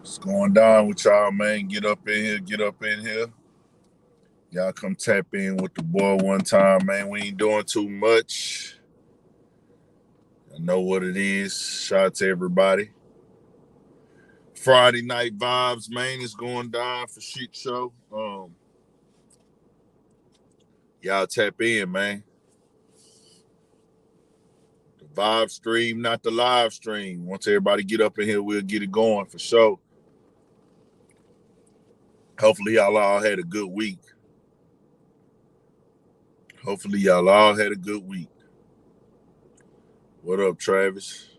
What's going down with y'all, man? Get up in here, get up in here. Y'all come tap in with the boy one time, man. We ain't doing too much. I know what it is. Shout out to everybody. Friday night vibes, man, is going down for shit show. Y'all tap in, man. The vibe stream, not the live stream. Once everybody get up in here, we'll get it going for sure. Hopefully y'all all had a good week. Hopefully y'all all had a good week. What up, Travis?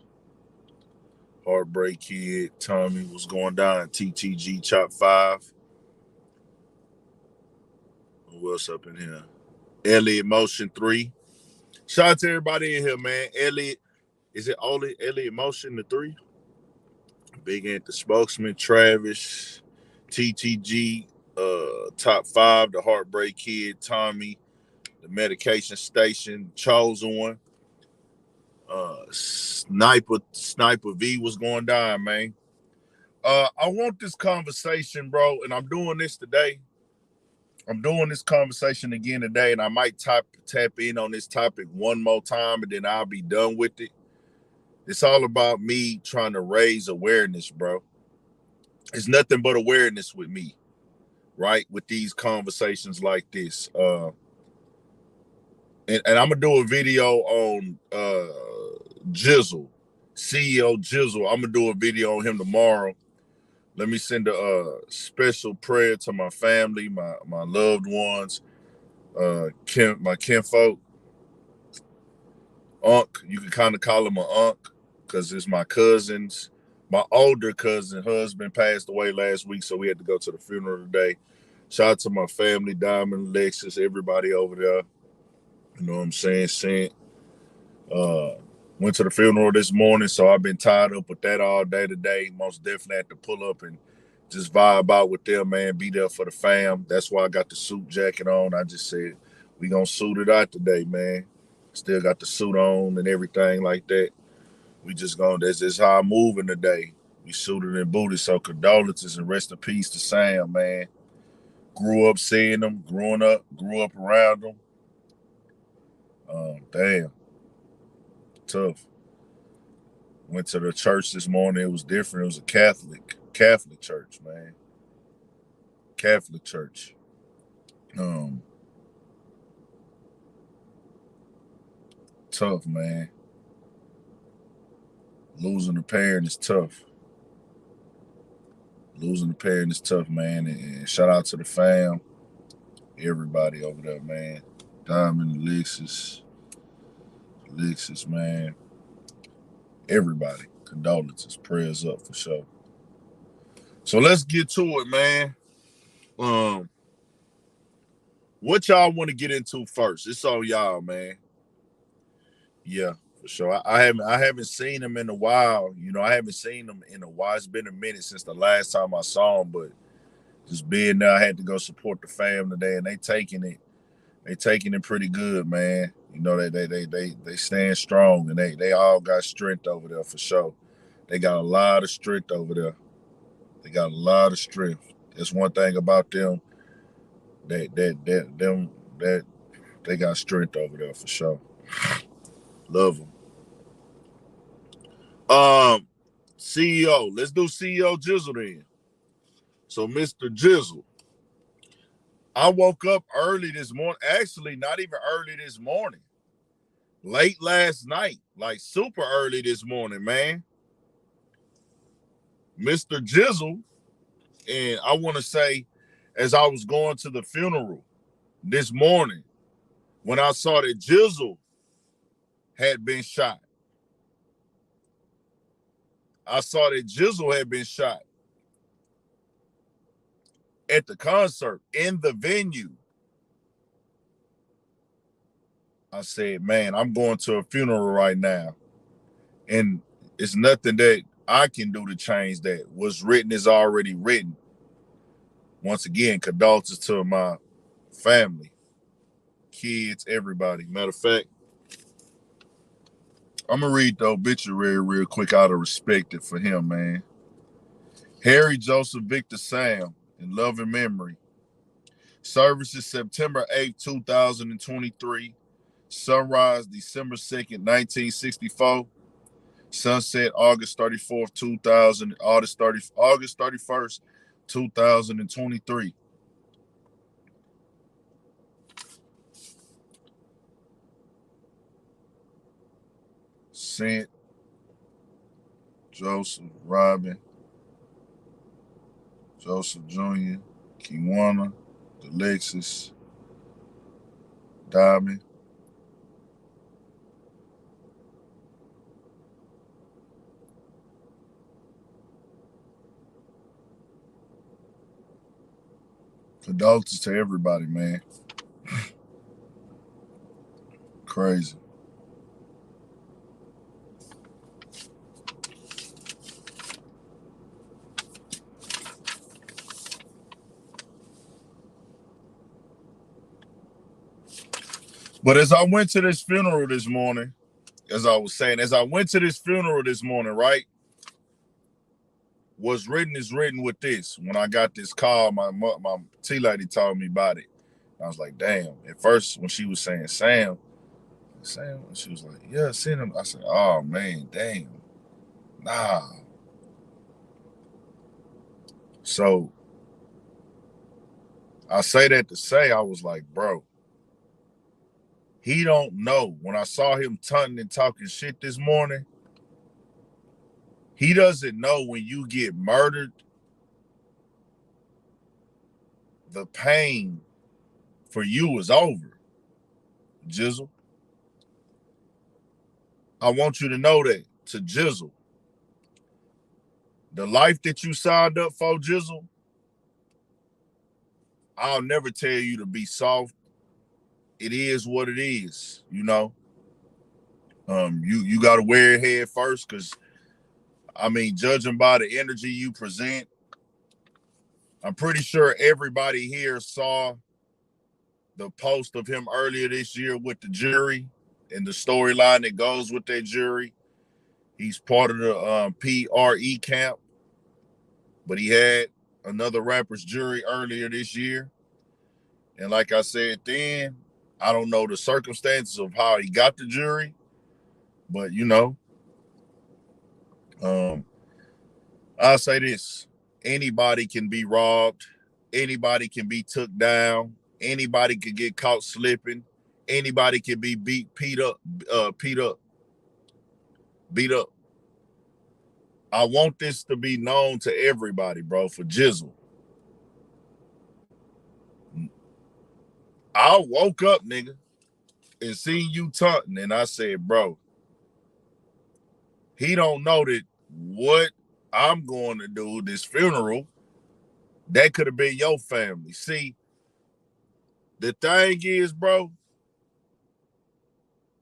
Heartbreak Kid, Tommy, what's going down? TTG Chop 5. Who else up in here? Elliot Motion 3. Shout out to everybody in here, man. Elliot, is it only Elliot Motion the 3? Big Ant the spokesman, Travis, TTG, Top 5, the Heartbreak Kid, Tommy, the Medication Station, Chosen One. Sniper V was going down, man. I want this conversation, bro, and I'm doing this today. I'm doing this conversation again today, and I might tap in on this topic one more time, and then I'll be done with it. It's all about me trying to raise awareness, bro. It's nothing but awareness with me, right? With these conversations like this. And I'm gonna do a video on Jizzle, CEO Jizzle. I'm gonna do a video on him tomorrow. Let me send a special prayer to my family, my loved ones, my kinfolk. Unc, you can kind of call him an unc because it's my cousins. My older cousin husband passed away last week, so we had to go to the funeral today. Shout out to my family, Diamond, Lexus, everybody over there. You know what I'm saying? Went to the funeral this morning, so I've been tied up with that all day today. Most definitely had to pull up and just vibe out with them, man. Be there for the fam. That's why I got the suit jacket on. I just said we gonna suit it out today, man. Still got the suit on and everything like that. We just gonna. That's just how I'm moving today. We suited and booted. So condolences and rest in peace to Sam, man. Grew up seeing them, grew up around them. Damn. Tough. Went to the church this morning. It was different. It was a Catholic church, man. Catholic church. Tough, man. Losing a parent is tough. Losing a parent is tough, man. And shout out to the fam. Everybody over there, man. Diamond, Lexus, man. Everybody. Condolences. Prayers up for sure. So let's get to it, man. What y'all want to get into first? It's on y'all, man. Yeah, for sure. I haven't seen him in a while. You know, I haven't seen him in a while. It's been a minute since the last time I saw him, but just being there, I had to go support the fam today, and they taking it pretty good, man. You know, they stand strong, and they all got strength over there for sure. They got a lot of strength over there. They got a lot of strength. That's one thing about them. That they got strength over there for sure. Love them. CEO. Let's do CEO Jizzle then. So, Mr. Jizzle, I woke up early this morning. Actually, not even early this morning. Late last night. Like super early this morning, man. Mr. Jizzle, and I want to say, as I was going to the funeral this morning, when I saw that Jizzle had been shot. I saw that Jizzle had been shot at the concert, in the venue. I said, man, I'm going to a funeral right now. And it's nothing that I can do to change that. What's written is already written. Once again, condolences to my family, kids, everybody. Matter of fact, I'm going to read the obituary real quick out of respect for him, man. Harry Joseph Victor Sam, in loving memory. Services September 8th, 2023. Sunrise December 2nd, 1964. Sunset August 34th, 2000, August 31st, 2023. Saint Joseph Robin, Joseph Jr., Kiwana, Alexis, Diamond. Condolences to everybody, man. Crazy. But as I went to this funeral this morning, as I was saying, as I went to this funeral this morning, right? What's written is written with this. When I got this call, my tea lady told me about it. I was like, damn. At first, when she was saying Sam, she was like, yeah, send him. I said, oh man, damn. Nah. So I say that to say, I was like, bro, he don't know. When I saw him tunting and talking shit this morning, he doesn't know when you get murdered, the pain for you is over, Jizzle. I want you to know that, to Jizzle. The life that you signed up for, Jizzle, I'll never tell you to be soft. It is what it is, you know. You got to wear it head first, because, I mean, judging by the energy you present, I'm pretty sure everybody here saw the post of him earlier this year with the jury and the storyline that goes with that jury. He's part of the PRE camp, but he had another rapper's jury earlier this year. And like I said then, I don't know the circumstances of how he got the jury, but you know, I'll say this: anybody can be robbed, anybody can be took down, anybody can get caught slipping, anybody can be beat up. I want this to be known to everybody, bro, for Jizzle. I woke up, nigga, and seen you taunting, and I said, bro, he don't know that what I'm going to do, this funeral, that could have been your family. See, the thing is, bro,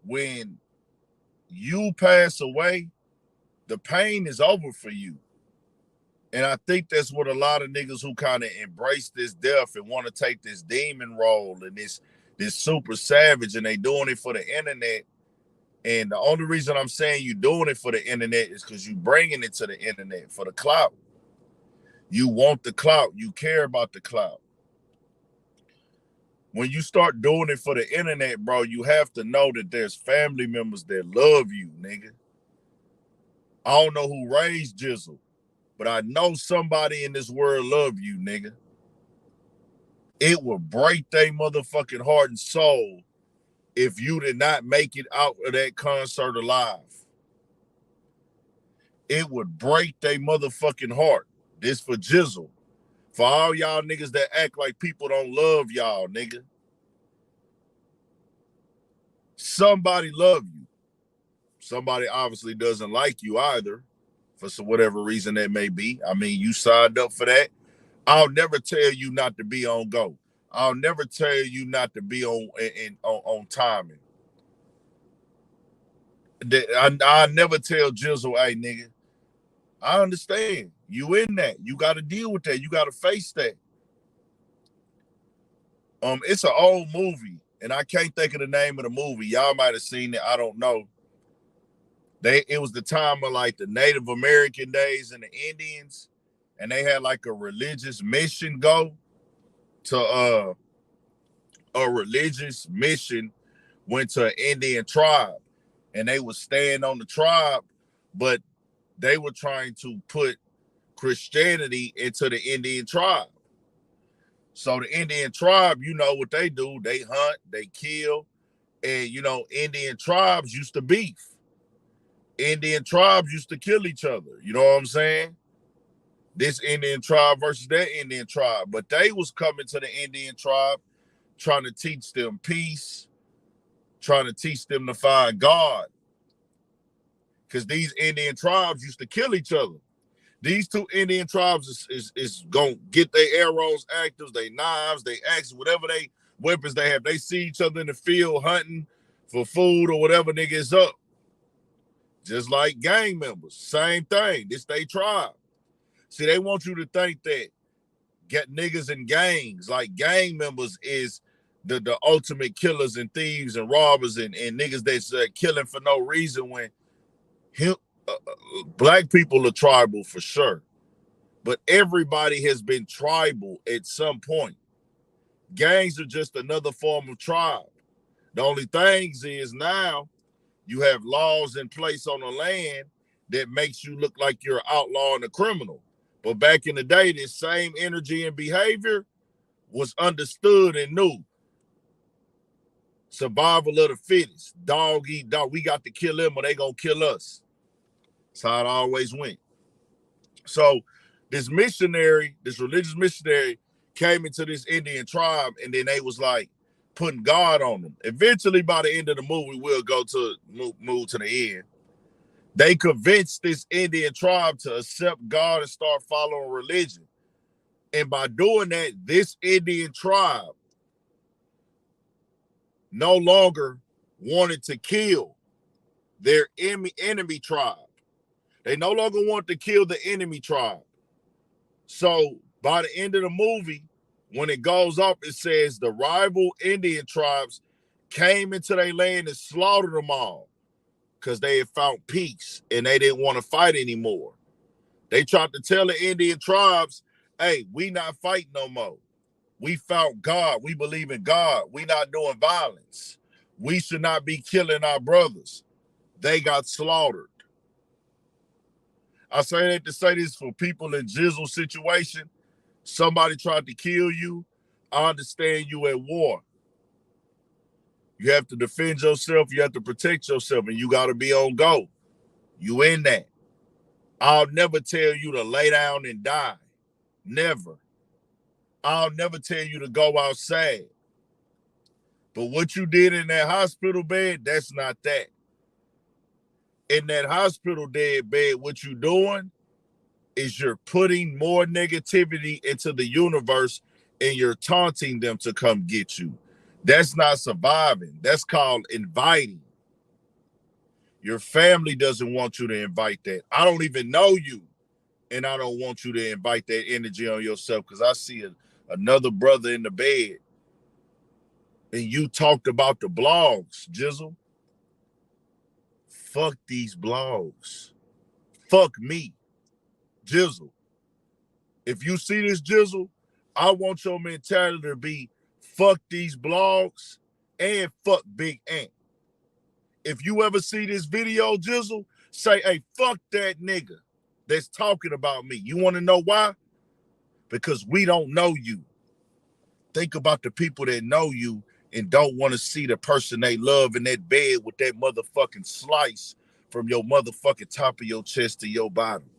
when you pass away, the pain is over for you. And I think that's what a lot of niggas who kind of embrace this death and want to take this demon role and this super savage, and they doing it for the internet. And the only reason I'm saying you doing it for the internet is because you bringing it to the internet for the clout. You want the clout. You care about the clout. When you start doing it for the internet, bro, you have to know that there's family members that love you, nigga. I don't know who raised Jizzle, but I know somebody in this world love you, nigga. It will break their motherfucking heart and soul if you did not make it out of that concert alive. It would break their motherfucking heart. This for Jizzle. For all y'all niggas that act like people don't love y'all, nigga. Somebody love you. Somebody obviously doesn't like you either, for whatever reason that may be. I mean, you signed up for that. I'll never tell you not to be on go. I'll never tell you not to be on timing. I never tell Jizzle, hey, nigga, I understand. You in that. You got to deal with that. You got to face that. It's an old movie, and I can't think of the name of the movie. Y'all might have seen it. I don't know. It was the time of like the Native American days and the Indians, and they had like a religious mission go to a religious mission went to an Indian tribe, and they would stand on the tribe, but they were trying to put Christianity into the Indian tribe. So the Indian tribe, you know what they do, they hunt, they kill, and you know, Indian tribes used to beef. Indian tribes used to kill each other. You know what I'm saying? This Indian tribe versus that Indian tribe. But they was coming to the Indian tribe trying to teach them peace, trying to teach them to find God. Because these Indian tribes used to kill each other. These two Indian tribes is going to get their arrows active, their knives, their axes, whatever they weapons they have. They see each other in the field hunting for food or whatever nigga is up. Just like gang members. Same thing. This they tribe. See, they want you to think that get niggas in gangs, like gang members is the ultimate killers and thieves and robbers and niggas that's killing for no reason when black people are tribal for sure. But everybody has been tribal at some point. Gangs are just another form of tribe. The only thing is now you have laws in place on the land that makes you look like you're an outlaw and a criminal. But back in the day, this same energy and behavior was understood and knew. Survival of the fittest. Dog eat dog. We got to kill them or they gonna kill us. That's how it always went. So this missionary, this religious missionary came into this Indian tribe and then they was like putting God on them. Eventually, by the end of the movie, we'll go to move to the end. They convinced this Indian tribe to accept God and start following religion. And by doing that, this Indian tribe no longer wanted to kill their enemy tribe. They no longer want to kill the enemy tribe. So by the end of the movie, when it goes up, it says the rival Indian tribes came into their land and slaughtered them all because they had found peace and they didn't want to fight anymore. They tried to tell the Indian tribes, hey, we not fighting no more. We found God. We believe in God. We not doing violence. We should not be killing our brothers. They got slaughtered. I say that to say this for people in Jizzle situation. Somebody tried to kill you. I understand you at war. You have to defend yourself. You have to protect yourself, and you got to be on go. You in that. I'll never tell you to lay down and die. Never. I'll never tell you to go outside. But what you did in that hospital bed, that's not that. In that hospital bed, what you doing is you're putting more negativity into the universe and you're taunting them to come get you. That's not surviving. That's called inviting. Your family doesn't want you to invite that. I don't even know you, and I don't want you to invite that energy on yourself because I see another brother in the bed, and you talked about the blogs, Jizzle. Fuck these blogs. Fuck me, Jizzle. If you see this, Jizzle, I want your mentality to be fuck these blogs and fuck Big Aint. If you ever see this video, Jizzle, say, hey, fuck that nigga that's talking about me. You want to know why? Because we don't know you. Think about the people that know you and don't want to see the person they love in that bed with that motherfucking slice from your motherfucking top of your chest to your bottom.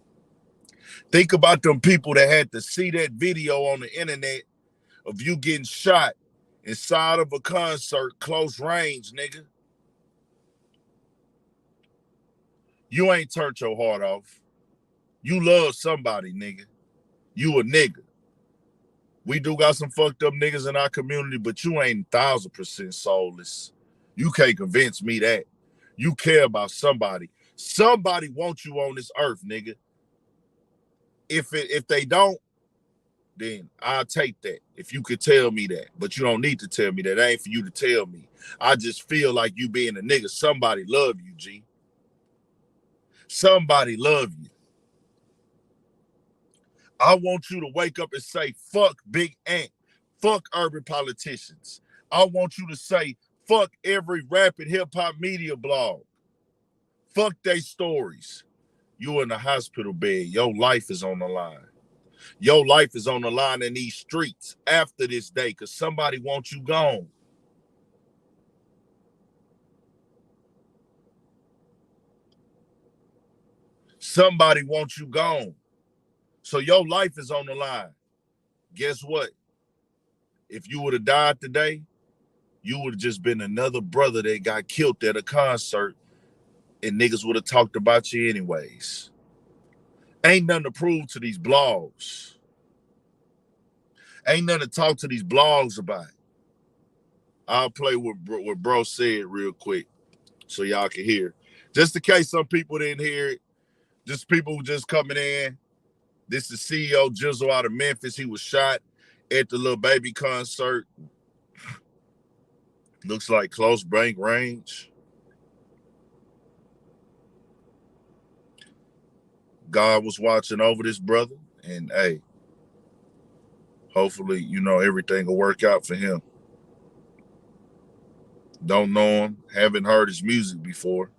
Think about them people that had to see that video on the internet of you getting shot inside of a concert, close range, nigga. You ain't turned your heart off. You love somebody, nigga. You a nigga. We do got some fucked up niggas in our community, but you ain't 1,000% soulless. You can't convince me that. You care about somebody. Somebody wants you on this earth, nigga. If they don't, then I'll take that. If you could tell me that. But you don't need to tell me that. It ain't for you to tell me. I just feel like you being a nigga. Somebody love you, G. Somebody love you. I want you to wake up and say, fuck Big Aint. Fuck urban politicians. I want you to say, fuck every rap and hip-hop media blog. Fuck they stories. You in the hospital bed. Your life is on the line. Your life is on the line in these streets after this day because somebody wants you gone. Somebody wants you gone. So your life is on the line. Guess what? If you would have died today, you would have just been another brother that got killed at a concert and niggas would have talked about you anyways. Ain't nothing to prove to these blogs. Ain't nothing to talk to these blogs about. I'll play what bro said real quick so y'all can hear. Just in case some people didn't hear it, just people just coming in. This is CEO Jizzle out of Memphis. He was shot at the Lil Baby concert. Looks like close blank range. God was watching over this brother, and hey, hopefully, you know, everything will work out for him. Don't know him, haven't heard his music before.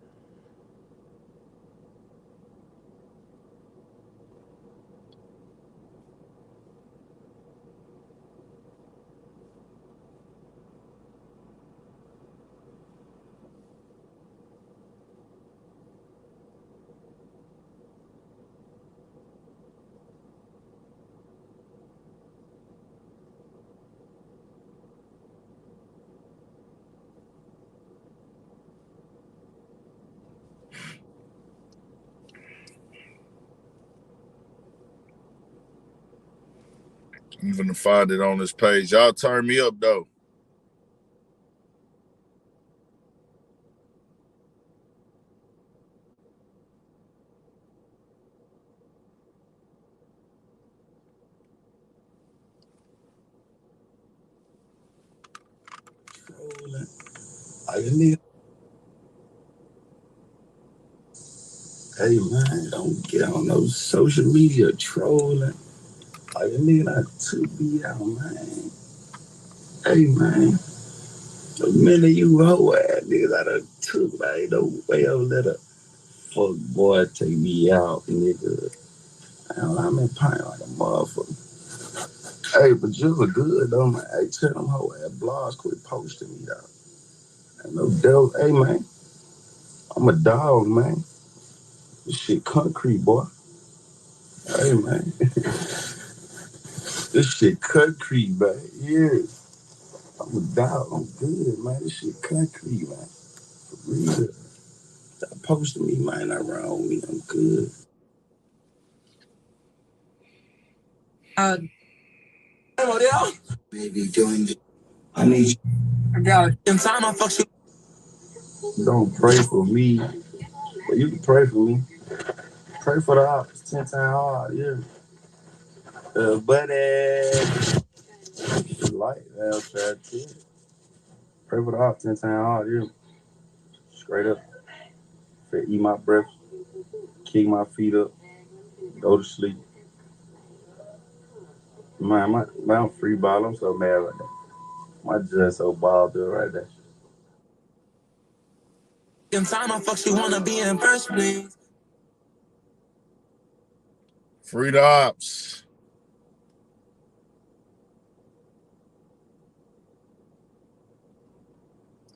Even to find it on this page. Y'all turn me up though. Hey man, don't get on those social media trolling. Like a nigga not to be out, man. Hey man, the minute you hoe ass niggas I done took, man, ain't no way I'll let a fuck boy take me out, nigga. I'm in pain like a motherfucker. Hey, but Jizzle good though, man. Hey, tell them hoe ass blogs quit posting me though. Ain't no devil. Hey man, I'm a dog, man. This shit concrete, boy. Hey man. This shit concrete, man. Yeah. I'm a dog. I'm good, man. This shit concrete, man. For real. Stop posting me, man. Not wrong with me. I'm good. Maybe doing. I need you. I got it. In time, I fuck you. Don't pray for me, but you can pray for me. Pray for the ops 10 times hard, yeah. Buddy. Light, man. I'm trying to pray for the ops 10 times hard, yeah. Straight up. Eat my breakfast, kick my feet up, go to sleep. Man, I'm free ball. I'm so mad right now. My just so balled up right there. In time, I fuck you wanna be in first place. Free the ops.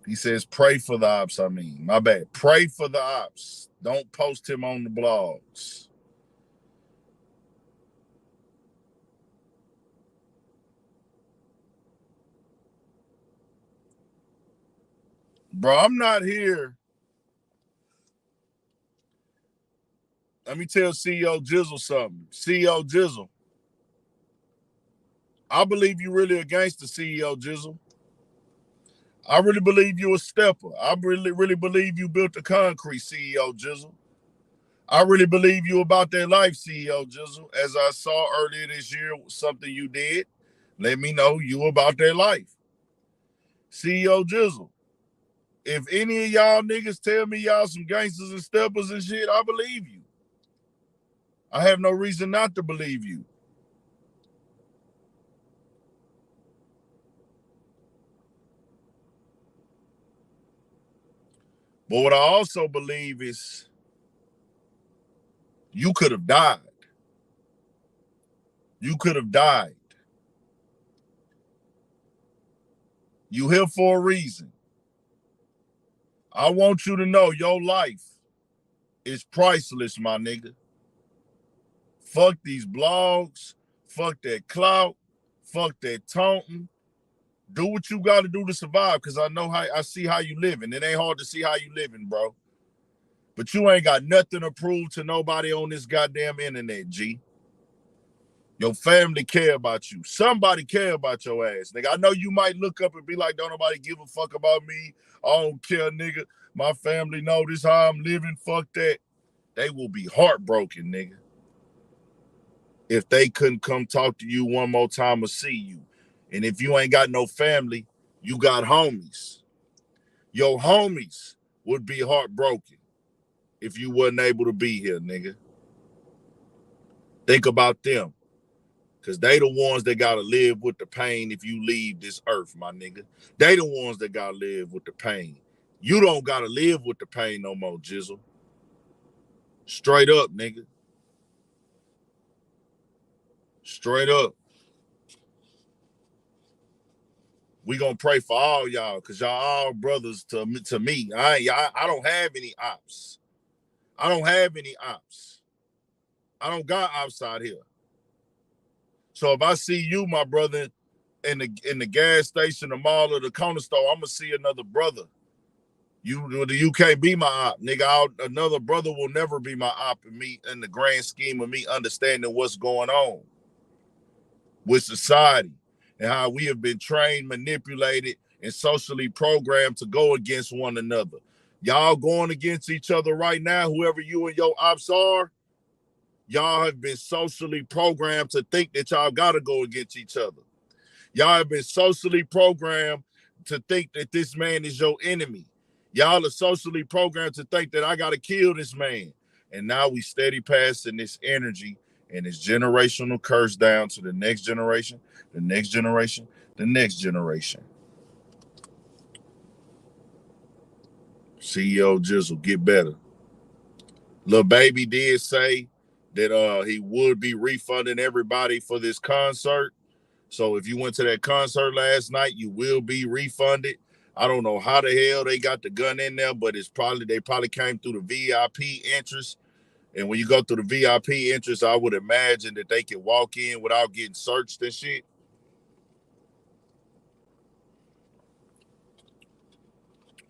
He says, pray for the ops. I mean, my bad. Pray for the ops. Don't post him on the blogs. Bro, I'm not here. Let me tell CEO Jizzle something. CEO Jizzle, I believe you really a gangster, CEO Jizzle. I really believe you a stepper. I really believe you built the concrete, CEO Jizzle. I really believe you about that life, CEO Jizzle. As I saw earlier this year, something you did, let me know you about that life. CEO Jizzle, if any of y'all niggas tell me y'all some gangsters and steppers and shit, I believe you. I have no reason not to believe you. But what I also believe is you could have died. You could have died. You here for a reason. I want you to know your life is priceless, my nigga. Fuck these blogs. Fuck that clout. Fuck that taunting. Do what you got to do to survive, because I see how you living. It ain't hard to see how you living, bro. But you ain't got nothing to prove to nobody on this goddamn internet, G. Your family care about you. Somebody care about your ass, nigga. I know you might look up and be like, don't nobody give a fuck about me. I don't care, nigga. My family know this how I'm living. Fuck that. They will be heartbroken, nigga, if they couldn't come talk to you one more time or see you. And if you ain't got no family, you got homies. Your homies would be heartbroken if you wasn't able to be here, nigga. Think about them. Because they the ones that got to live with the pain if you leave this earth, my nigga. They the ones that got to live with the pain. You don't got to live with the pain no more, Jizzle. Straight up, nigga. Straight up. We gonna pray for all y'all, because y'all all brothers to me. I don't have any ops. I don't have any ops. I don't got ops out here. So if I see you, my brother, in the gas station, the mall, or the corner store, I'm gonna see another brother. You can't be my op, nigga. Another brother will never be my op in me, in the grand scheme of me understanding what's going on with society and how we have been trained, manipulated, and socially programmed to go against one another. Y'all going against each other right now, whoever you and your ops are, y'all have been socially programmed to think that y'all gotta go against each other. Y'all have been socially programmed to think that this man is your enemy. Y'all are socially programmed to think that I gotta kill this man. And now we steady passing this energy and this generational curse down to the next generation, the next generation, the next generation. CEO Jizzle, get better. Lil Baby did say that he would be refunding everybody for this concert. So if you went to that concert last night, you will be refunded. I don't know how the hell they got the gun in there, but they probably came through the VIP entrance. And when you go through the VIP entrance, I would imagine that they can walk in without getting searched and shit.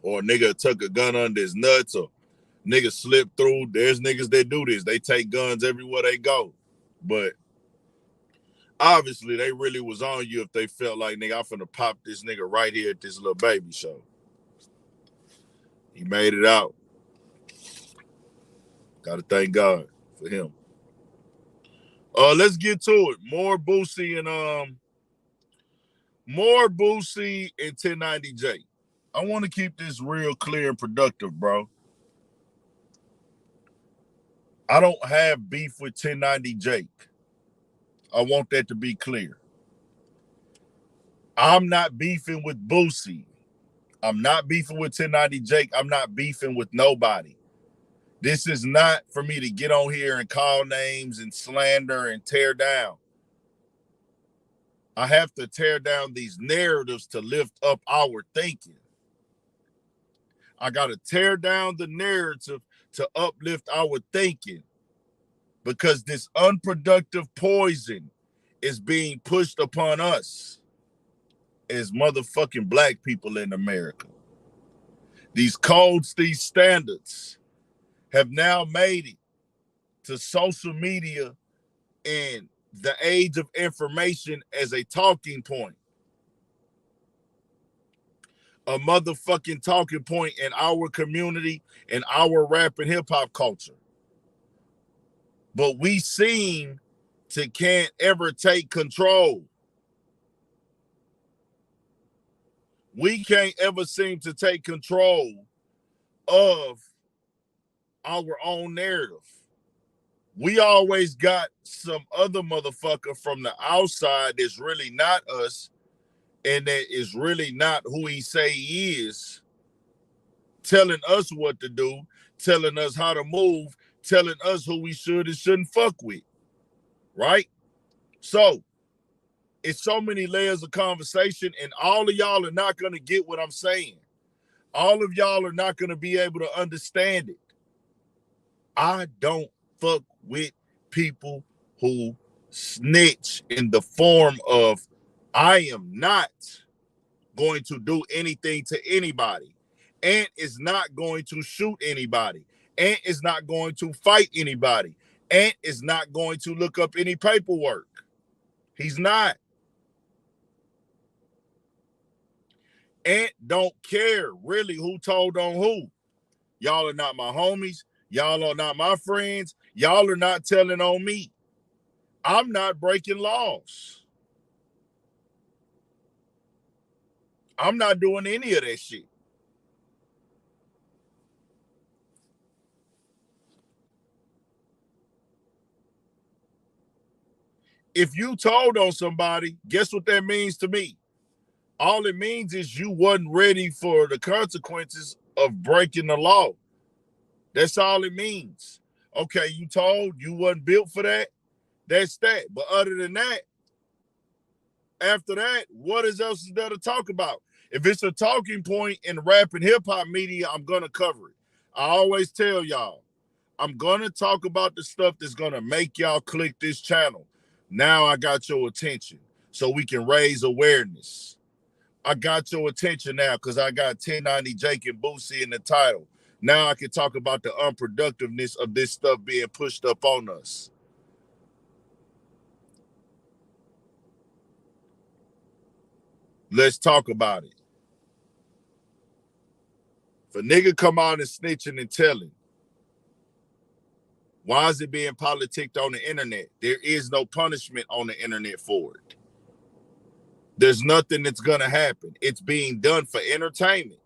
Or a nigga took a gun under his nuts, or niggas slip through. There's niggas that do this. They take guns everywhere they go. But obviously, they really was on you if they felt like, nigga, I'm finna pop this nigga right here at this Lil Baby show. He made it out. Gotta thank God for him. Let's get to it. More Boosie and 1090J. I want to keep this real clear and productive, bro. I don't have beef with 1090 Jake. I want that to be clear. I'm not beefing with Boosie. I'm not beefing with 1090 Jake. I'm not beefing with nobody. This is not for me to get on here and call names and slander and tear down. I have to tear down these narratives to lift up our thinking. I got to tear down the narrative to uplift our thinking, because this unproductive poison is being pushed upon us as motherfucking black people in America. These codes, these standards have now made it to social media and the age of information as a talking point. A motherfucking talking point in our community and our rap and hip hop culture. But we seem to can't ever take control. We can't ever seem to take control of our own narrative. We always got some other motherfucker from the outside that's really not us and that is really not who he say he is telling us what to do, telling us how to move, telling us who we should and shouldn't fuck with, right? So it's so many layers of conversation, and all of y'all are not going to get what I'm saying. All of y'all are not going to be able to understand it. I don't fuck with people who snitch in the form of, I am not going to do anything to anybody. Aint is not going to shoot anybody. Aint is not going to fight anybody. Aint is not going to look up any paperwork. He's not. Aint don't care really who told on who. Y'all are not my homies. Y'all are not my friends. Y'all are not telling on me. I'm not breaking laws. I'm not doing any of that shit. If you told on somebody, guess what that means to me? All it means is you wasn't ready for the consequences of breaking the law. That's all it means. Okay, you told, you wasn't built for that. That's that. But other than that, after that, what else is there to talk about? If it's a talking point in rap and hip-hop media, I'm going to cover it. I always tell y'all, I'm going to talk about the stuff that's going to make y'all click this channel. Now I got your attention so we can raise awareness. I got your attention now because I got 1090 Jake and Boosie in the title. Now I can talk about the unproductiveness of this stuff being pushed up on us. Let's talk about it. If a nigga come out and snitching and telling, why is it being politicked on the internet? There is no punishment on the internet for it. There's nothing that's gonna happen. It's being done for entertainment.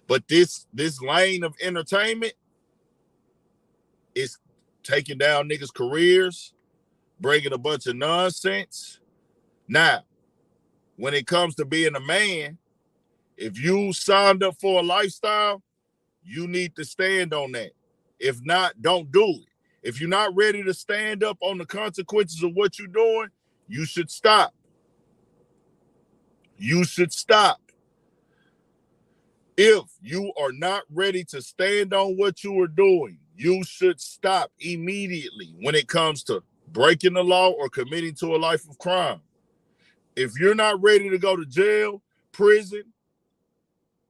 But this lane of entertainment is taking down niggas' careers, bringing a bunch of nonsense. Now, when it comes to being a man, if you signed up for a lifestyle, you need to stand on that. If not, don't do it. If you're not ready to stand up on the consequences of what you're doing, you should stop. You should stop. If you are not ready to stand on what you are doing, you should stop immediately when it comes to breaking the law or committing to a life of crime. If you're not ready to go to jail, prison,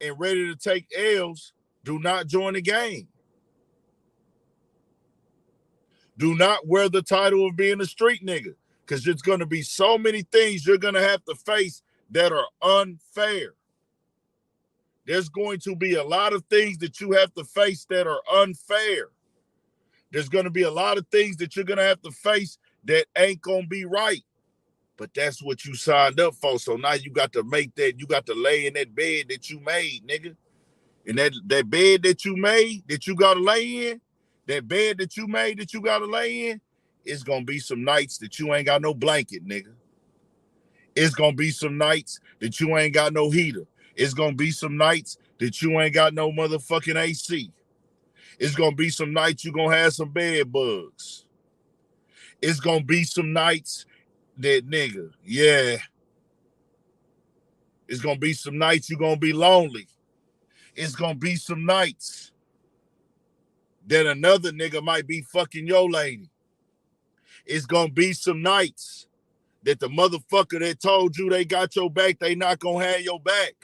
and ready to take L's, do not join the game. Do not wear the title of being a street nigga, because there's going to be so many things you're going to have to face that are unfair. There's going to be a lot of things that you have to face that are unfair. There's going to be a lot of things that you're going to have to face that ain't going to be right. But that's what you signed up for. So now you got to make that, you got to lay in that bed that you made, nigga. And that bed that you made, that you got to lay in, that bed that you made that you got to lay in, it's going to be some nights that you ain't got no blanket, nigga. It's going to be some nights that you ain't got no heater. It's going to be some nights that you ain't got no motherfucking AC. It's going to be some nights you going to have some bed bugs. It's going to be some nights that, nigga, yeah. It's going to be some nights you going to be lonely. It's going to be some nights that another nigga might be fucking your lady. It's going to be some nights that the motherfucker that told you they got your back, they not going to have your back.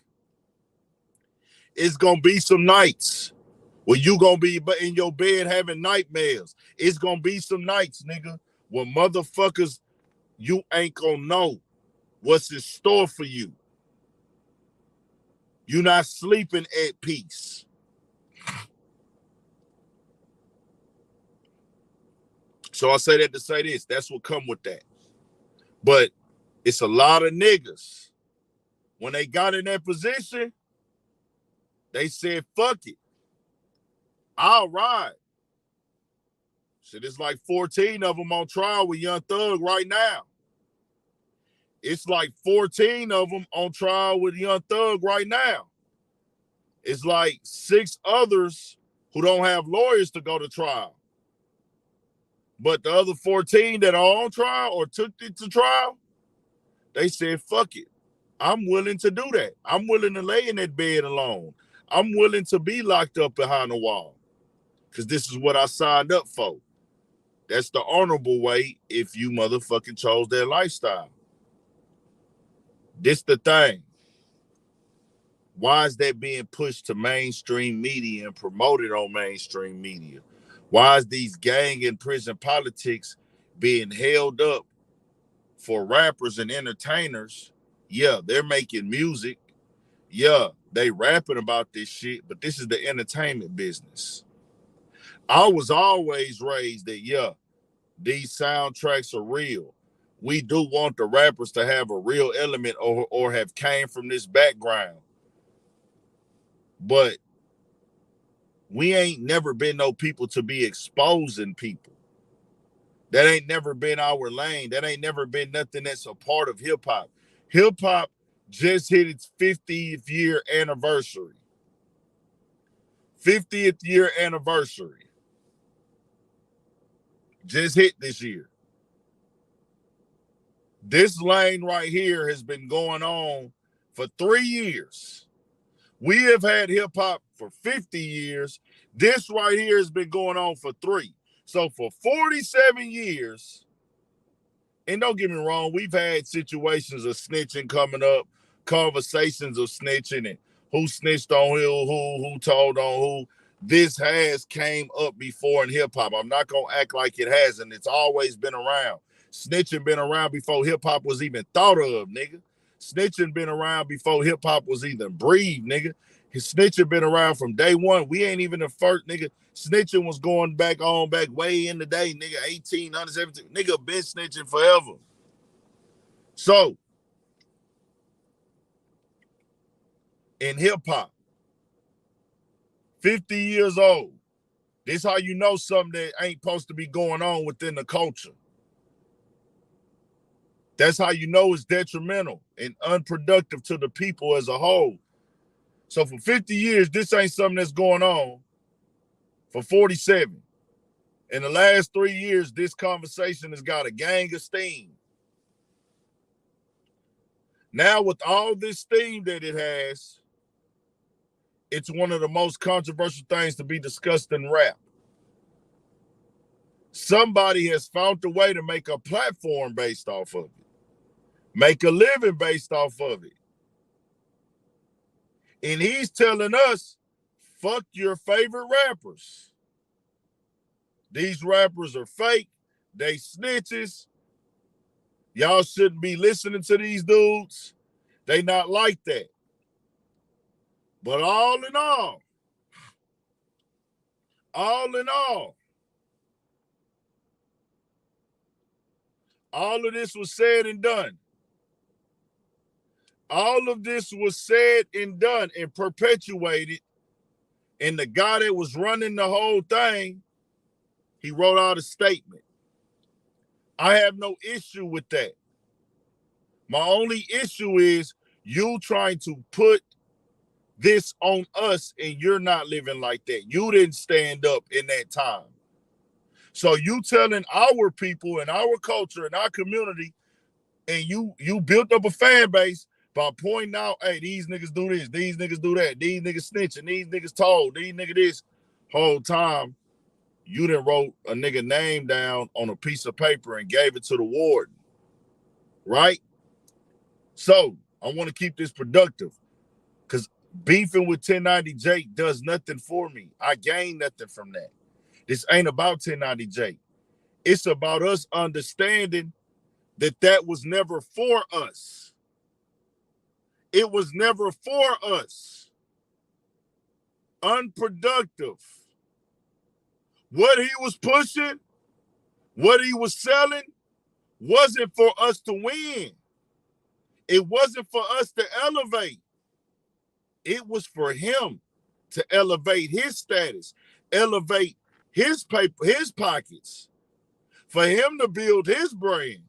It's going to be some nights where you going to be in your bed having nightmares. It's going to be some nights, nigga, where motherfuckers, you ain't going to know what's in store for you. You're not sleeping at peace. So I say that to say this. That's what come with that. But it's a lot of niggas. When they got in that position, they said, fuck it. I'll ride. Shit, it's like 14 of them on trial with Young Thug right now. It's like 14 of them on trial with Young Thug right now. It's like 6 others who don't have lawyers to go to trial. But the other 14 that are on trial or took it to trial, they said, fuck it. I'm willing to do that. I'm willing to lay in that bed alone. I'm willing to be locked up behind a wall because this is what I signed up for. That's the honorable way if you motherfucking chose that lifestyle. This the thing. Why is that being pushed to mainstream media and promoted on mainstream media? Why is these gang and prison politics being held up for rappers and entertainers? Yeah, they're making music. Yeah, they rapping about this shit, but this is the entertainment business. I was always raised that, yeah, these soundtracks are real. We do want the rappers to have a real element or have came from this background. But we ain't never been no people to be exposing people. That ain't never been our lane. That ain't never been nothing that's a part of hip-hop. Hip-hop just hit its 50th year anniversary. 50th year anniversary. Just hit this year. This lane right here has been going on for 3 years. We have had hip-hop for 50 years. This right here has been going on for 3. So for 47 years, and don't get me wrong, we've had situations of snitching coming up, conversations of snitching and who snitched on who told on who. This has came up before in hip-hop. I'm not going to act like it hasn't. It's always been around. Snitching been around before hip-hop was even thought of, nigga. Snitching been around before hip-hop was even breathed, nigga. His snitching been around from day one. We ain't even the first, nigga. Snitching was going back way in the day, nigga. 1800, 17. Nigga been snitching forever. So, in hip-hop, 50 years old, this how you know something that ain't supposed to be going on within the culture. That's how you know it's detrimental and unproductive to the people as a whole. So for 50 years, this ain't something that's going on. For 47. In the last 3 years, this conversation has got a gang of steam. Now with all this steam that it has, it's one of the most controversial things to be discussed in rap. Somebody has found a way to make a platform based off of it. Make a living based off of it. And he's telling us, fuck your favorite rappers. These rappers are fake. They snitches. Y'all shouldn't be listening to these dudes. They not like that. But all in all, all of this was said and done. All of this was said and done and perpetuated. And the guy that was running the whole thing, he wrote out a statement. I have no issue with that. My only issue is you trying to put this on us and you're not living like that. You didn't stand up in that time. So you telling our people and our culture and our community, and you built up a fan base by pointing out, hey, these niggas do this, these niggas do that, these niggas snitching, these niggas told, these niggas this. Whole time, you done wrote a nigga name down on a piece of paper and gave it to the warden, right? So I want to keep this productive because beefing with 1090 Jake does nothing for me. I gain nothing from that. This ain't about 1090 Jake. It's about us understanding that that was never for us. It was never for us. Unproductive. What he was pushing, what he was selling, wasn't for us to win. It wasn't for us to elevate. It was for him to elevate his status, elevate his paper, his pockets, for him to build his brand.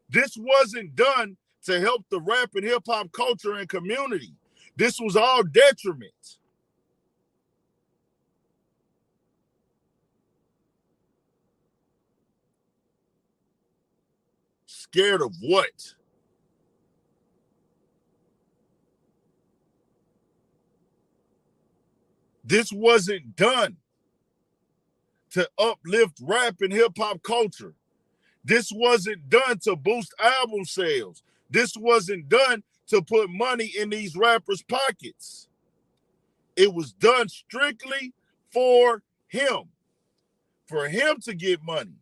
This wasn't done to help the rap and hip hop culture and community. This was all detriment. Scared of what? This wasn't done to uplift rap and hip-hop culture. This wasn't done to boost album sales. This wasn't done to put money in these rappers' pockets. It was done strictly for him to get money.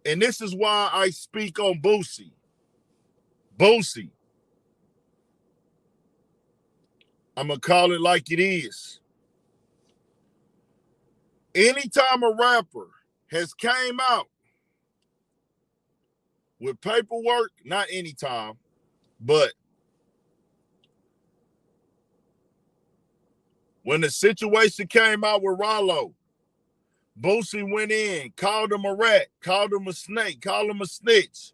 And this is why I speak on Boosie. Boosie. I'm going to call it like it is. Anytime a rapper has came out with paperwork, not anytime, but when the situation came out with Rollo, Boosie went in, called him a rat, called him a snake, called him a snitch,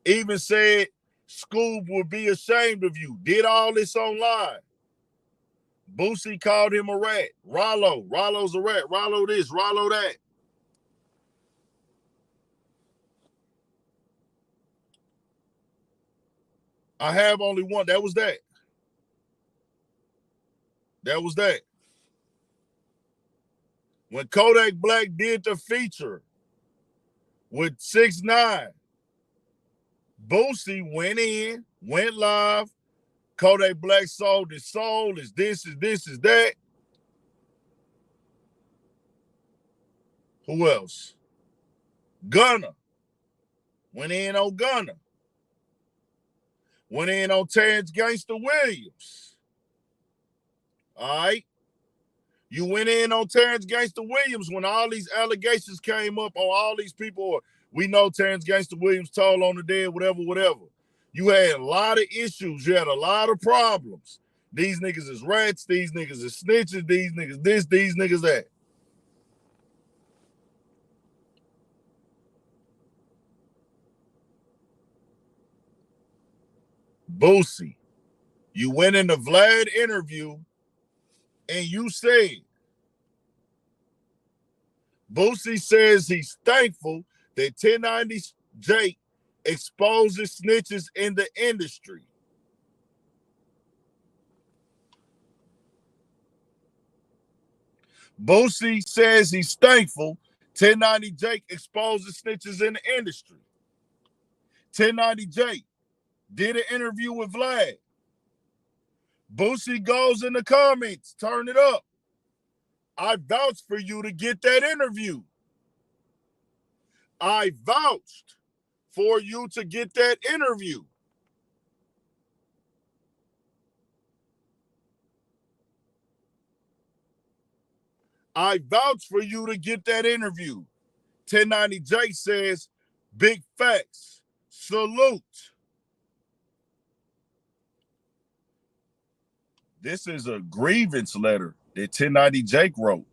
even said Scoob would be ashamed of you, did all this online. Boosie called him a rat. Rollo's a rat. Rollo this, Rollo that. I have only one. That was that. That was that. When Kodak Black did the feature with 6ix9ine, Boosie went in, went live. Kodak Black sold his soul, is this, is this, is that. Who else? Gunna. Went in on Gunna. Went in on Terrence Gangsta Williams. All right? You went in on Terrence Gangsta Williams when all these allegations came up on all these people. We know Terrence Gangsta Williams told on the dead, whatever. You had a lot of issues. You had a lot of problems. These niggas is rats. These niggas is snitches. These niggas this. These niggas that. Boosie, you went in the Vlad interview and you said, Boosie says he's thankful that 1090 Jake exposes snitches in the industry. Boosie says he's thankful 1090 Jake exposes snitches in the industry. 1090 Jake did an interview with Vlad. Boosie goes in the comments, turn it up. I vouched for you to get that interview. I vouched for you to get that interview. I vouched for you to get that interview. 1090 Jake says, big facts. Salute. This is a grievance letter that 1090 Jake wrote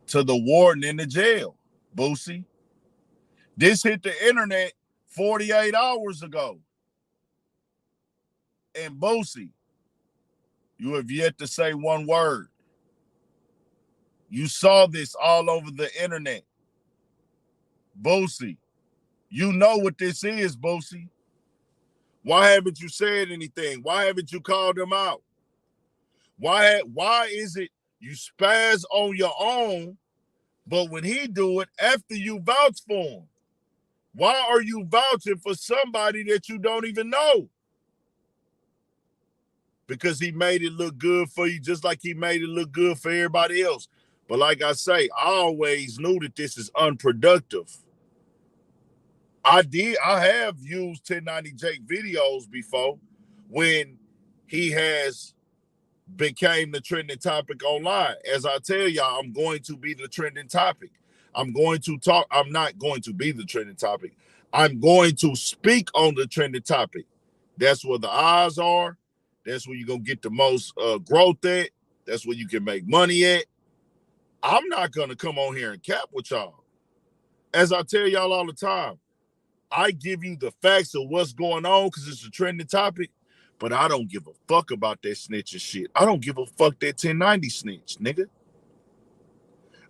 to the warden in the jail, Boosie. This hit the internet 48 hours ago. And Boosie, you have yet to say one word. You saw this all over the internet. Boosie, you know what this is, Boosie. Why haven't you said anything? Why haven't you called them out? Why is it you spaz on your own, but when he do it, after you vouch for him? Why are you vouching for somebody that you don't even know? Because he made it look good for you, just like he made it look good for everybody else. But like I say, I always knew that this is unproductive. I have used 1090 Jake videos before when he has became the trending topic online. As I tell y'all, I'm going to be the trending topic. I'm not going to be the trending topic. I'm going to speak on the trending topic. That's where the eyes are. That's where you're going to get the most growth at. That's where you can make money at. I'm not going to come on here and cap with y'all. As I tell y'all all the time, I give you the facts of what's going on because it's a trending topic, but I don't give a fuck about that snitch and shit. I don't give a fuck that 1090 snitch, nigga.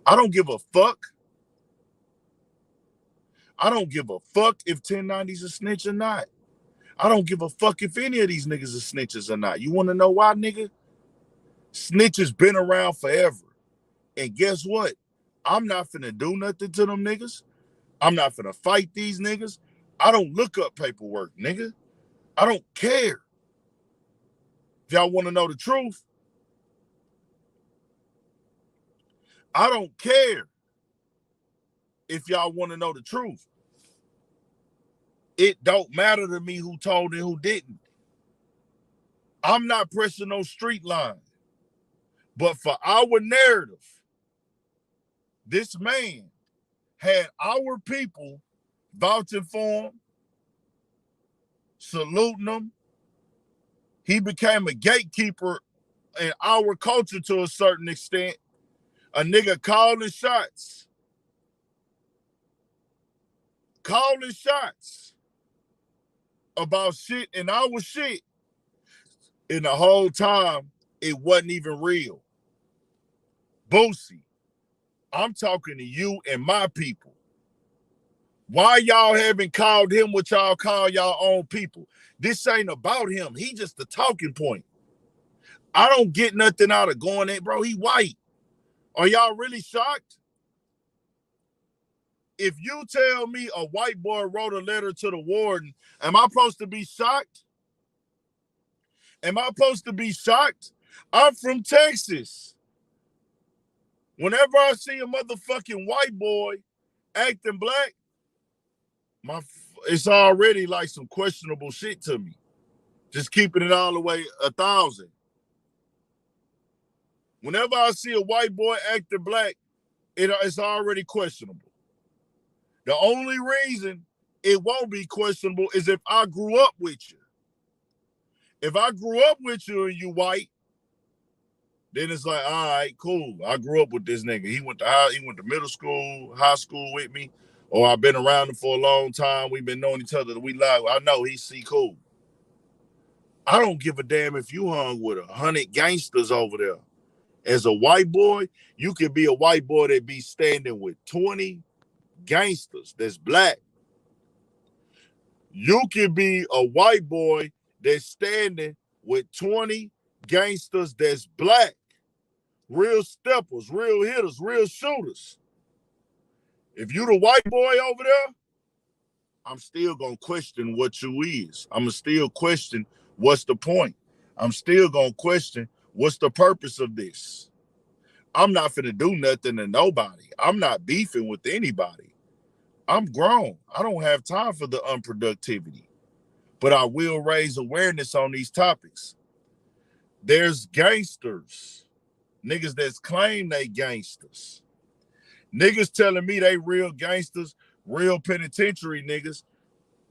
I don't give a fuck. I don't give a fuck if 1090's a snitch or not. I don't give a fuck if any of these niggas are snitches or not. You want to know why, nigga? Snitches been around forever. And guess what? I'm not finna do nothing to them niggas. I'm not finna fight these niggas. I don't look up paperwork, nigga. I don't care. If y'all want to know the truth, I don't care if y'all want to know the truth. It don't matter to me who told and who didn't. I'm not pressing no street line. But for our narrative, this man had our people vouching for him, saluting him. He became a gatekeeper in our culture to a certain extent. A nigga calling shots. Calling shots about shit in our shit. And the whole time, it wasn't even real. Boosie, I'm talking to you and my people. Why y'all haven't called him what y'all call y'all own people? This ain't about him. He just the talking point. I don't get nothing out of going at, bro. He white. Are y'all really shocked? If you tell me a white boy wrote a letter to the warden, am I supposed to be shocked? Am I supposed to be shocked? I'm from Texas. Whenever I see a motherfucking white boy acting black, it's already like some questionable shit to me. Just keeping it all the way 1,000. Whenever I see a white boy acting black, it's already questionable. The only reason it won't be questionable is if I grew up with you. If I grew up with you and you white, then it's like, all right, cool. I grew up with this nigga. He went to middle school, high school with me, or I've been around him for a long time. We've been knowing each other. We like, I know he's cool. I don't give a damn if you hung with 100 gangsters over there. As a white boy, you could be a white boy that be standing with 20 gangsters that's black. You could be a white boy that's standing with 20 gangsters that's black. Real steppers, real hitters, real shooters. If you the white boy over there, I'm still going to question what you is. I'm going to still question what's the point. I'm still going to question what's the purpose of this. I'm not finna do nothing to nobody. I'm not beefing with anybody. I'm grown. I don't have time for the unproductivity. But I will raise awareness on these topics. There's gangsters. Niggas that's claim they gangsters. Niggas telling me they real gangsters, real penitentiary niggas,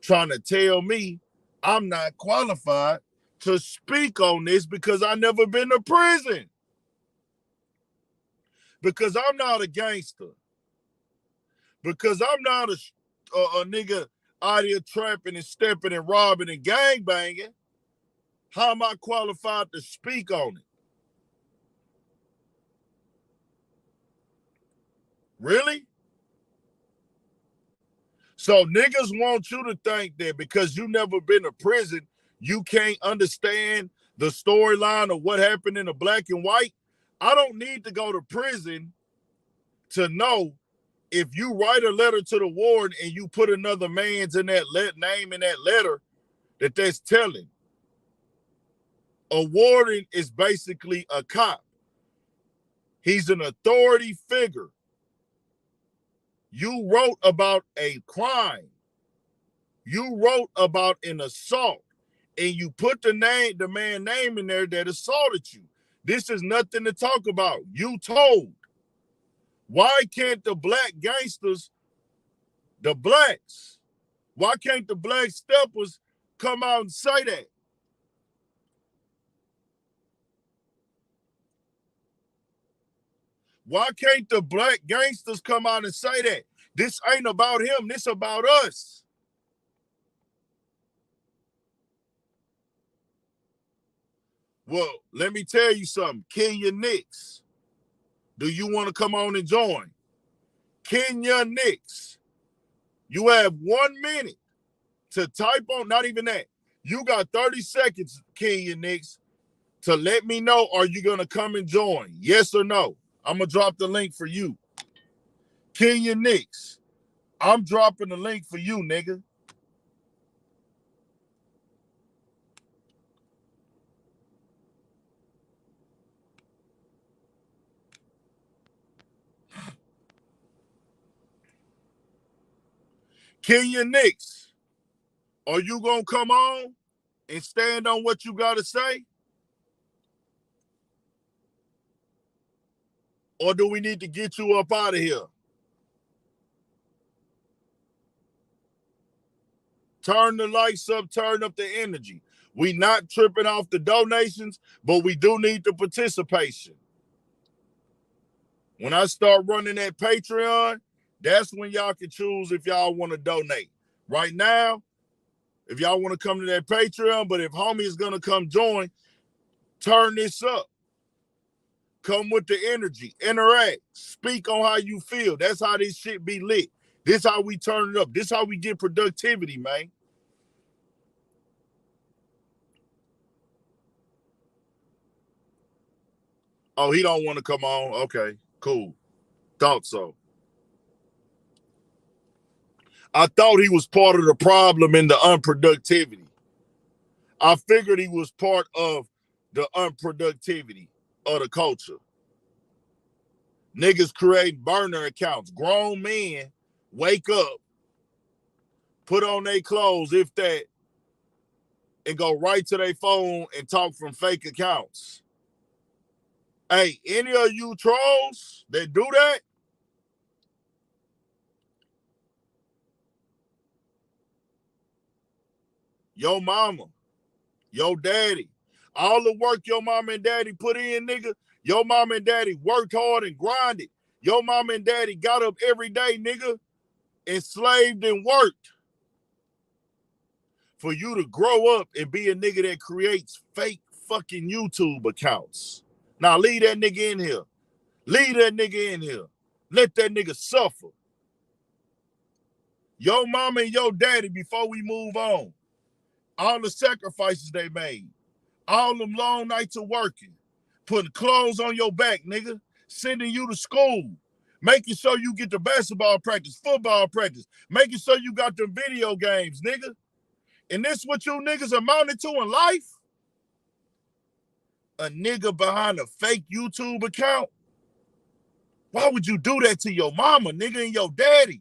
trying to tell me I'm not qualified to speak on this because I never been to prison. Because I'm not a gangster. Because I'm not a nigga out here trapping and stepping and robbing and gangbanging. How am I qualified to speak on it? Really? So niggas want you to think that because you never been to prison, you can't understand the storyline of what happened in the black and white. I don't need to go to prison to know if you write a letter to the warden and you put another man's in that name in that letter, that's telling. A warden is basically a cop. He's an authority figure. You wrote about a crime. You wrote about an assault, and you put the man name in there that assaulted you. This is nothing to talk about. You told. Why can't the black gangsters, the blacks, why can't the black steppers come out and say that? Why can't the black gangsters come out and say that? This ain't about him. This about us. Well, let me tell you something. Kenya Nix, do you want to come on and join? Kenya Nix, You have 1 minute to type on, not even that. You got 30 seconds, Kenya Nicks, to let me know, are you going to come and join? Yes or no? I'm going to drop the link for you. Kenya Nicks, I'm dropping the link for you, nigga. Kenya Nicks, are you going to come on and stand on what you got to say? Or do we need to get you up out of here? Turn the lights up, turn up the energy. We not tripping off the donations, but we do need the participation. When I start running that Patreon, that's when y'all can choose if y'all want to donate. Right now, if y'all want to come to that Patreon, but if homie is going to come join, turn this up. Come with the energy, interact, speak on how you feel. That's how this shit be lit. This how we turn it up. This how we get productivity, man. Oh, he don't want to come on? Okay, cool. Thought so. I thought he was part of the problem in the unproductivity. I figured he was part of the unproductivity of the culture. Niggas create burner accounts. Grown men wake up, put on their clothes, if that, and go right to their phone and talk from fake accounts. Hey, any of you trolls that do that, your mama, your daddy, all the work your mama and daddy put in, nigga, your mama and daddy worked hard and grinded. Your mama and daddy got up every day, nigga, and slaved and worked for you to grow up and be a nigga that creates fake fucking YouTube accounts. Now leave that nigga in here. Leave that nigga in here. Let that nigga suffer. Your mama and your daddy, before we move on, all the sacrifices they made, all them long nights of working, putting clothes on your back, nigga, sending you to school, making sure you get the basketball practice, football practice, making sure you got them video games, nigga. And this what you niggas amounted to in life? A nigga behind a fake YouTube account? Why would you do that to your mama, nigga, and your daddy?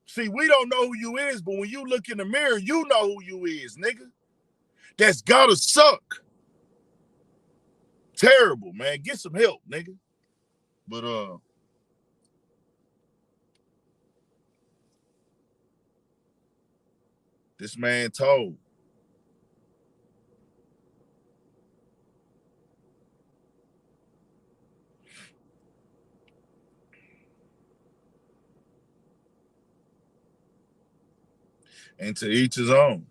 See, we don't know who you is, but when you look in the mirror, you know who you is, nigga. That's gotta suck. Terrible, man. Get some help, nigga. But this man told. And to each his own.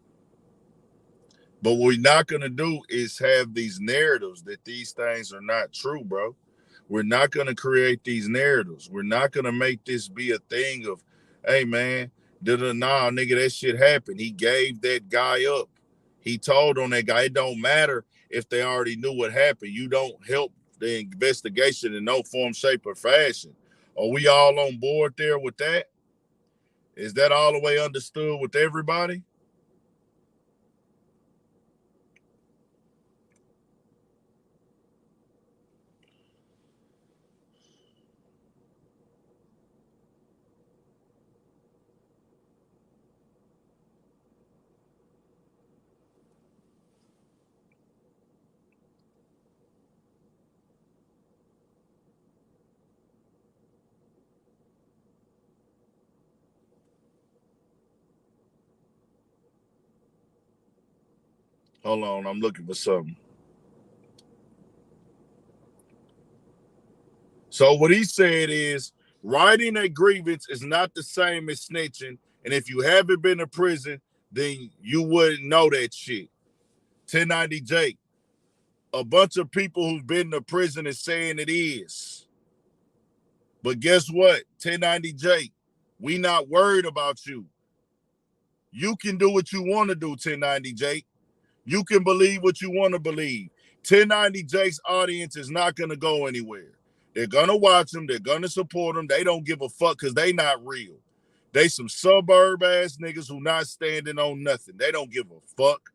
But what we're not gonna do is have these narratives that these things are not true, bro. We're not gonna create these narratives. We're not gonna make this be a thing of, hey man, nah, nigga, that shit happened. He gave that guy up. He told on that guy. It don't matter if they already knew what happened. You don't help the investigation in no form, shape, or fashion. Are we all on board there with that? Is that all the way understood with everybody? Hold on, I'm looking for something. So what he said is writing a grievance is not the same as snitching. And if you haven't been to prison, then you wouldn't know that shit. 1090J. A bunch of people who've been to prison is saying it is. But guess what? 1090J, we not worried about you. You can do what you want to do, 1090J. You can believe what you want to believe. 1090J's audience is not going to go anywhere. They're going to watch them. They're going to support them. They don't give a fuck because they not real. They some suburb-ass niggas who not standing on nothing. They don't give a fuck.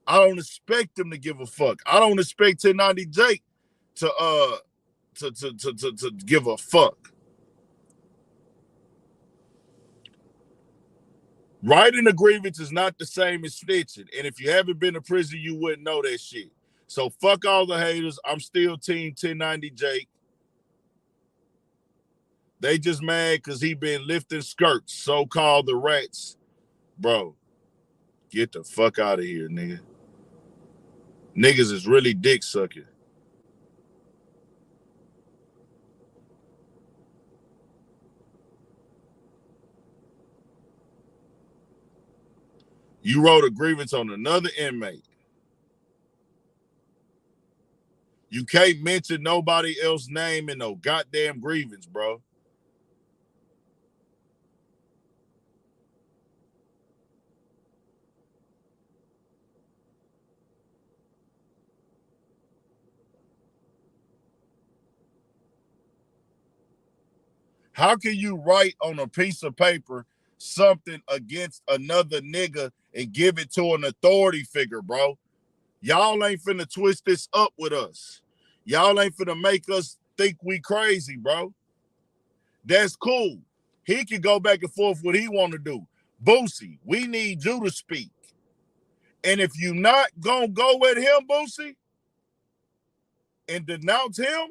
I don't expect them to give a fuck. I don't expect 1090J to give a fuck. Writing a grievance is not the same as snitching. And if you haven't been to prison, you wouldn't know that shit. So fuck all the haters. I'm still team 1090J. They just mad because he been lifting skirts, so-called the rats. Bro, get the fuck out of here, nigga. Niggas is really dick sucking. You wrote a grievance on another inmate. You can't mention nobody else's name in no goddamn grievance, bro. How can you write on a piece of paper something against another nigga and give it to an authority figure, bro? Y'all ain't finna twist this up with us. Y'all ain't finna make us think we crazy, bro. That's cool. He can go back and forth what he want to do. Boosie, we need you to speak. And if you not gonna go with him, Boosie, and denounce him,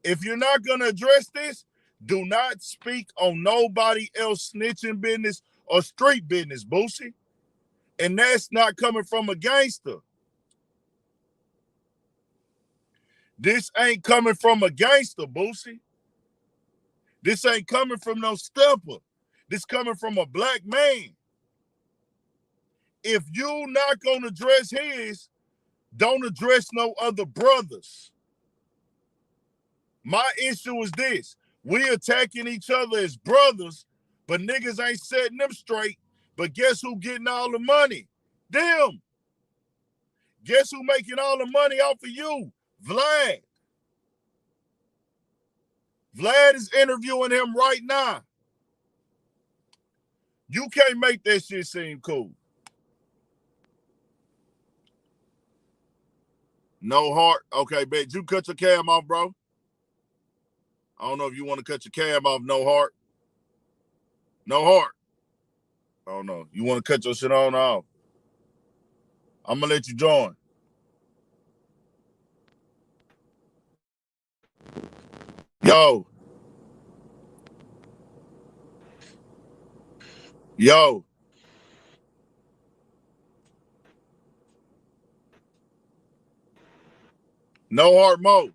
if you're not gonna address this, do not speak on nobody else snitching business or street business, Boosie. And that's not coming from a gangster. This ain't coming from a gangster, Boosie. This ain't coming from no stepper. This coming from a black man. If you not gonna address his, don't address no other brothers. My issue is this. We attacking each other as brothers, but niggas ain't setting them straight. But guess who getting all the money? Them. Guess who making all the money off of you? Vlad. Vlad is interviewing him right now. You can't make that shit seem cool. No heart. Okay, bet. You cut your cam off, bro? I don't know if you want to cut your cam off. No heart. No heart. I don't know. You want to cut your shit on or off? I'm going to let you join. Yo. Yo. No heart mode.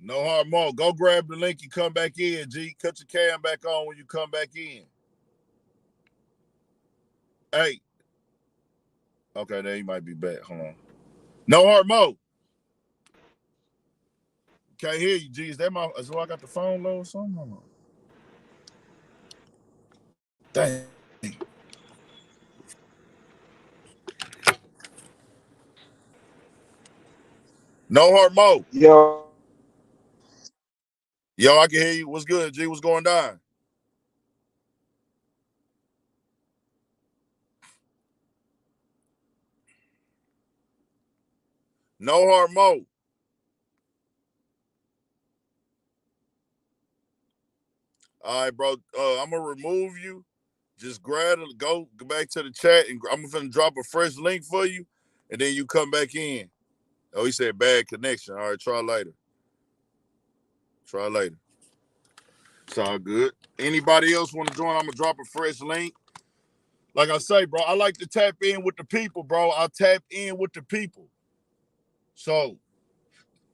No hard mode. Go grab the link and come back in, G. Cut your cam back on when you come back in. Hey. Okay, there you might be back. Hold on. No hard mode. Can't hear you, G. Is that my, so I got the phone low or something? Hold on. Dang. No hard mode. Yo. Yo, I can hear you. What's good, G? What's going down? No hard mode. All right, bro. I'm gonna remove you. Just grab it, go back to the chat, and I'm gonna drop a fresh link for you, and then you come back in. Oh, he said bad connection. All right, try later. Try later. It's all good. Anybody else want to join? I'm gonna drop a fresh link. Like I say, bro, I like to tap in with the people, bro. I tap in with the people. So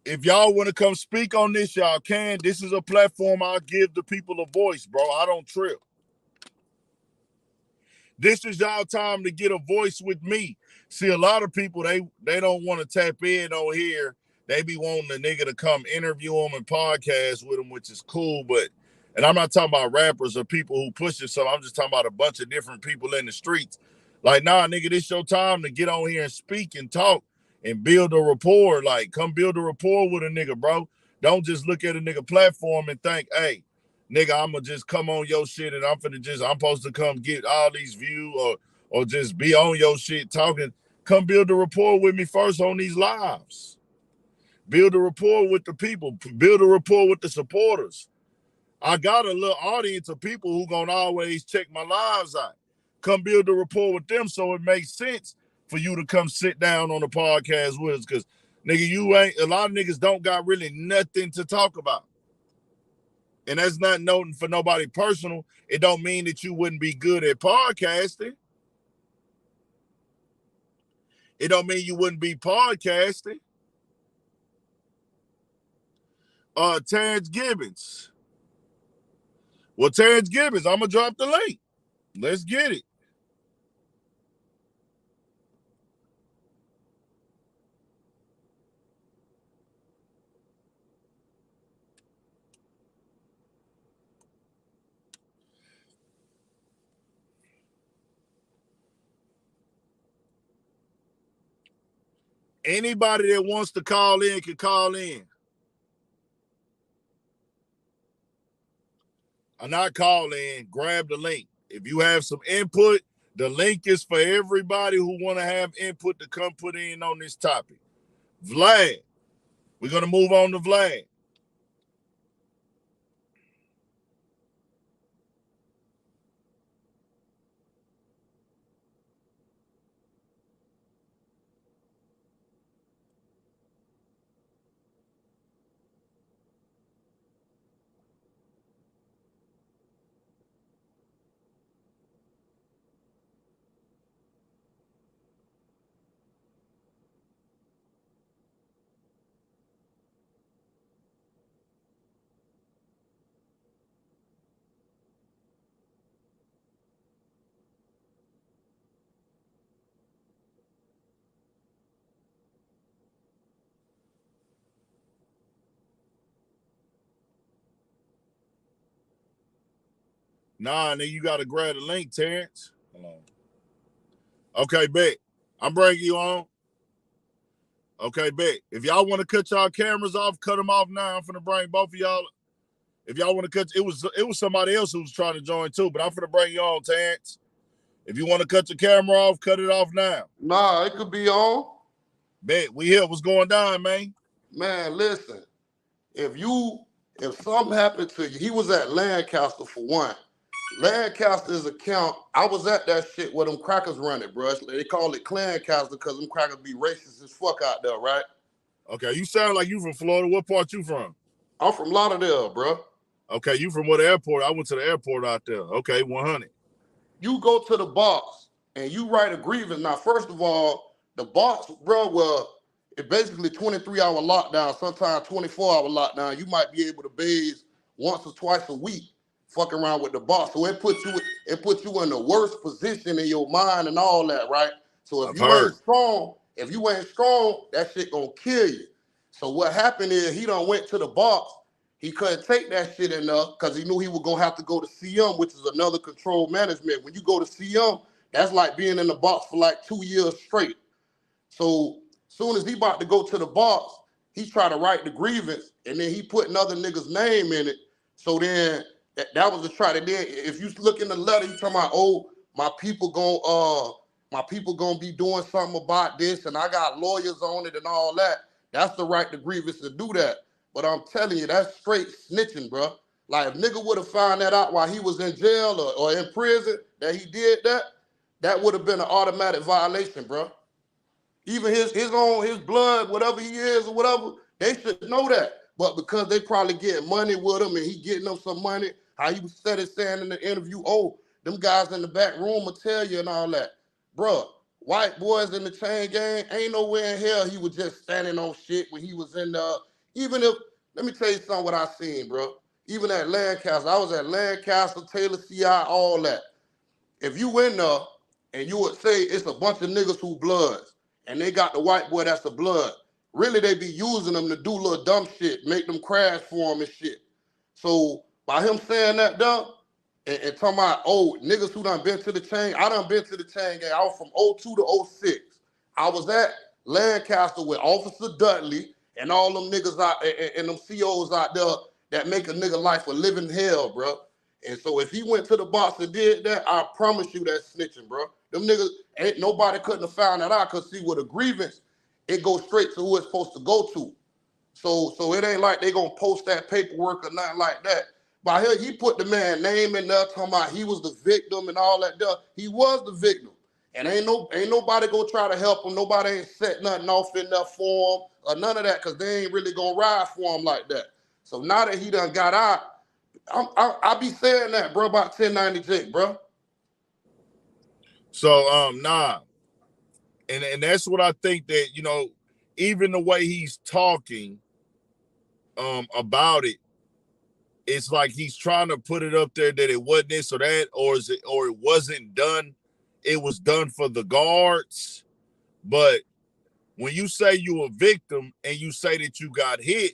if y'all want to come speak on this, y'all can. This is a platform I'll give the people a voice, bro. I don't trip. This is y'all time to get a voice with me. See, a lot of people, they don't want to tap in on here. They be wanting the nigga to come interview them and podcast with them, which is cool. But, and I'm not talking about rappers or people who push it. So I'm just talking about a bunch of different people in the streets. Like, nah, nigga, this your time to get on here and speak and talk and build a rapport. Like, come build a rapport with a nigga, bro. Don't just look at a nigga platform and think, hey, nigga, I'ma just come on your shit and I'm supposed to come get all these views or just be on your shit talking. Come build a rapport with me first on these lives. Build a rapport with the people. Build a rapport with the supporters. I got a little audience of people who gonna always check my lives out. Come build a rapport with them so it makes sense for you to come sit down on the podcast with us. Cause nigga, a lot of niggas don't got really nothing to talk about. And that's not noting for nobody personal. It don't mean that you wouldn't be good at podcasting. It don't mean you wouldn't be podcasting. Terrence Gibbons. Well, Terrence Gibbons, I'm going to drop the link. Let's get it. Anybody that wants to call in can call in. Or not call in, grab the link. If you have some input, the link is for everybody who want to have input to come put in on this topic. Vlad, we're going to move on to Vlad. Nah, nigga, you got to grab the link, Terrence. Hold on. Okay, bet. I'm bringing you on. Okay, bet. If y'all want to cut y'all cameras off, cut them off now. I'm finna bring both of y'all. If y'all want to cut, it was somebody else who was trying to join too, but I'm finna bring you on, Terrence. If you want to cut your camera off, cut it off now. Nah, it could be on. Bet. We here. What's going down, man? Man, listen. If something happened to you, he was at Lancaster for one. Lancaster's account, I was at that shit where them crackers run it, bro. They call it Clancaster because them crackers be racist as fuck out there, right? Okay, you sound like you from Florida. What part you from? I'm from Lauderdale, bro. Okay, you from what airport? I went to the airport out there. Okay, 100. You go to the box and you write a grievance. Now, first of all, the box, bro, well, it's basically 23-hour lockdown, sometimes 24-hour lockdown. You might be able to bathe once or twice a week, fucking around with the box. So it puts you in the worst position in your mind and all that, right? So if you ain't strong, that shit gonna kill you. So what happened is he done went to the box. He couldn't take that shit enough because he knew he was gonna have to go to CM, which is another control management. When you go to CM, that's like being in the box for like 2 years straight. So soon as he about to go to the box, he tried to write the grievance, and then he put another nigga's name in it. So then that was the try. And then if you look in the letter, he talking about, oh, my people gonna be doing something about this, and I got lawyers on it and all that. That's the right to grievance to do that. But I'm telling you, that's straight snitching, bro. Like if nigga would have found that out while he was in jail or in prison that he did that, that would have been an automatic violation, bro. Even his blood, whatever he is or whatever, they should know that. But because they probably getting money with him and he getting them some money, how he said it saying in the interview, oh, them guys in the back room will tell you and all that. Bro, white boys in the chain gang, ain't nowhere in hell he was just standing on shit when he was in the, even if, let me tell you something what I seen, bro. Even at Lancaster, I was at Lancaster, Taylor CI, all that. if you in there and you would say it's a bunch of niggas who bloods and they got the white boy that's a blood, really they be using them to do little dumb shit, make them crash for them and shit. So by him saying that though, and talking about, oh, niggas who done been to the chain, I done been to the chain gang. I was from 02 to 06. I was at Lancaster with Officer Dudley and all them niggas out and them COs out there that make a nigga life a living hell, bro. And so if he went to the box and did that, I promise you that's snitching, bro. Them niggas, ain't nobody couldn't have found that out, because see, with a grievance, it goes straight to who it's supposed to go to. So it ain't like they gonna post that paperwork or nothing like that. By here, he put the man name in there, talking about he was the victim and all that stuff. He was the victim. And ain't nobody gonna try to help him. Nobody ain't set nothing off in there for him or none of that, because they ain't really gonna ride for him like that. So now that he done got out, I be saying that, bro, about 1096, bro. So nah. And that's what I think, that, you know, even the way he's talking about it, it's like he's trying to put it up there that it wasn't this or that, or it wasn't done. It was done for the guards. But when you say you a victim and you say that you got hit,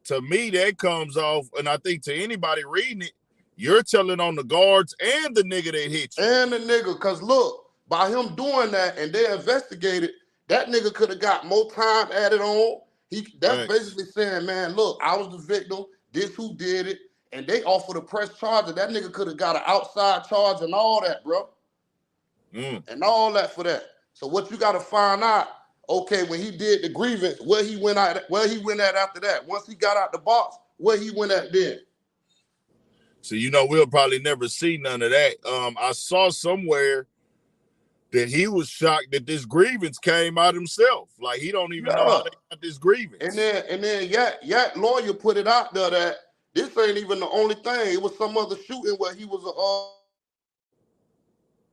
to me that comes off, and I think to anybody reading it, you're telling on the guards and the nigga that hit you. And the nigga, because look, by him doing that and they investigated, that nigga could have got more time added on. That's basically saying, man, look, I was the victim, this who did it, and they offered a press charge, and that nigga could have got an outside charge and all that, bro. And all that for that. So what you got to find out, okay, when he did the grievance, where he went at after that. Once he got out the box, where he went at then. So, you know, we'll probably never see none of that. I saw somewhere that he was shocked that this grievance came out himself. Like, he don't even know how they got this grievance. And then Yak lawyer put it out there that this ain't even the only thing. It was some other shooting where he was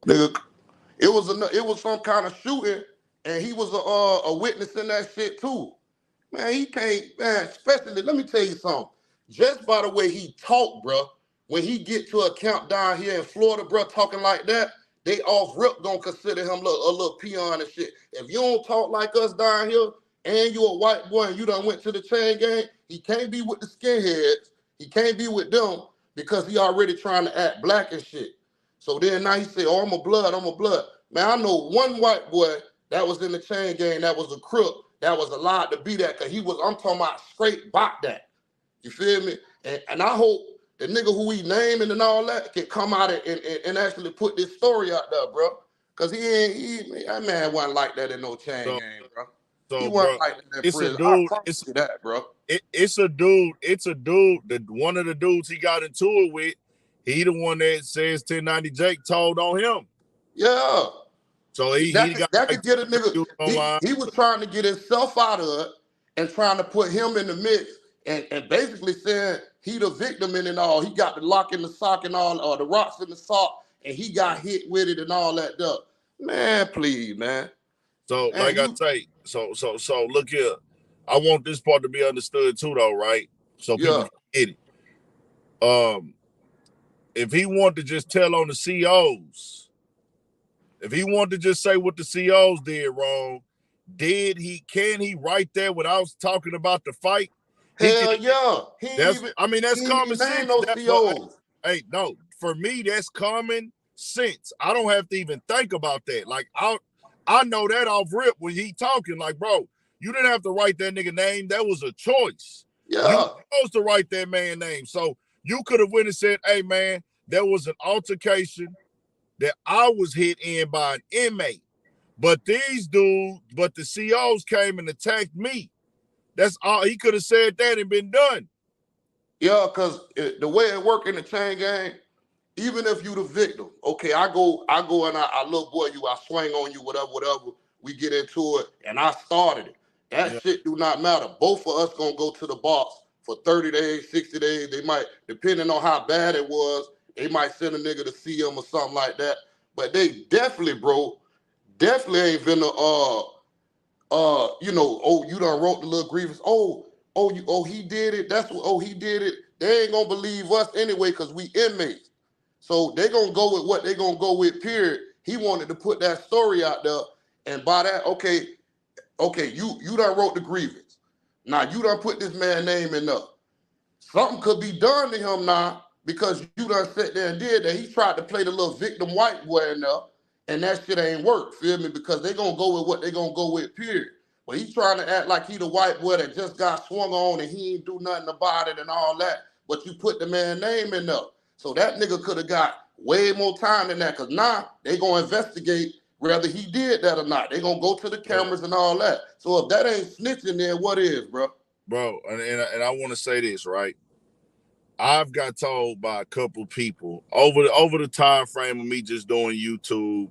nigga. It was some kind of shooting, and he was a witness in that shit too. Man, he can't, man, especially, let me tell you something. Just by the way he talk, bro, when he get to a camp down here in Florida, bro, talking like that, they off rip gonna consider him a little peon and shit. If you don't talk like us down here, and you a white boy and you done went to the chain gang, he can't be with the skinheads. He can't be with them because he already trying to act black and shit. So then now he say, oh, I'm a blood. Man, I know one white boy that was in the chain gang that was a crook, that was allowed to be that, because I'm talking about straight bot that. You feel me? And I hope the nigga who he naming and all that can come out and actually put this story out there, bro. Because that man wasn't like that in no chain gang, bro. So, he wasn't like that in prison. It's that, bro. It's a dude that one of the dudes he got into it with, he the one that says 1090 Jake told on him. Yeah. So that could get a nigga. He was trying to get himself out of it and trying to put him in the mix and basically saying he the victim in it all. He got the lock in the sock and all, or the rocks in the sock, and he got hit with it and all that stuff. Man, please, man. So man, like I say, so look here. I want this part to be understood too, though, right? So people get it. If he wanted to just tell on the COs, if he wanted to just say what the COs did wrong, can he right there without talking about the fight? Hell yeah. That's common sense. No COs. Hey, no, for me, that's common sense. I don't have to even think about that. Like, I know that off rip when he talking, like, bro, you didn't have to write that nigga name. That was a choice. Yeah. You were supposed to write that man name. So you could have went and said, hey, man, there was an altercation that I was hit in by an inmate. But the COs came and attacked me. That's all. He could have said that and been done. Yeah, because the way it work in the chain gang, even if you the victim, okay, I go and I little boy you, I swing on you, whatever, we get into it, and I started it. That shit do not matter. Both of us gonna go to the box for 30 days, 60 days. They might, depending on how bad it was, they might send a nigga to see him or something like that. But they definitely ain't been you done wrote the little grievance. He did it. He did it. They ain't gonna believe us anyway, because we inmates. So they're gonna go with what they're gonna go with, period. He wanted to put that story out there, and by that, okay, you done wrote the grievance. Now you done put this man's name in there. Something could be done to him now because you done sat there and did that. He tried to play the little victim white boy in there, and that shit ain't work, feel me? Because they gonna go with what they gonna go with, period. But he trying to act like he the white boy that just got swung on and he ain't do nothing about it and all that. But you put the man's name in there. So that nigga could have got way more time than that, because now they gonna investigate whether he did that or not. They gonna go to the cameras and all that. So if that ain't snitching, then what is, bro? Bro, and I want to say this, right? I've got told by a couple people over the time frame of me just doing YouTube,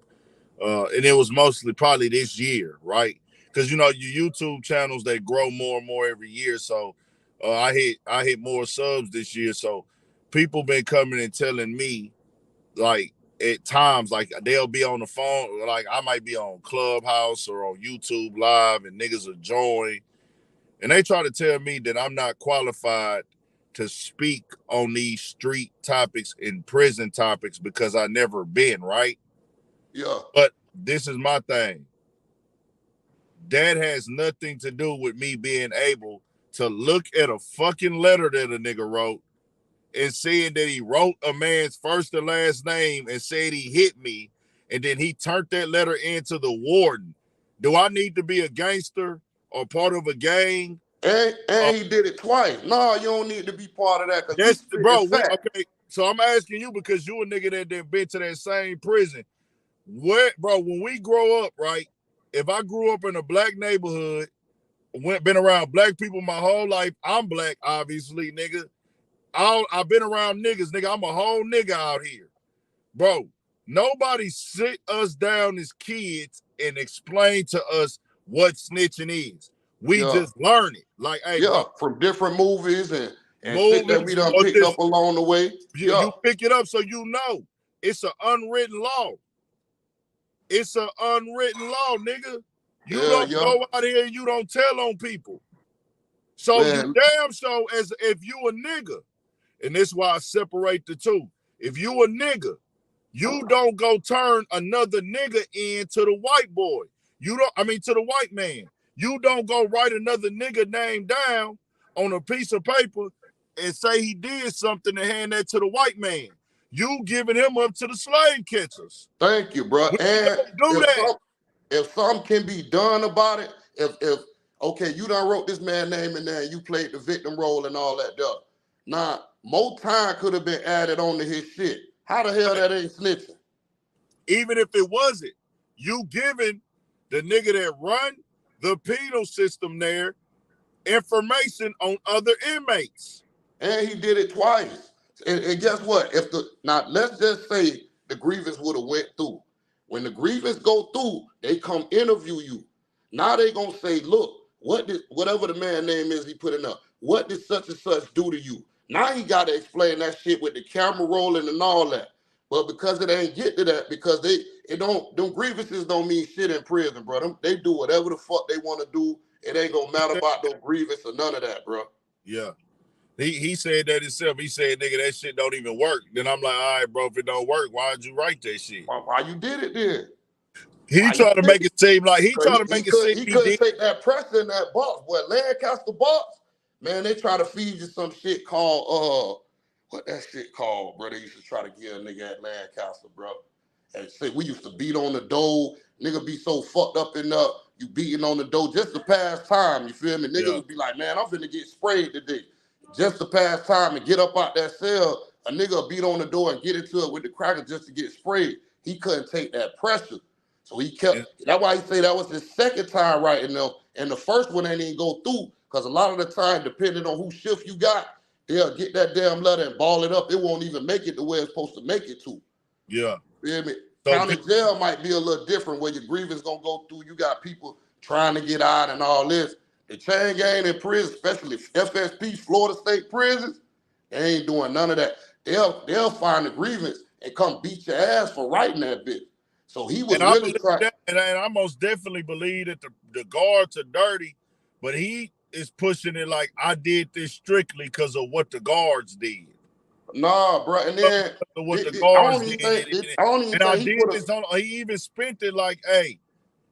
and it was mostly probably this year, right? Because your YouTube channels, they grow more and more every year. So I hit more subs this year. So people been coming and telling me, like, at times, like, they'll be on the phone, like I might be on Clubhouse or on YouTube Live, and niggas will join, and they try to tell me that I'm not qualified to speak on these street topics and prison topics because I never been, right? Yeah. But this is my thing. That has nothing to do with me being able to look at a fucking letter that a nigga wrote and saying that he wrote a man's first and last name and said he hit me, and then he turned that letter into the warden. Do I need to be a gangster or part of a gang? And he did it twice. No, you don't need to be part of that. That's bro. Okay, so I'm asking you because you a nigga that been to that same prison. What, bro? When we grow up, right? If I grew up in a black neighborhood, been around black people my whole life. I'm black, obviously, nigga. I've been around niggas, nigga. I'm a whole nigga out here, bro. Nobody sit us down as kids and explain to us what snitching is. We just learn it. Like, hey, bro, from different movies and shit that we done picked up along the way. You pick it up so you know. It's an unwritten law. It's an unwritten law, nigga. You don't go out here and you don't tell on people. So you damn so as if you a nigga. And this is why I separate the two. If you a nigga, you don't go turn another nigga in to the white boy. To the white man. You don't go write another nigga name down on a piece of paper and say he did something and hand that to the white man. You giving him up to the slave catchers. Thank you, bro. And if something can be done about it, if you done wrote this man's name in there and you played the victim role and all that stuff. Now, more time could have been added on to his shit. How the hell that ain't snitching? Even if it wasn't, you giving the nigga that run the penal system there information on other inmates. And he did it twice. And guess what? Let's just say the grievance would have went through. When the grievance go through, they come interview you. Now they gonna say, look, whatever the man name is he put in up, what did such and such do to you? Now he gotta explain that shit with the camera rolling and all that. But because it ain't get to that, because them grievances don't mean shit in prison, bro. They do whatever the fuck they want to do. It ain't gonna matter about no grievance or none of that, bro. Yeah. He said that himself. He said, nigga, that shit don't even work. Then I'm like, all right, bro, if it don't work, why'd you write that shit? Why you did it then? He tried to make it seem like he couldn't take that pressure in that box. What, Lancaster box? Man, they try to feed you some shit called what that shit called, bro? They used to try to get a nigga at Lancaster, bro. And say we used to beat on the door. Nigga be so fucked up in you beating on the door just to pass time. You feel me? Nigga would be like, man, I'm finna get sprayed today. Just to pass time and get up out that cell. A nigga beat on the door and get into it with the cracker just to get sprayed. He couldn't take that pressure. So he kept, that's why he say that was his second time writing them. And the first one ain't even go through, because a lot of the time, depending on who shift you got, they'll get that damn letter and ball it up. It won't even make it to where it's supposed to make it to. Yeah. Feel me? County jail might be a little different where your grievance gonna go through. You got people trying to get out and all this. The chain gang in prison, especially FSP, Florida State prisons, they ain't doing none of that. They'll find the grievance and come beat your ass for writing that bitch. So he was really trying. And I most definitely believe that the guards are dirty, but he is pushing it like I did this strictly because of what the guards did. Nah, bro. And then what the I guards don't even did, think. I don't even and I think he did put this on. He even spent it like, hey,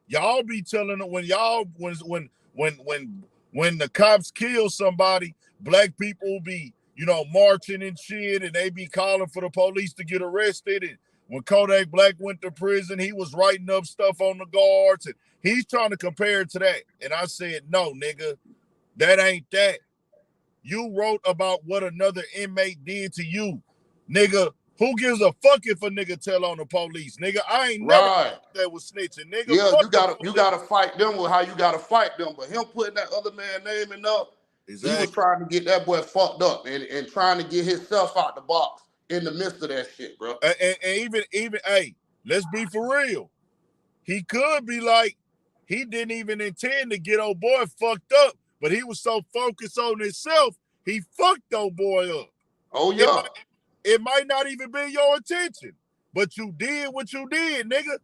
y'all be telling them when y'all when the cops kill somebody, black people be marching and shit, and they be calling for the police to get arrested. And when Kodak Black went to prison, he was writing up stuff on the guards, and he's trying to compare it to that. And I said, no, nigga, that ain't that. You wrote about what another inmate did to you, nigga. Who gives a fuck if a nigga tell on the police, nigga? I ain't never that was snitching, nigga. Yeah, fuck you gotta fight them with how you gotta fight them. But him putting that other man's name in up, exactly. He was trying to get that boy fucked up and trying to get himself out the box in the midst of that shit, bro. And even, hey, let's be for real. He could be like, he didn't even intend to get old boy fucked up, but he was so focused on himself, he fucked old boy up. Oh, yeah. It might not even be your intention, but you did what you did, nigga.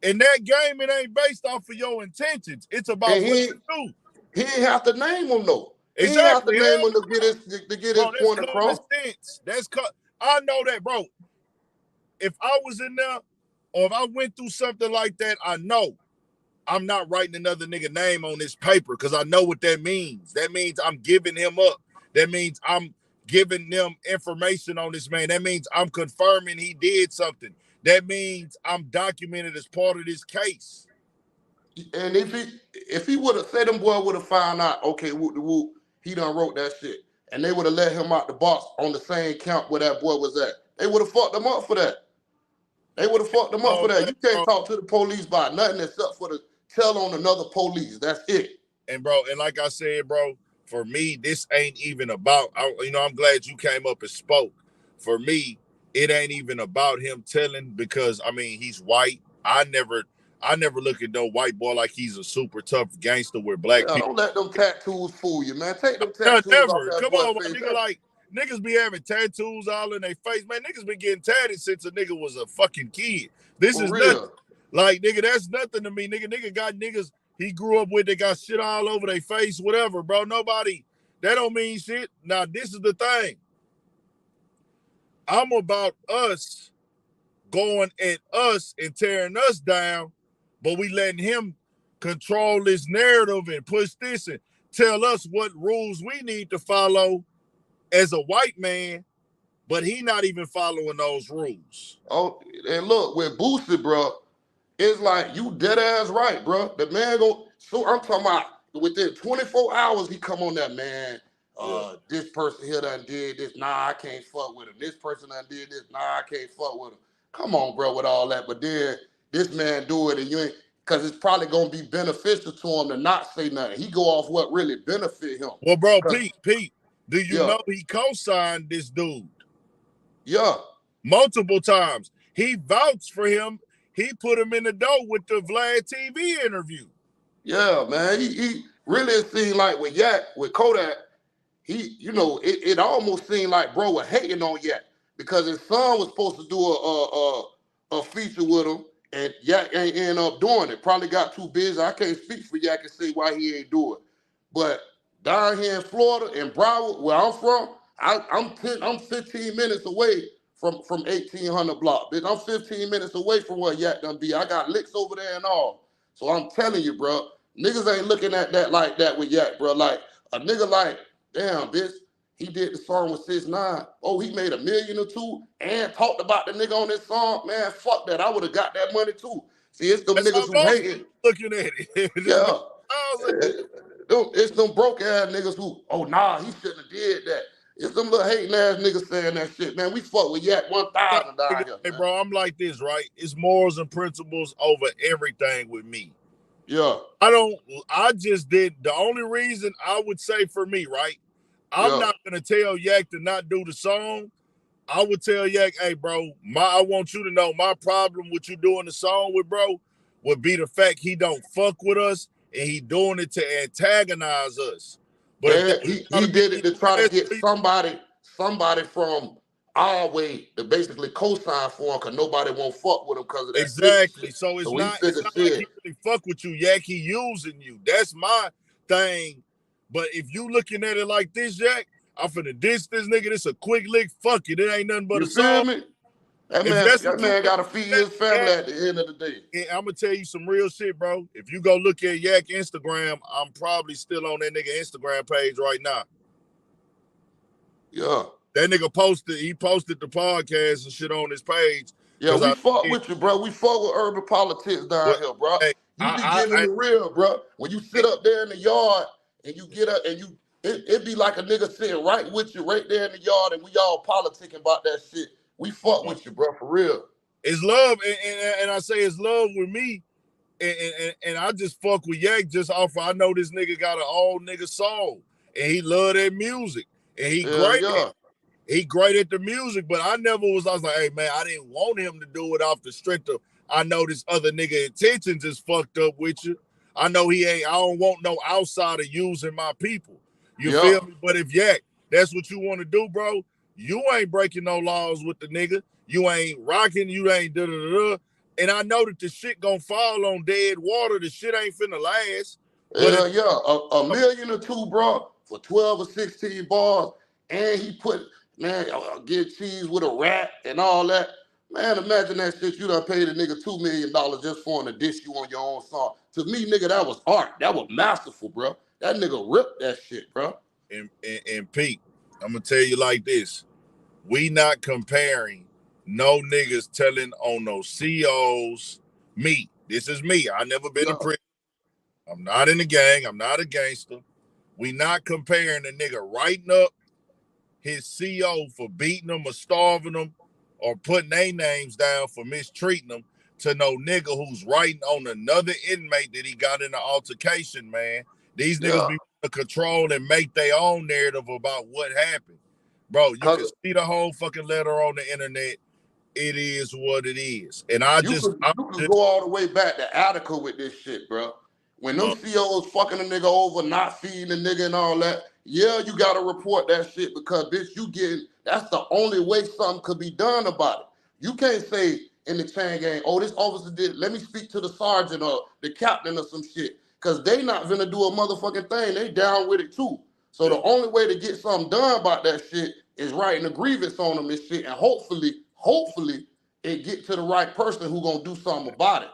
In that game, it ain't based off of your intentions. It's about what you do. He ain't have to name him, though. Exactly. He ain't have to name him to get his point across. Sense. I know that, bro. If I was in there, or if I went through something like that, I know I'm not writing another nigga name on this paper because I know what that means. That means I'm giving him up. That means I'm giving them information on this man. That means I'm confirming he did something. That means I'm documented as part of this case. And if he would have said them boy would have found out, okay, he done wrote that shit, and they would have let him out the box on the same count where that boy was at, they would have fucked him up for that. You can't talk to the police about nothing except for the tell on another police. That's it. And bro, and like I said, bro, for me, this ain't even about, I'm glad you came up and spoke. For me, it ain't even about him telling because, he's white. I never look at no white boy like he's a super tough gangster with black people. Don't let them tattoos fool you, man. Take them tattoos off that Come on, my nigga. Like, niggas be having tattoos all in their face. Man, niggas been getting tatted since a nigga was a fucking kid. This is nothing. Like, nigga, that's nothing to me. Nigga got niggas he grew up with that got shit all over their face, whatever, bro. Nobody, that don't mean shit. Now, this is the thing. I'm about us going at us and tearing us down, but we letting him control this narrative and push this and tell us what rules we need to follow as a white man, but he not even following those rules. Oh, and look, with Boosie, bro, it's like you dead ass right, bro. The man so I'm talking about within 24 hours, he come on that, man. This person here done did this. Nah, I can't fuck with him. This person done did this. Nah, I can't fuck with him. Come on, bro, with all that. But then this man do it and you ain't, because it's probably going to be beneficial to him to not say nothing. He go off what really benefit him. Well, bro, Pete, do you know he co-signed this dude? Yeah. Multiple times. He vouched for him. He put him in the door with the Vlad TV interview. Yeah, man. He really seemed like with Kodak, it almost seemed like bro was hating on Yak because his son was supposed to do a feature with him, and Yak ain't end up doing it. Probably got too busy. I can't speak for Yak and say why he ain't do it. But down here in Florida, in Broward, where I'm from, I'm 15 minutes away from 1800 block. Bitch, I'm 15 minutes away from where Yak done be. I got licks over there and all. So I'm telling you, bro, niggas ain't looking at that like that with Yak, bro. Like a nigga like, damn, bitch, he did the song with 6ix9ine. Oh, he made $1 million or $2 million and talked about the nigga on this song. Man, fuck that. I would have got that money too. See, it's them niggas who hating. Looking at it. Yeah. It's them broke ass niggas who, oh nah, he shouldn't have did that. It's them little hating ass niggas saying that shit, man. We fuck with Yak 1000 down here. Hey, bro, I'm like this, right? It's morals and principles over everything with me. Yeah. The only reason I would say for me, right? I'm not gonna tell Yak to not do the song. I would tell Yak, hey, bro, I want you to know my problem with you doing the song with bro would be the fact he don't fuck with us and he doing it to antagonize us. But he did it to try to get somebody from our way to basically co-sign for him because nobody won't fuck with him because of that. Exactly. So it's not like he really fuck with you, Yak. He using you. That's my thing. But if you looking at it like this, Yak, I'm finna diss this nigga. This a quick lick. Fuck it. It ain't nothing but You a feel song. me? That If man got to feed his family at the end of the day. And I'm gonna tell you some real shit, bro. If you go look at Yak Instagram, I'm probably still on that nigga Instagram page right now. Yeah. That nigga posted the podcast and shit on his page. Yeah, we fuck with you, bro. We fuck with urban politics down here, bro. Hey, You be giving it real, bro. When you sit up there in the yard and you get up and it be like a nigga sitting right with you right there in the yard and we all politicking about that shit. We fuck with you, bro, for real. It's love, and I say it's love with me, and I just fuck with Yak just off. I know this nigga got an old nigga soul, and he love that music, and he great. Yeah. He great at the music, but I was like, hey man, I didn't want him to do it off the strength of, I know this other nigga intentions is fucked up with you. I know he ain't, I don't want no outsider using my people. You feel me? But if Yak, that's what you want to do, bro, you ain't breaking no laws with the nigga. You ain't rocking, you ain't da-da-da-da. And I know that the shit gonna fall on dead water. The shit ain't finna last. But a million or two, bro, for 12 or 16 bars, and he put, man, get cheese with a rat and all that. Man, imagine that shit. You done paid a nigga $2 million just for him to diss you on your own song. To me, nigga, that was art. That was masterful, bro. That nigga ripped that shit, bro. And Pete, I'm gonna tell you like this. We not comparing no niggas telling on no COs. Me. This is me. I never been in prison. I'm not in the gang. I'm not a gangster. We not comparing a nigga writing up his CO for beating them or starving them or putting their names down for mistreating them to no nigga who's writing on another inmate that he got in an altercation, man. These niggas be to control and make their own narrative about what happened. Bro, you can see the whole fucking letter on the internet. It is what it is. And you could go all the way back to Attica with this shit, bro. When them COs fucking a nigga over, not feeding the nigga and all that, yeah, you gotta report that shit because bitch, that's the only way something could be done about it. You can't say in the chain gang, oh, this officer did, let me speak to the sergeant or the captain or some shit. Cause they not gonna do a motherfucking thing. They down with it too. So the only way to get something done about that shit is writing a grievance on them and shit. And hopefully it get to the right person who gonna do something about it.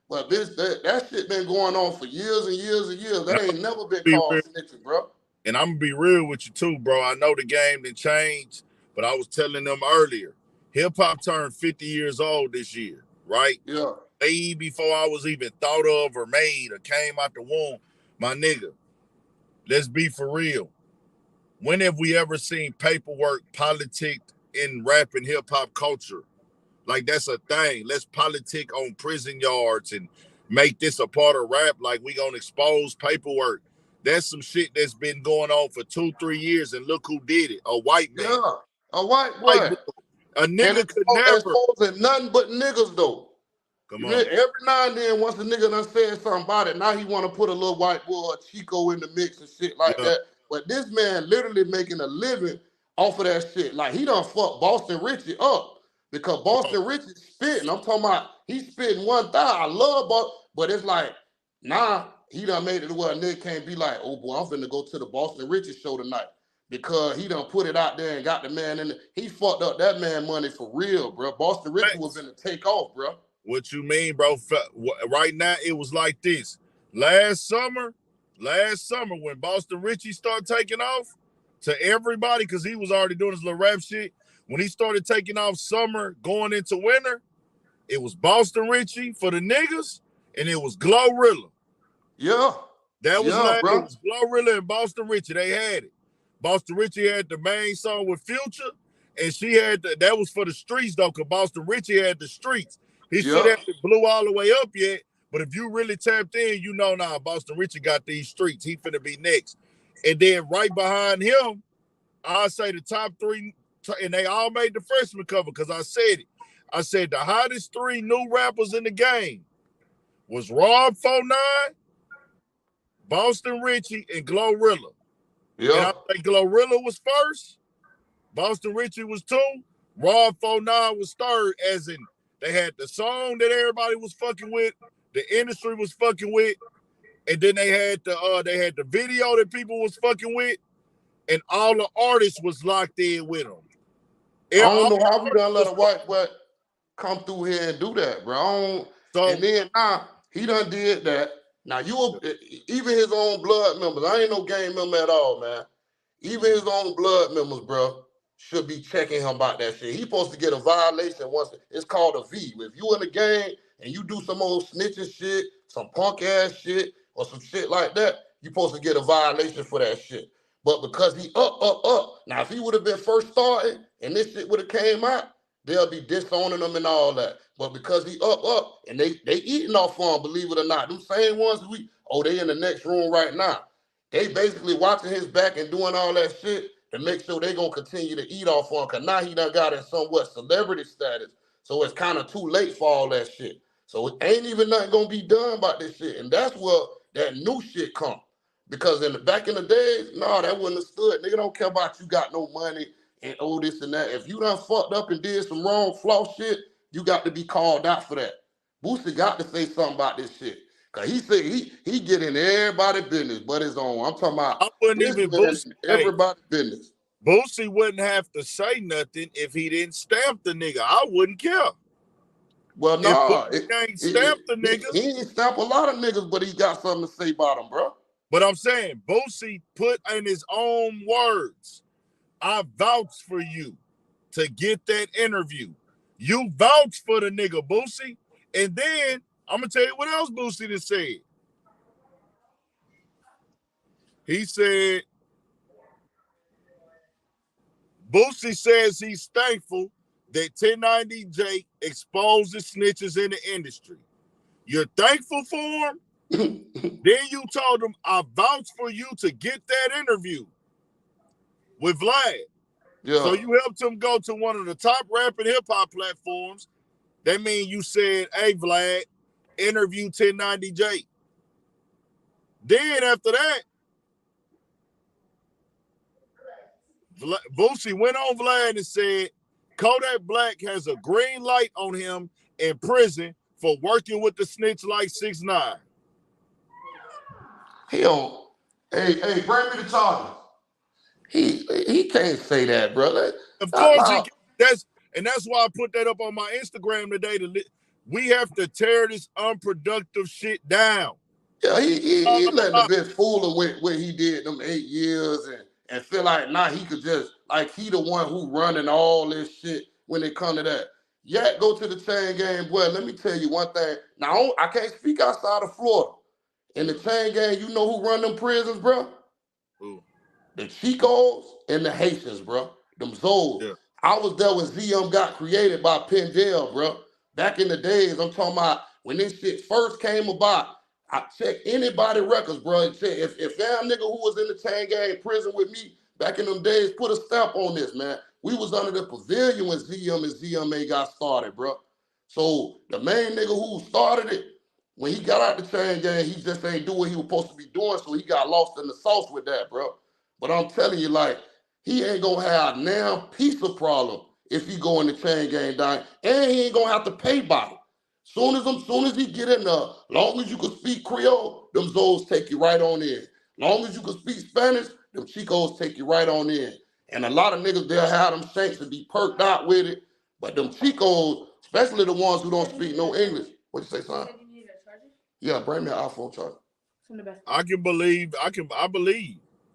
But that shit been going on for years and years and years. That ain't never been called snitching, bro. And I'm gonna be real with you too, bro. I know the game didn't change, but I was telling them earlier, hip hop turned 50 years old this year, right? Yeah. Way before I was even thought of or made or came out the womb. My nigga, let's be for real. When have we ever seen paperwork politic in rap and hip hop culture? Like that's a thing. Let's politic on prison yards and make this a part of rap. Like we gonna expose paperwork. That's some shit that's been going on for 2-3 years, and look who did it. A white man. Yeah, a white boy. A nigga could never. Exposing nothing but niggas though. Come on. Every now and then, once a nigga done said something about it, now he want to put a little white boy or Chico in the mix and shit like that. But this man literally making a living off of that shit. Like he done fucked Boston Richie up because Boston Richie spitting. I'm talking about he spitting 1,000. I love Boston, but it's like, nah, he done made it to where a nigga can't be like, oh boy, I'm finna go to the Boston Richie show tonight. Because he done put it out there and got the man in it. He fucked up that man money for real, bro. Boston Richie was finna take off, bro. What you mean, bro? Right now, it was like this. Last summer, when Boston Richie started taking off to everybody, because he was already doing his little rap shit, when he started taking off summer, going into winter, it was Boston Richie for the niggas, and it was Glorilla. Yeah. That was bro. It was Glorilla and Boston Richie. They had it. Boston Richie had the main song with Future, and she had that was for the streets, though, because Boston Richie had the streets. He shit hasn't blew all the way up yet, but if you really tapped in, you know now Boston Richie got these streets. He finna be next. And then right behind him, I'll say the top 3, and they all made the freshman cover because I said it. I said the hottest 3 new rappers in the game was Rob 49, Boston Richie, and Glorilla. Yeah. And I think Glorilla was first, Boston Richie was 2, Rob 49 was 3rd, as in they had the song that everybody was fucking with, the industry was fucking with, and then they had the video that people was fucking with, and all the artists was locked in with him. I don't know how we done let a white boy come through here and do that, bro. And then now he done did that. Now even his own blood members, I ain't no gang member at all, man. Even his own blood members, bro, should be checking him about that shit. He supposed to get a violation once. It's called a V. If you in the gang and you do some old snitching shit, some punk ass shit, or some shit like that, you supposed to get a violation for that shit. But because he up. Now, if he would have been first starting and this shit would have came out, they'll be disowning him and all that. But because he up, and they eating off on him, believe it or not. Them same ones they in the next room right now. They basically watching his back and doing all that shit to make sure they gonna continue to eat off on him. Cause now he done got in somewhat celebrity status. So it's kind of too late for all that shit. So it ain't even nothing gonna be done about this shit. And that's where that new shit come. Because back in the days, that wouldn't have stood. Nigga don't care about you got no money and this and that. If you done fucked up and did some wrong flaw shit, you got to be called out for that. Boosie got to say something about this shit. Cause he said he get in everybody's business but his own. I'm talking about everybody's business. Boosie wouldn't have to say nothing if he didn't stamp the nigga. I wouldn't care. Well, he ain't stamp the nigga. He ain't stamp a lot of niggas, but he got something to say about him, bro. But I'm saying, Boosie put in his own words, I vouch for you to get that interview. You vouch for the nigga, Boosie. And then, I'm going to tell you what else Boosie done said. He said, Boosie says he's thankful that 1090 Jake exposes snitches in the industry. You're thankful for him? Then you told him, I vouch for you to get that interview with Vlad. Yeah. So you helped him go to one of the top rap and hip-hop platforms. That means you said, hey, Vlad, interview 1090 Jake. Then after that, Boosie went on Vlad and said, Kodak Black has a green light on him in prison for working with the snitch like 6ix9ine. Hey, bring me the charges. He can't say that, brother. Of course he can. That's why I put that up on my Instagram today. We have to tear this unproductive shit down. Yeah, he letting a bitch fool him with what he did them 8 years and feel like now he could just, like he the one who running all this shit when it come to that. Yeah, go to the chain game, boy. Let me tell you one thing. Now, I can't speak outside of Florida. In the chain gang, you know who run them prisons, bro? Who? The Chicos and the Haitians, bro. Them Zoles. Yeah. I was there when ZM got created by Pendel, bro. Back in the days, I'm talking about when this shit first came about, I checked anybody records, bro, and said, if that nigga who was in the chain gang prison with me back in them days, put a stamp on this, man. We was under the pavilion when ZM and ZMA got started, bro. So the main nigga who started it, when he got out the chain gang, he just ain't do what he was supposed to be doing, so he got lost in the sauce with that, bro. But I'm telling you, like, he ain't gonna have now piece of problem if he go in the chain gang down, and he ain't gonna have to pay by it. Soon as he get in there, long as you can speak Creole, them Zoles take you right on in. Long as you can speak Spanish, them Chicos take you right on in. And a lot of niggas, they'll have them shanks to be perked out with it, but them Chicos, especially the ones who don't speak no English. What you say, son? Yeah, bring me an iPhone charger. I believe.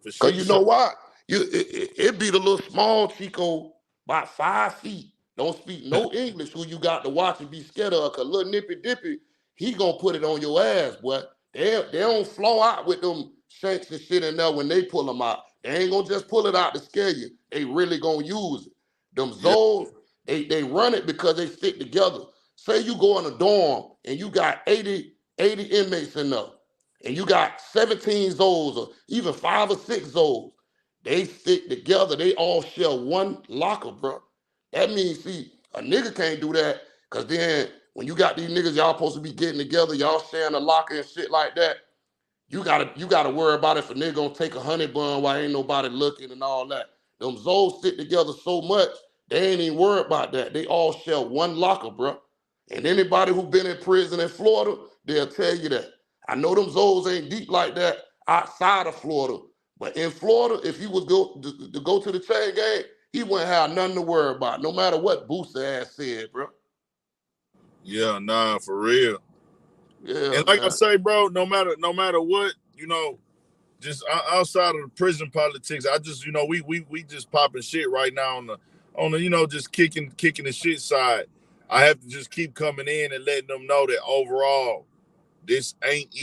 For sure. Cause you know why? It be the little small Chico, about 5 feet, don't speak no English, who you got to watch and be scared of. Cause little Nippy Dippy, he gonna put it on your ass, boy. They don't flow out with them shanks and shit in there when they pull them out. They ain't gonna just pull it out to scare you. They really gonna use it. Them Zoles, they run it because they stick together. Say you go in a dorm and you got 80 inmates in there, and you got 17 Zoles or even 5 or 6 Zoles. They stick together. They all share one locker, bro. That means, see, a nigga can't do that, because then when you got these niggas, y'all supposed to be getting together, y'all sharing a locker and shit like that, you gotta worry about if a nigga gonna take a honey bun while ain't nobody looking and all that. Them Zoles stick together so much, they ain't even worried about that. They all share one locker, bro. And anybody who been in prison in Florida, they'll tell you that. I know them Zoles ain't deep like that outside of Florida, But in Florida, if he was to go to the chain gang, he wouldn't have nothing to worry about, no matter what Boosie ass said, bro. Yeah, nah, for real. Yeah, And like I man. say, bro, no matter what, just outside of the prison politics, I just, we just popping shit right now on the just kicking the shit side. I have to just keep coming in and letting them know that overall, this ain't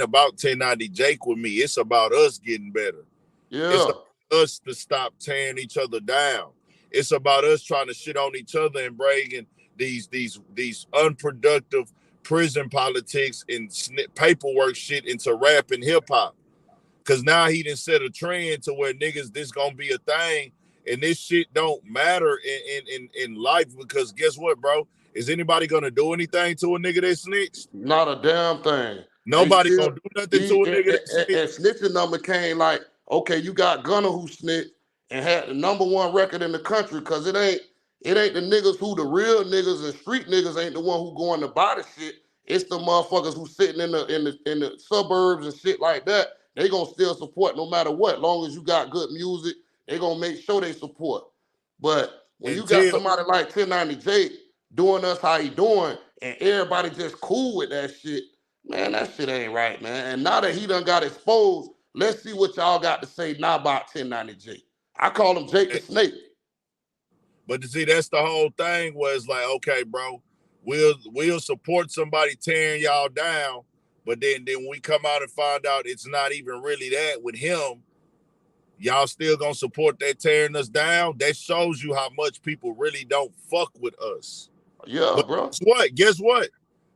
about 1090 Jake with me. It's about us getting better. It's Yeah. about us to stop tearing each other down. It's about us trying to shit on each other and bringing these unproductive prison politics and paperwork shit into rap and hip hop. Cause now he done set a trend to where niggas, this gonna be a thing, and this shit don't matter in life, because guess what, bro? Is anybody gonna do anything to a nigga that snitched? Not a damn thing. They Nobody still gonna do nothing to a nigga that and snitched. snitching number came like, okay, you got Gunner who snitched and had the #1 record in the country, because it ain't the niggas who the real niggas and street niggas ain't the one who going to buy the shit. It's the motherfuckers who sitting in the suburbs and shit like that. They gonna still support no matter what. Long as you got good music, they gonna make sure they support. But when you got Until somebody like 1090 Jake doing us how he doing, and everybody just cool with that shit, man, that shit ain't right, man. And now that he done got exposed, let's see what y'all got to say now about 1090 Jake. I call him Jake the Snake. But you see, that's the whole thing, was like, okay, bro, we'll support somebody tearing y'all down, but then we come out and find out it's not even really that with him. Y'all still gonna support that tearing us down? That shows you how much people really don't fuck with us. Yeah, But bro. guess what?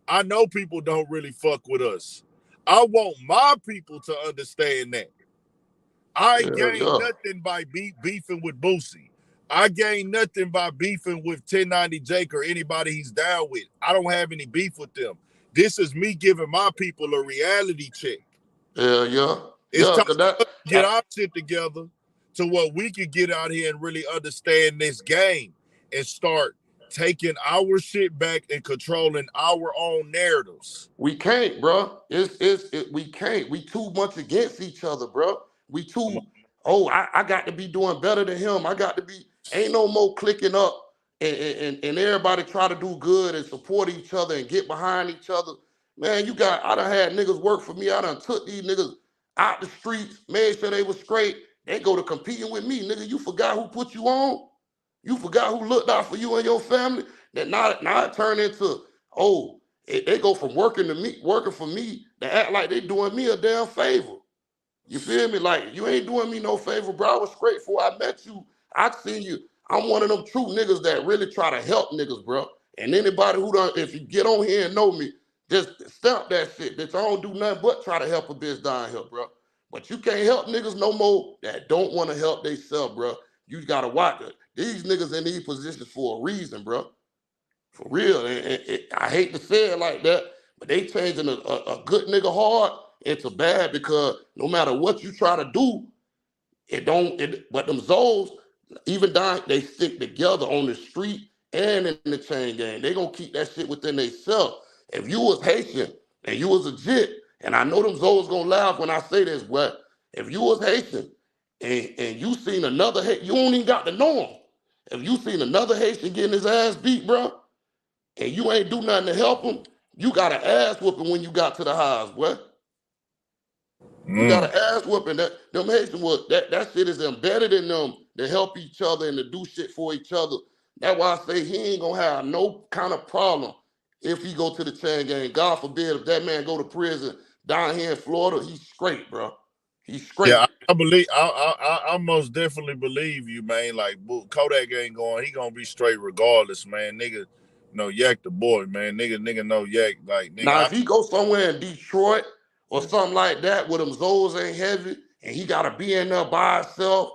I know people don't really fuck with us. I want my people to understand that. I gained Yeah. nothing by beefing with Boosie. I gained nothing by beefing with 1090 Jake or anybody he's down with. I don't have any beef with them. This is me giving my people a reality check. Yeah. It's time Cause to get our shit together to what we can get out here and really understand this game and start taking our shit back and controlling our own narratives. we can't, bro. We can't. We too much against each other, bro. We too. Oh, I got to be doing better than him. I got to be. Ain't no more clicking up and everybody try to do good and support each other and get behind each other. Man, I done had niggas work for me. I done took these niggas out the streets, made sure they was straight. They go to competing with me, nigga. You forgot who put you on? You forgot who looked out for you and your family? That now it turned into, oh, they go from working for me to act like they doing me a damn favor. You feel me? Like, you ain't doing me no favor, bro. I was straight before I met you. I seen you. I'm one of them true niggas that really try to help niggas, bro. And anybody who don't, if you get on here and know me, just stamp that shit. Bitch, I don't do nothing but try to help a bitch down here, bro. But you can't help niggas no more that don't want to help themselves, bro. You gotta watch it. These niggas in these positions for a reason, bro. For real. I hate to say it like that, but they changing a good nigga hard into bad, because no matter what you try to do, but them Zoles, even down, they stick together on the street and in the chain gang. They gonna keep that shit within themselves. If you was Haitian and you was a jit, and I know them Zoles gonna laugh when I say this, but if you was Haitian and you seen another Haitian, you don't even got to know him. If you seen another Haitian getting his ass beat, bro, and you ain't do nothing to help him, you got an ass whooping when you got to the house, boy. You got an ass whooping. Them Haitians that shit is embedded in them to help each other and to do shit for each other. That's why I say he ain't gonna have no kind of problem if he go to the chain gang. God forbid if that man go to prison down here in Florida, he's straight, bro. He's straight. Yeah, I believe I most definitely believe you, man. Like Kodak ain't going, he gonna be straight regardless, man. Nigga, no Yak the boy, man. Nigga no Yak. Like Now, nigga, if he go somewhere in Detroit or something like that where them Zoes ain't heavy and he gotta be in there by himself,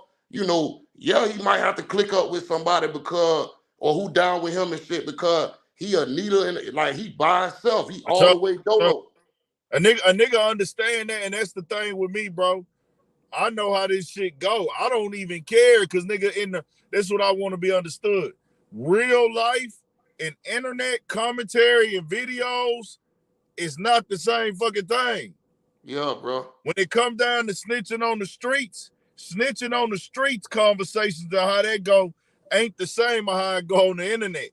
yeah, he might have to click up with somebody or who down with him and shit, because he a needle and like he by himself. He all the way dolo. a nigga understand that, and that's the thing with me, bro. I know how this shit go. I don't even care, because nigga, that's what I want to be understood. Real life and internet commentary and videos is not the same fucking thing. Yeah, bro. When it come down to snitching on the streets conversations of how that go ain't the same as how it go on the internet.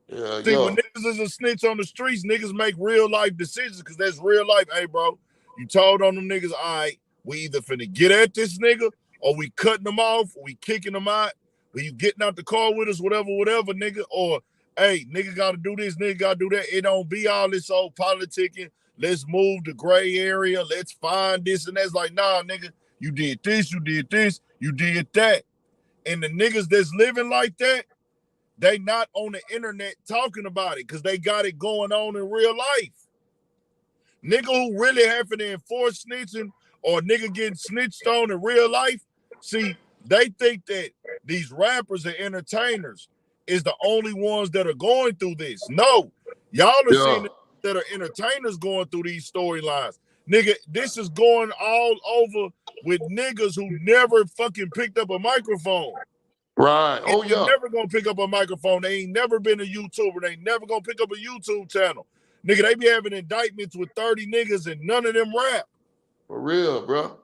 Yeah, See, yeah. when niggas is a snitch on the streets, niggas make real life decisions because that's real life. Hey, bro, you told on them niggas, all right, we either finna get at this nigga or we cutting them off, or we kicking them out, or you getting out the car with us, whatever, nigga, or hey, nigga gotta do this, nigga gotta do that. It don't be all this old politicking. Let's move the gray area. Let's find this and that's like, nah, nigga, you did this, you did this, you did that. And the niggas that's living like that, they not on the internet talking about it because they got it going on in real life. Nigga who really having to enforce snitching or nigga getting snitched on in real life, see, they think that these rappers and entertainers is the only ones that are going through this. No, y'all are seeing that are entertainers going through these storylines. Nigga, this is going all over with niggas who never fucking picked up a microphone. Right. Oh, yeah. Never gonna pick up a microphone. They ain't never been a YouTuber. They ain't never gonna pick up a YouTube channel. Nigga, they be having indictments with 30 niggas and none of them rap. For real, bro.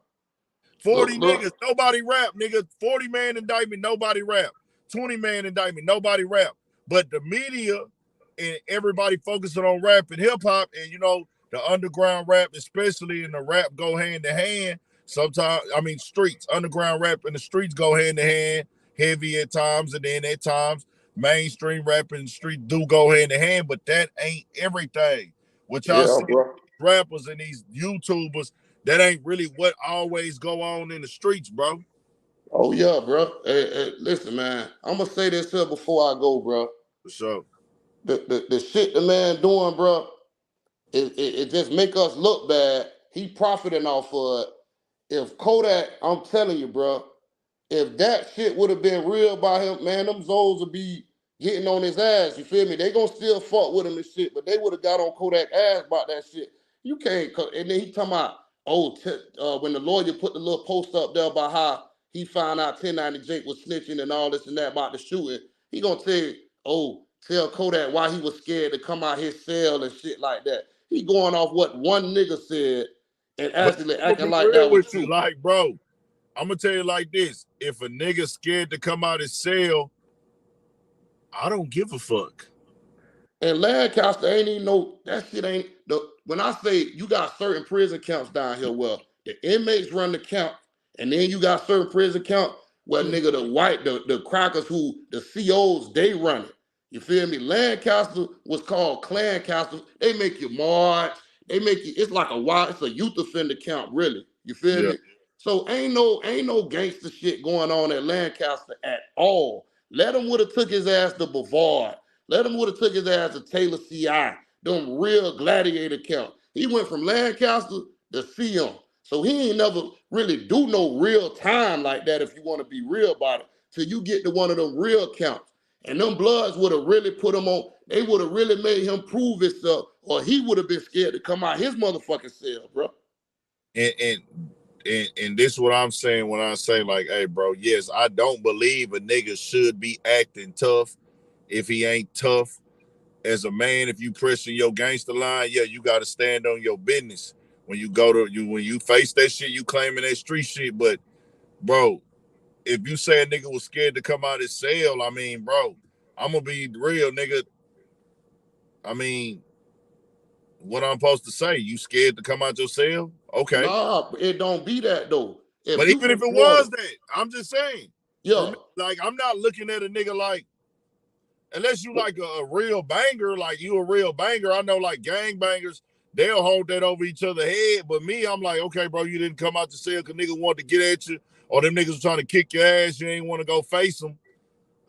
40 niggas, nobody rap, nigga. 40-man indictment, nobody rap. 20-man indictment, nobody rap. But the media and everybody focusing on rap and hip-hop and, you know, the underground rap, especially in the rap go hand in hand. Sometimes, I mean, streets, underground rap and the streets go hand in hand, heavy at times, and then at times, mainstream rap and street do go hand in hand, but that ain't everything. What y'all see rappers and these YouTubers, that ain't really what always go on in the streets, bro. Oh, yeah, bro. Hey, listen, man. I'm going to say this here before I go, bro. For sure. The shit the man doing, bro, it just make us look bad. He profiting off of it. If Kodak, I'm telling you, bro, if that shit would have been real by him, man, them Zoes would be getting on his ass. You feel me? They gonna still fuck with him and shit, but they would have got on Kodak ass about that shit. You can't. And then he talking about, when the lawyer put the little post up there about how he found out 1090 Jake was snitching and all this and that about the shooting. He gonna tell you, tell Kodak why he was scared to come out his cell and shit like that. He going off what one nigga said and actually acting like that was true. Like, bro, I'm gonna tell you like this: if a nigga scared to come out his cell, I don't give a fuck. And Lancaster ain't even know that shit ain't the. When I say you got certain prison counts down here, well, the inmates run the count, and then you got certain prison count where nigga the crackers who the COs they run it. You feel me? Lancaster was called Clancaster. They make you march. They make you. It's like it's a youth offender count, really. You feel me? So ain't no gangster shit going on at Lancaster at all. Let him would have took his ass to Bavard. Let him would have took his ass to Taylor CI. Them real gladiator count. He went from Lancaster to CM. So he ain't never really do no real time like that if you want to be real about it. Till you get to one of them real counts. And them Bloods would have really put him on, they would have really made him prove himself, or he would have been scared to come out his motherfucking cell, bro. And this is what I'm saying when I say, like, hey, bro, yes, I don't believe a nigga should be acting tough if he ain't tough. As a man, if you pressing your gangster line, yeah, you got to stand on your business. When you when you face that shit, you claiming that street shit. But, bro, if you say a nigga was scared to come out his cell, I mean, bro, I'm going to be real, nigga. I mean, what I'm supposed to say? You scared to come out your cell? Okay. Nah, it don't be that, though. But even if it was that, I'm just saying. Yeah. Like, I'm not looking at a nigga like, unless you like a real banger, like you a real banger. I know like gang bangers, they'll hold that over each other's head. But me, I'm like, okay, bro, you didn't come out the cell because nigga wanted to get at you, or them niggas were trying to kick your ass. You ain't want to go face them.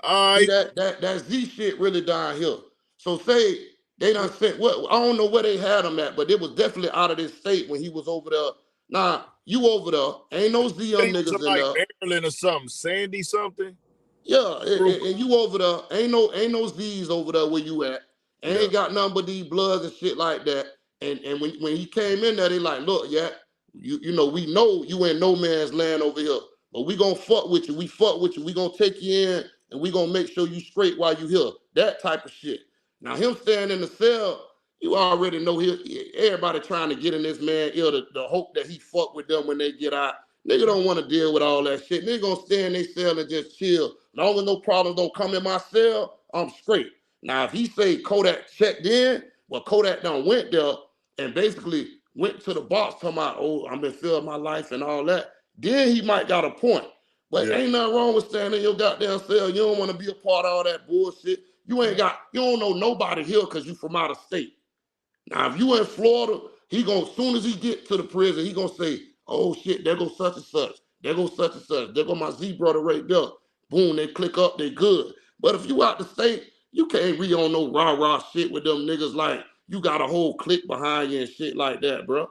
All right. See, that Z shit really down here. So say they done sent, I don't know where they had him at, but it was definitely out of this state when he was over there. Nah, you over there. Ain't no Z young niggas in like there. Maryland or something. Sandy something. Yeah, and you over there. Ain't no Z's over there where you at. Ain't got nothing but these Bloods and shit like that. And when he came in there, they like, look, yeah, you know, we know you in no man's land over here. But we gonna fuck with you. We fuck with you. We gonna take you in and we gonna make sure you straight while you here. That type of shit. Now him staying in the cell, You already know everybody trying to get in this man ear the hope that he fuck with them when they get out. Nigga don't want to deal with all that shit. Nigga gonna stay in their cell and just chill. Long as no problems don't come in my cell, I'm straight. Now, if he say Kodak checked in, well, Kodak done went there and basically went to the box talking about, oh, I've been feeling my life and all that, then he might got a point. But ain't nothing wrong with staying in your goddamn cell. You don't want to be a part of all that bullshit. You don't know nobody here because you from out of state. Now, if you in Florida, he gonna, as soon as he get to the prison, he gonna say, oh shit, there goes such and such. There goes such and such. There go my Z brother right there. Boom, they click up, they good. But if you out the state, you can't be on no rah-rah shit with them niggas like you got a whole clique behind you and shit like that, bro.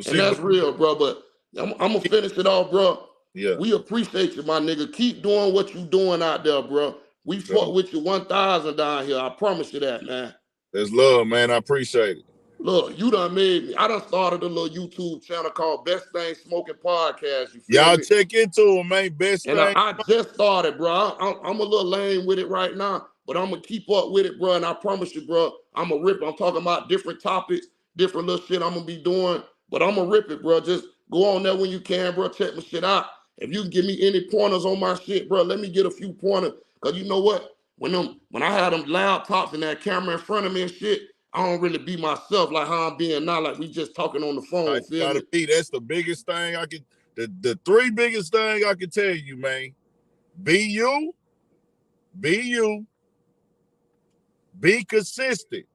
And that's real, bro. But I'm gonna finish it off, bro. Yeah. We appreciate you, my nigga. Keep doing what you doing out there, bro. We fuck with you 1,000 down here. I promise you that, man. There's love, man. I appreciate it. Look, you done made me. I done started a little YouTube channel called Best Thing Smoking Podcast. You feel Y'all me? check into it, man. Best and Thing. I just started, bro. I'm a little lame with it right now, but I'm gonna keep up with it, bro. And I promise you, bro, I'm gonna rip it. I'm talking about different topics, different little shit I'm gonna be doing, but I'm gonna rip it, bro. Just go on there when you can, bro. Check my shit out. If you can give me any pointers on my shit, bro, let me get a few pointers. Cause you know what? When I had them laptops and that camera in front of me and shit, I don't really be myself like how I'm being now, like we just talking on the phone. Gotta be. That's the biggest thing I can. The three biggest things I can tell you, man. Be you. Be you. Be consistent.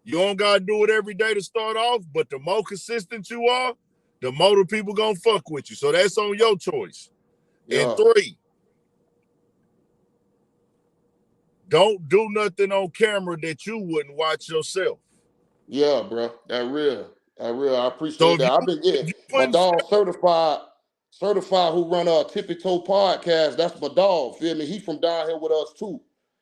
You don't gotta do it every day to start off, but the more consistent you are, the more the people gonna fuck with you. So that's on your choice. Yeah. And 3, don't do nothing on camera that you wouldn't watch yourself. Yeah, bro. That real. I appreciate that. I've been getting my dog certified who run a Tippy Toe podcast. That's my dog. Feel me? He from down here with us too.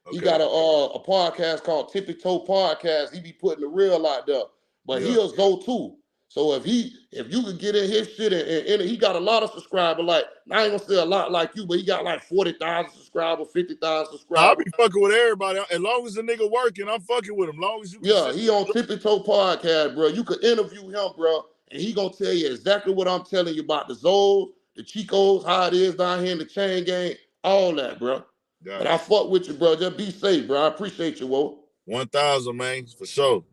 Okay. He got a podcast called Tippy Toe Podcast. He be putting the real out there. But he a Zoe too. So if you could get in his shit and he got a lot of subscribers, like I ain't gonna say a lot like you, but he got like 40,000 subscribers, 50,000 subscribers. I'll be fucking with everybody. As long as the nigga working, I'm fucking with him. As long as you he on Tippy Toe Podcast, bro. You could interview him, bro, and he gonna tell you exactly what I'm telling you about the Zoes, the Chicos, how it is down here in the chain gang, all that, bro. But I fuck with you, bro. Just be safe, bro. I appreciate you, Whoa. 1,000, man, for sure.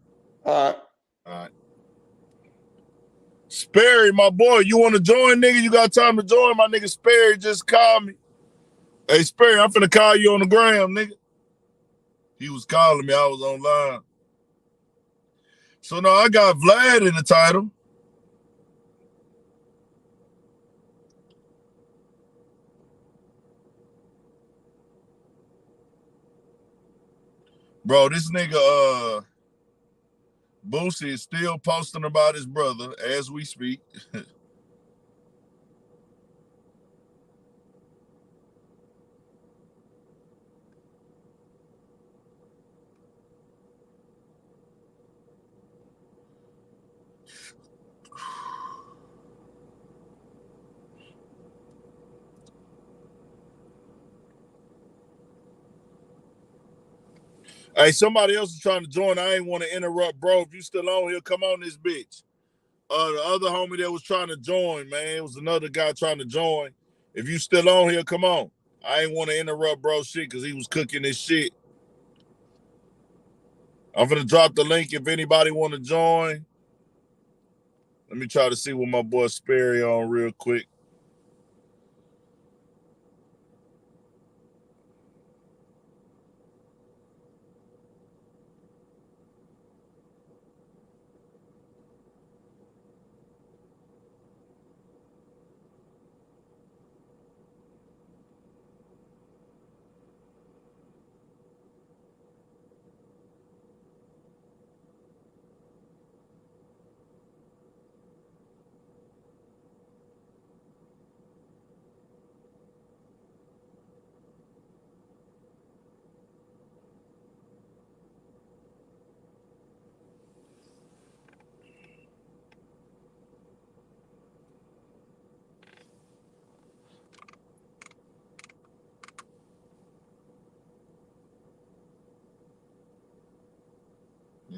All right. Sperry, my boy, you want to join, nigga? You got time to join? My nigga Sperry just called me. Hey, Sperry, I'm finna call you on the gram, nigga. He was calling me. I was online. So, no, I got Vlad in the title. Bro, this nigga, Boosie is still posting about his brother as we speak. Hey, somebody else is trying to join. I ain't want to interrupt, bro. If you still on here, come on this bitch. The other homie that was trying to join, man, it was another guy trying to join. If you still on here, come on. I ain't want to interrupt bro shit because he was cooking his shit. I'm going to drop the link if anybody want to join. Let me try to see what my boy Sperry on real quick.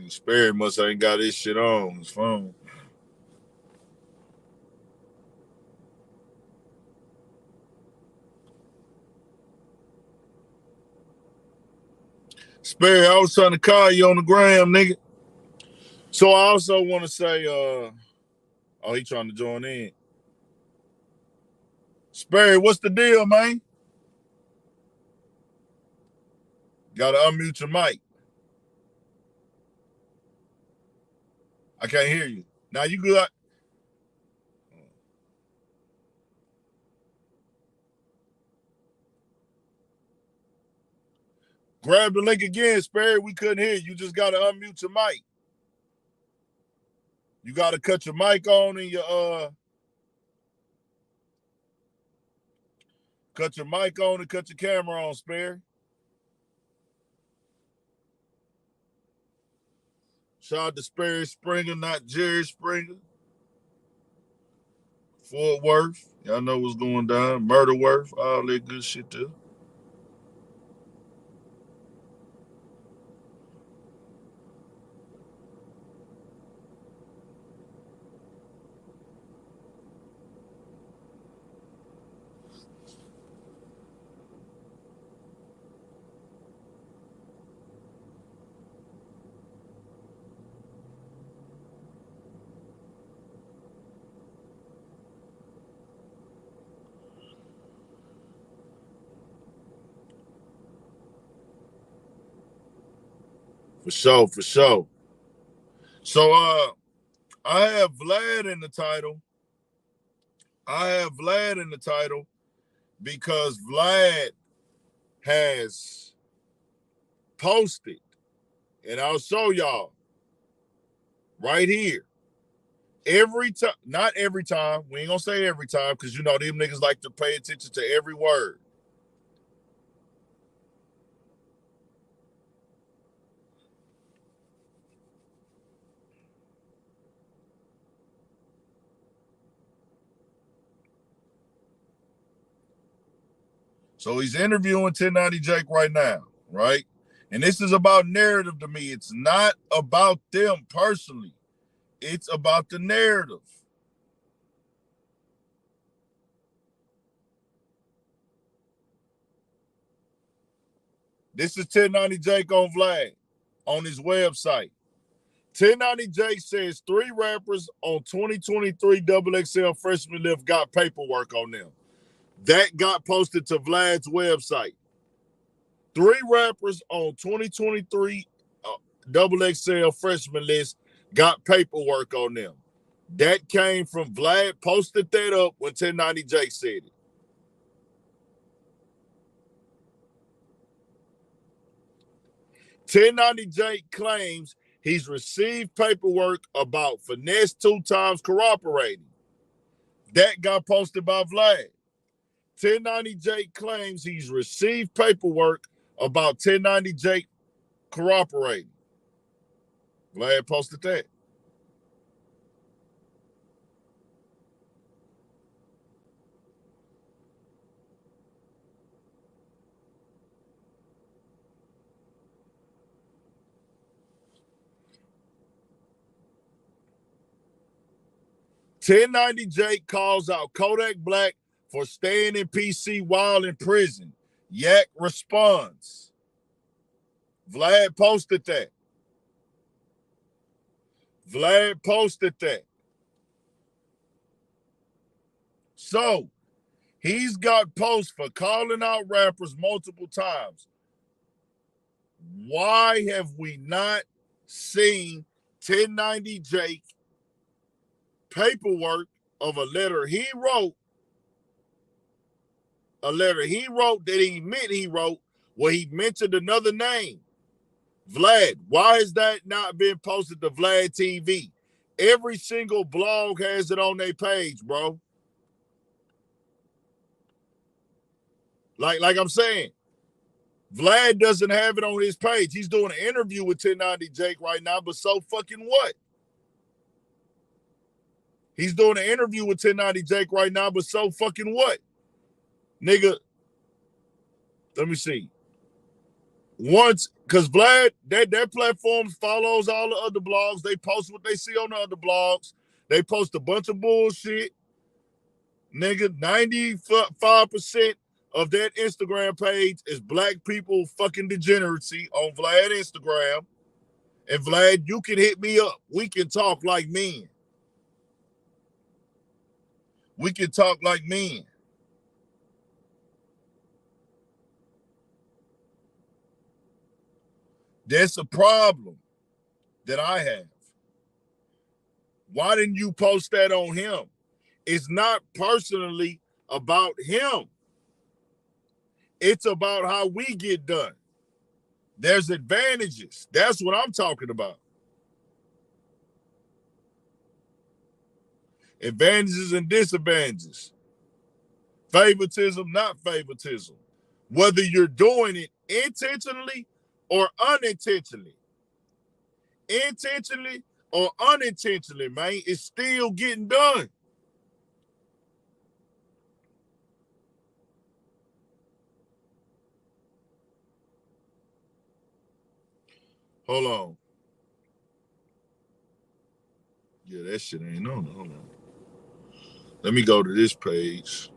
Sperry must ain't got his shit on his phone. Sperry, I was trying to call you on the gram, nigga. So I also want to say, oh, he trying to join in. Sperry, what's the deal, man? Gotta unmute your mic. I can't hear you. Now you good? Grab the link again, Sperry. We couldn't hear you. You just gotta unmute your mic. You gotta cut your mic on and your cut your mic on and cut your camera on, Sperry. Shout out to Sperry Springer, not Jerry Springer. Fort Worth. Y'all know what's going down. Murderworth, all that good shit too. For sure, for sure. So I have Vlad in the title. Because Vlad has posted, and I'll show y'all right here. Every time, not every time, we ain't gonna say every time, because you know them niggas like to pay attention to every word. So he's interviewing 1090 Jake right now, right? And this is about narrative to me. It's not about them personally. It's about the narrative. This is 1090 Jake on Vlad on his website. 1090 Jake says 3 rappers on 2023 XXL freshman lift got paperwork on them. That got posted to Vlad's website. 3 rappers on 2023 XXL freshman list got paperwork on them. That came from Vlad, posted that up when 1090 Jake said it. $10.90 Jake claims he's received paperwork about finesse 2 times corroborating. That got posted by Vlad. $10.90 Jake claims he's received paperwork about $10.90 Jake corroborating. Vlad posted that. $10.90 Jake calls out Kodak Black for staying in PC while in prison. Yak responds. Vlad posted that. So, he's got posts for calling out rappers multiple times. Why have we not seen 1090 Jake paperwork of a letter he wrote that he admit he wrote where he mentioned another name? Vlad, why has that not been posted to Vlad TV? Every single blog has it on their page, bro. Like I'm saying, Vlad doesn't have it on his page. He's doing an interview with 1090 Jake right now, but so fucking what? He's doing an interview with 1090 Jake right now, but so fucking what? Nigga, let me see. once, because Vlad, their platform follows all the other blogs. They post what they see on the other blogs. They post a bunch of bullshit. Nigga, 95% of that Instagram page is black people fucking degeneracy on Vlad Instagram. And Vlad, you can hit me up. We can talk like men. We can talk like men. That's a problem that I have. Why didn't you post that on him? It's not personally about him. It's about how we get done. There's advantages. That's what I'm talking about. Advantages and disadvantages. Favoritism, not favoritism. Whether you're doing it intentionally or unintentionally. Intentionally or unintentionally, man, it's still getting done. Hold on. Yeah, that shit ain't on. Hold on. Let me go to this page.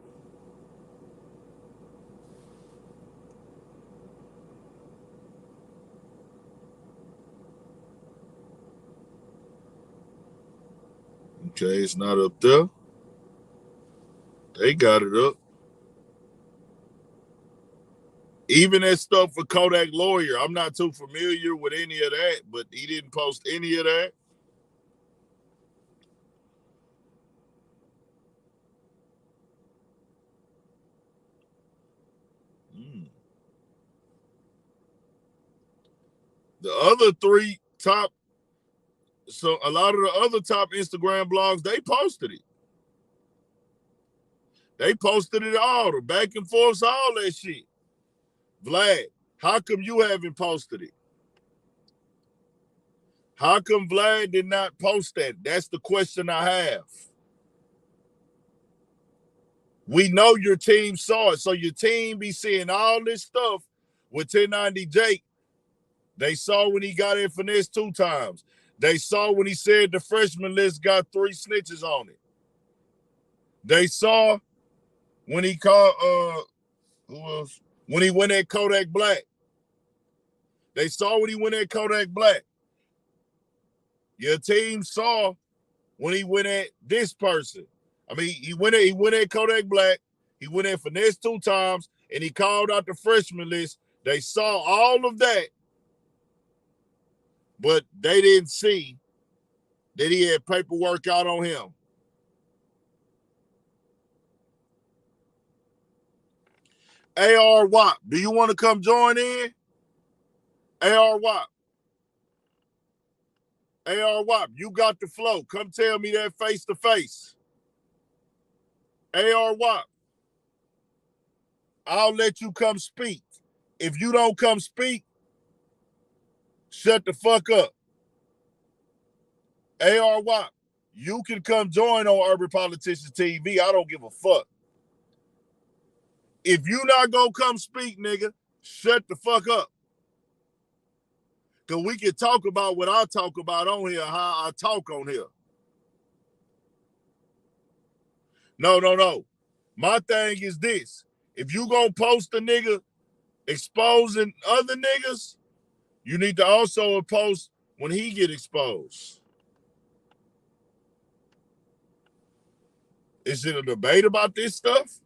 Okay, it's not up there. They got it up. Even that stuff for Kodak Lawyer, I'm not too familiar with any of that, but he didn't post any of that. The other three top, so a lot of the other top Instagram blogs, they posted it. They posted it all, the back and forth, all that shit. Vlad, how come you haven't posted it? How come Vlad did not post that? That's the question I have. We know your team saw it, so your team be seeing all this stuff with 1090 Jake. They saw when he got in finesse 2 times. They saw when he said the freshman list got 3 snitches on it. They saw when he called, who else? When he went at Kodak Black. They saw when he went at Kodak Black. Your team saw when he went at this person. I mean, he went at Kodak Black. He went at finesse 2 times, and he called out the freshman list. They saw all of that, but they didn't see that he had paperwork out on him. AR WAP, do you want to come join in? AR WAP. AR WAP, you got the flow. Come tell me that face to face. AR WAP, I'll let you come speak. If you don't come speak, shut the fuck up. AR WAP, you can come join on Urban Politicians TV. I don't give a fuck. If you not gonna come speak, nigga, shut the fuck up. Because we can talk about what I talk about on here, how I talk on here. No. My thing is this. If you gonna post a nigga exposing other niggas, you need to also post when he get exposed. Is it a debate about this stuff?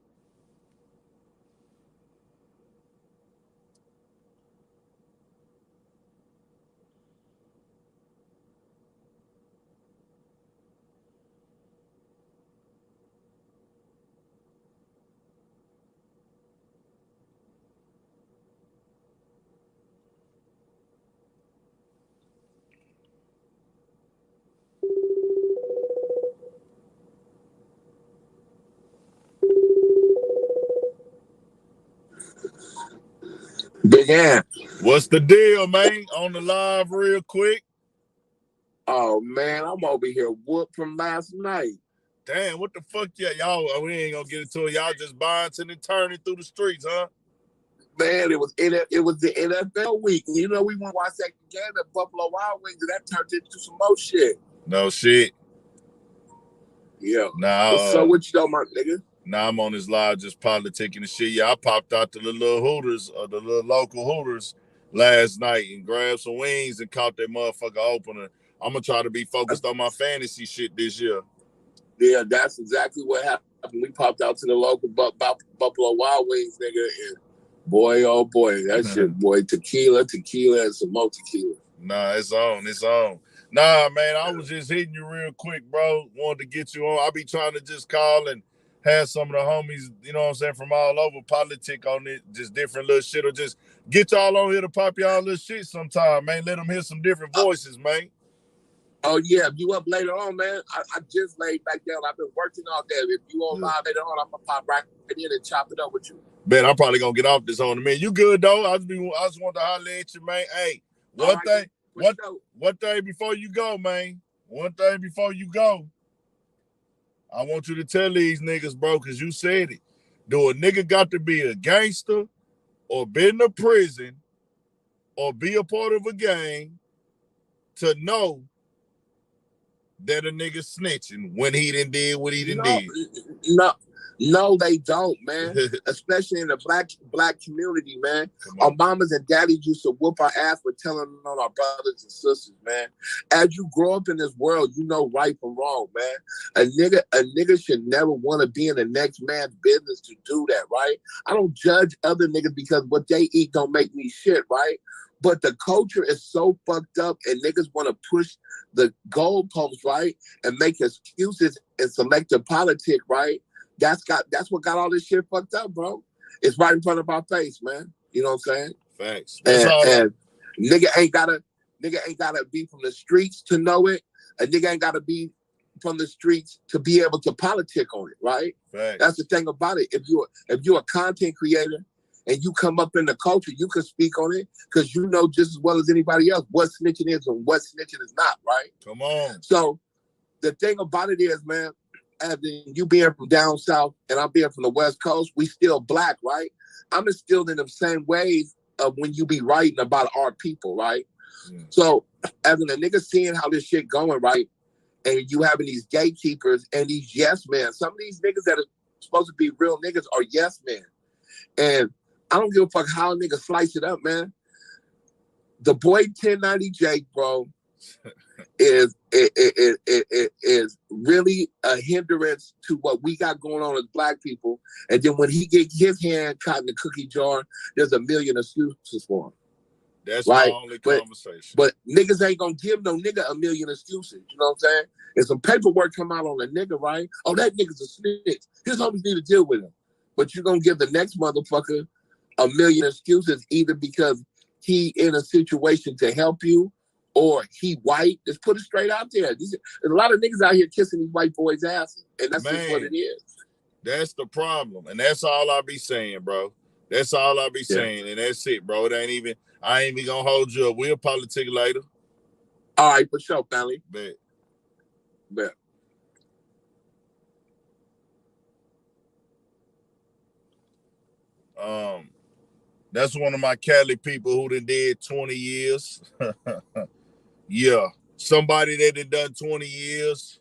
Big Ant. What's the deal, man? On the live real quick. Oh, man, I'm over here whooped from last night. Damn, what the fuck y'all, we ain't gonna get into it. Y'all just bouncing and turning through the streets, huh? Man, it was the NFL week. You know, we went to watch that game at Buffalo Wild Wings, and that turned into some more shit. No shit. Yeah. Nah, so what you know, my nigga? Now I'm on this live just politicking and shit. Yeah, I popped out to the little Hooters, the little local Hooters last night and grabbed some wings and caught that motherfucker opener. I'm gonna try to be focused on my fantasy shit this year. Yeah, that's exactly what happened. We popped out to the local Buffalo Wild Wings, nigga, and boy, oh boy, that shit, boy, tequila, and some more tequila. Nah, it's on. Nah, man, I was just hitting you real quick, bro. Wanted to get you on. I be trying to just call and have some of the homies, you know what I'm saying, from all over politic on it, just different little shit, or just get y'all on here to pop y'all little shit sometime, man. Let them hear some different voices, man. Oh, yeah, if you up later on, man, I just laid back down. I've been working all day. If you on live later on, I'm going to pop right in and chop it up with you. Man, I'm probably going to get off this on the man. You good, though? I just want to holler at you, man. Hey, one thing before you go, man. One thing before you go. I want you to tell these niggas, bro, because you said it. Do a nigga got to be a gangster or been to prison or be a part of a gang to know that a nigga snitching when he done did what he done did? No, they don't, man. Especially in the black community, man. Our mamas and daddies used to whoop our ass for telling on our brothers and sisters, man. As you grow up in this world, you know right from wrong, man. A nigga should never want to be in the next man's business to do that, right? I don't judge other niggas because what they eat don't make me shit, right? But the culture is so fucked up and niggas want to push the goalposts, right? And make excuses and selective politic, right? That's what got all this shit fucked up, bro. It's right in front of our face, man. You know what I'm saying? Facts. And nigga ain't gotta be from the streets to know it. A nigga ain't gotta be from the streets to be able to politic on it, right? Facts. That's the thing about it. If you're a content creator and you come up in the culture, you can speak on it because you know just as well as anybody else what snitching is and what snitching is not, right? Come on. So the thing about it is, man, as in you being from down south and I'm being from the West Coast, we still black, right? I'm instilled in the same ways of when you be writing about our people, right? Yeah. So as in a nigga seeing how this shit going, right? And you having these gatekeepers and these yes men. Some of these niggas that are supposed to be real niggas are yes men. And I don't give a fuck how a nigga slice it up, man. The boy 1090 Jake, bro, is really a hindrance to what we got going on as black people. And then when he get his hand caught in the cookie jar, there's a million excuses for him. That's right? My only conversation. But niggas ain't gonna give no nigga a million excuses. You know what I'm saying? And some paperwork come out on a nigga, right? Oh, that nigga's a snitch. His homies need to deal with him. But you're gonna give the next motherfucker a million excuses either because he in a situation to help you or he white. Just put it straight out there. There's a lot of niggas out here kissing these white boys' asses. And that's just what it is. That's the problem. And that's all I be saying, bro. That's all I be saying. And that's it, bro. I ain't even gonna hold you up. We'll politic later. All right, for sure, family. Bet. That's one of my Cali people who done did 20 years. Yeah. Somebody that done 20 years.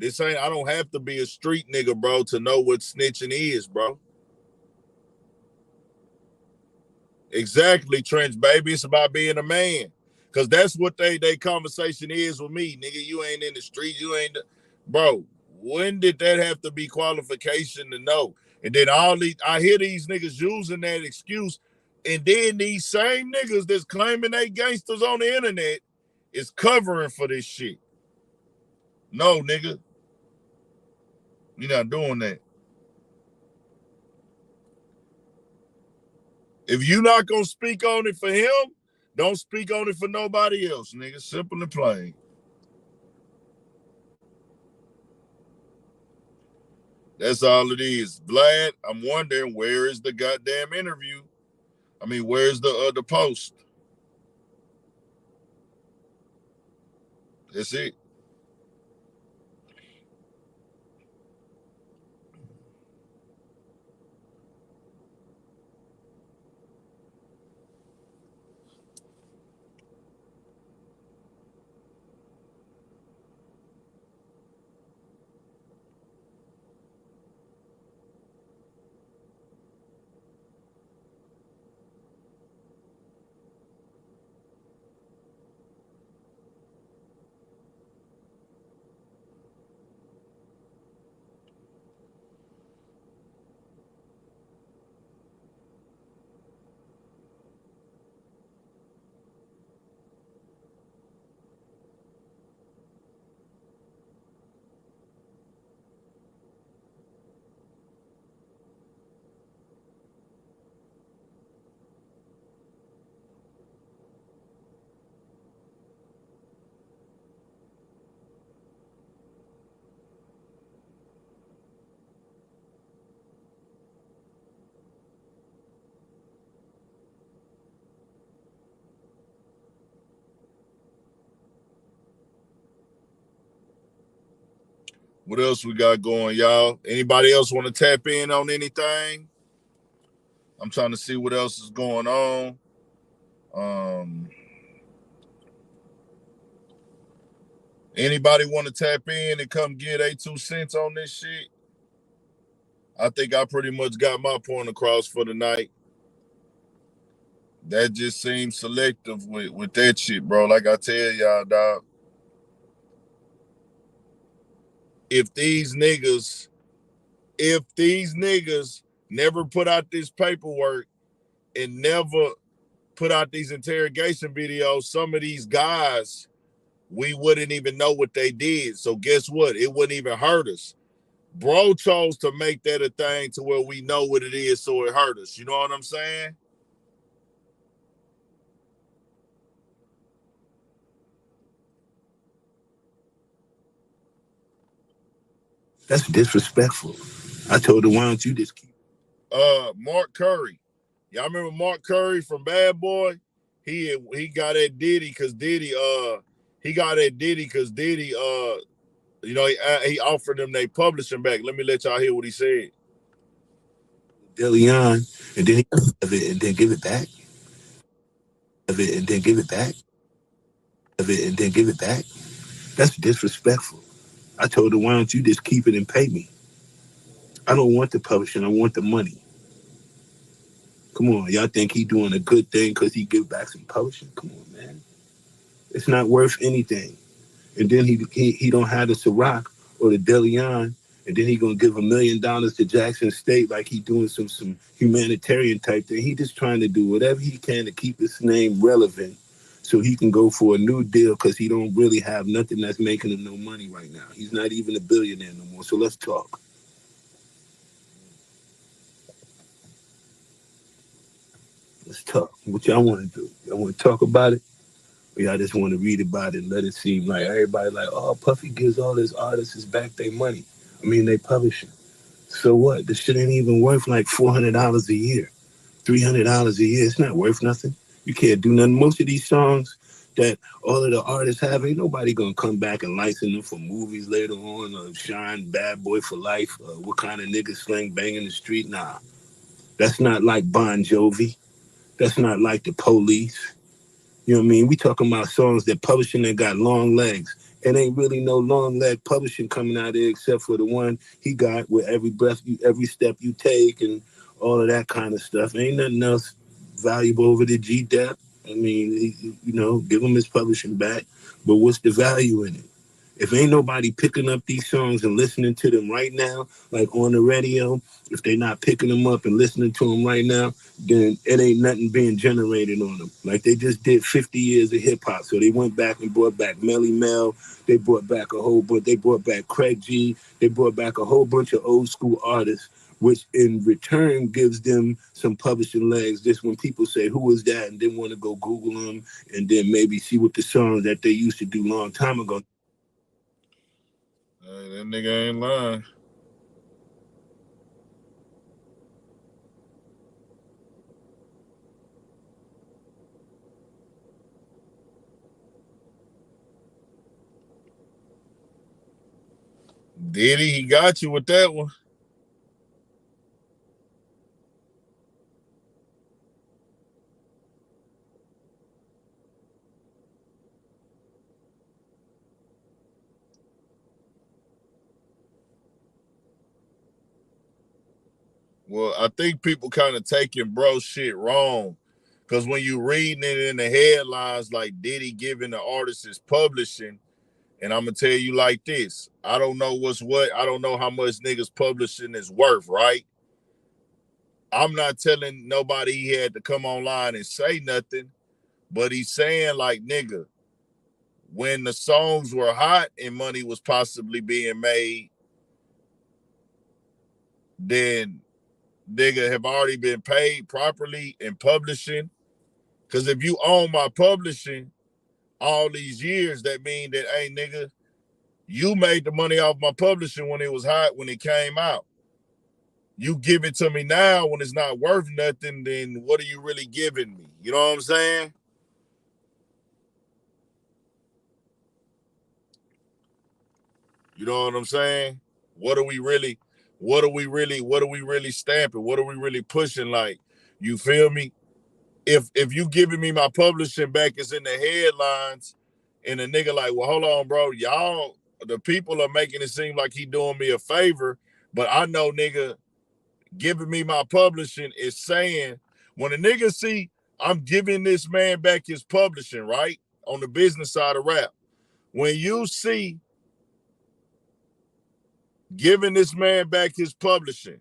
I don't have to be a street nigga, bro, to know what snitching is, bro. Exactly, Trench, baby. It's about being a man. Because that's what they conversation is with me. Nigga, you ain't in the street. You ain't... Bro, when did that have to be qualification to know? And then I hear these niggas using that excuse. And then these same niggas that's claiming they gangsters on the internet is covering for this shit. No, nigga. You're not doing that. If you not gonna speak on it for him, don't speak on it for nobody else, nigga. Simple and plain. That's all it is. Vlad, I'm wondering where is the goddamn interview? I mean, where's the post? That's it. What else we got going, y'all? Anybody else want to tap in on anything? I'm trying to see what else is going on. Anybody want to tap in and come get 2 cents on this shit? I think I pretty much got my point across for the night. That just seems selective with that shit, bro. Like I tell y'all, dog. If these niggas never put out this paperwork and never put out these interrogation videos, some of these guys, we wouldn't even know what they did. So guess what? It wouldn't even hurt us. Bro chose to make that a thing to where we know what it is, so it hurt us. You know what I'm saying? That's disrespectful. I told her, why don't you just keep Mark Curry. Y'all remember Mark Curry from Bad Boy? He got at Diddy because Diddy he offered them they publishing back. Let me let y'all hear what he said. Deleon and then and then give it back. And then give it back. And then give it back. That's disrespectful. I told her, why don't you just keep it and pay me? I don't want the publishing. I want the money. Come on, y'all think he doing a good thing because he give back some publishing? Come on, man. It's not worth anything. And then he don't have the Ciroc or the Deleon, and then he gonna give $1 million to Jackson State like he doing some humanitarian type thing. He just trying to do whatever he can to keep his name relevant so he can go for a new deal because he don't really have nothing that's making him no money right now. He's not even a billionaire no more. So let's talk. Let's talk. What y'all want to do? Y'all want to talk about it? Or y'all just want to read about it and let it seem like everybody like, oh, Puffy gives all his artists back their money. I mean, they publishing. So what? This shit ain't even worth like $400 a year, $300 a year. It's not worth nothing. You can't do nothing. Most of these songs that all of the artists have, ain't nobody gonna come back and license them for movies later on or shine Bad Boy for Life. What kind of niggas slang bang in the street? Nah, that's not like Bon Jovi. That's not like the Police. You know what I mean? We talking about songs that publishing that got long legs. It ain't really no long leg publishing coming out there except for the one he got with every breath, every step you take, and all of that kind of stuff. Ain't nothing else valuable over the G Dep. I mean, give him his publishing back. But what's the value in it? If ain't nobody picking up these songs and listening to them right now, like on the radio, if they not picking them up and listening to them right now, then it ain't nothing being generated on them. Like they just did 50 years of hip hop. So they went back and brought back Melly Mel. They brought back a whole bunch. They brought back Craig G. They brought back a whole bunch of old school artists, which in return gives them some publishing legs. Just when people say, who is that? And then want to go Google them and then maybe see what the songs that they used to do long time ago. That nigga ain't lying. Diddy, he got you with that one. Well, I think people kind of taking bro shit wrong. Because when you reading it in the headlines like Diddy giving the artist his publishing, and I'm going to tell you like this. I don't know what's what. I don't know how much niggas publishing is worth, right? I'm not telling nobody he had to come online and say nothing, but he's saying like, nigga, when the songs were hot and money was possibly being made, then nigga have already been paid properly in publishing. Because if you own my publishing all these years, that mean that, hey, nigga, you made the money off my publishing when it was hot, when it came out. You give it to me now when it's not worth nothing, then what are you really giving me? You know what I'm saying? You know what I'm saying? What are we really stamping? What are we really pushing? Like, you feel me? If you giving me my publishing back is in the headlines, and a nigga like, well, hold on, bro, y'all, the people are making it seem like he doing me a favor, but I know nigga giving me my publishing is saying, when a nigga see I'm giving this man back his publishing, right? On the business side of rap. When you see giving this man back his publishing,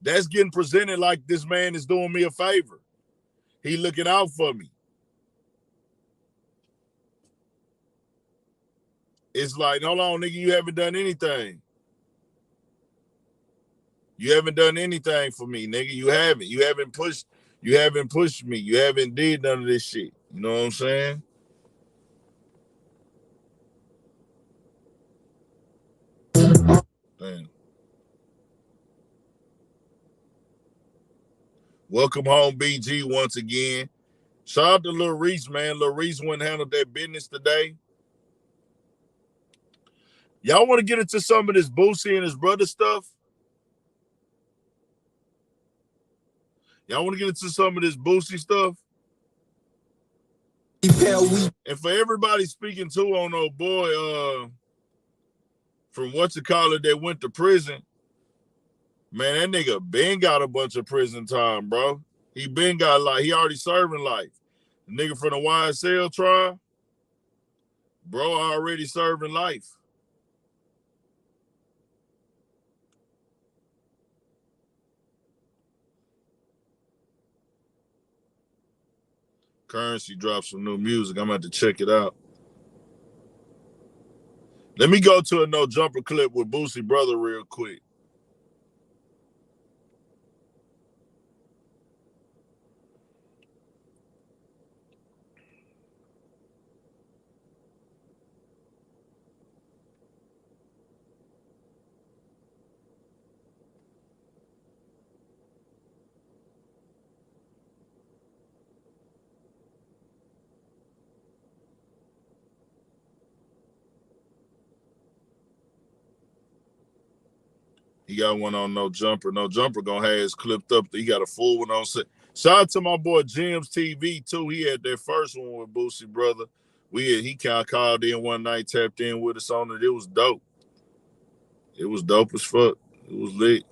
that's getting presented like this man is doing me a favor. He looking out for me. It's like, hold on, nigga, you haven't done anything. You haven't done anything for me, nigga. You haven't pushed me. You haven't did none of this shit. You know what I'm saying? Damn. Welcome home, BG, once again. Shout out to Lil Reese, man. Lil Reese went and handled that business today. Y'all want to get into some of this Boosie and his brother stuff? Y'all want to get into some of this Boosie stuff? And for everybody speaking to on old boy from whatchamacallit that went to prison, man, that nigga been got a bunch of prison time, bro. He been got he already serving life. The nigga from the YSL trial, bro, already serving life. Currency dropped some new music. I'm about to check it out. Let me go to a no jumper clip with Boosie brother real quick. He got one on No Jumper. No Jumper gonna have his clipped up. He got a full one on set. Shout out to my boy Jim's TV too. He had that first one with Boosie brother. He kind of called in one night, tapped in with us on it. It was dope. It was dope as fuck. It was lit.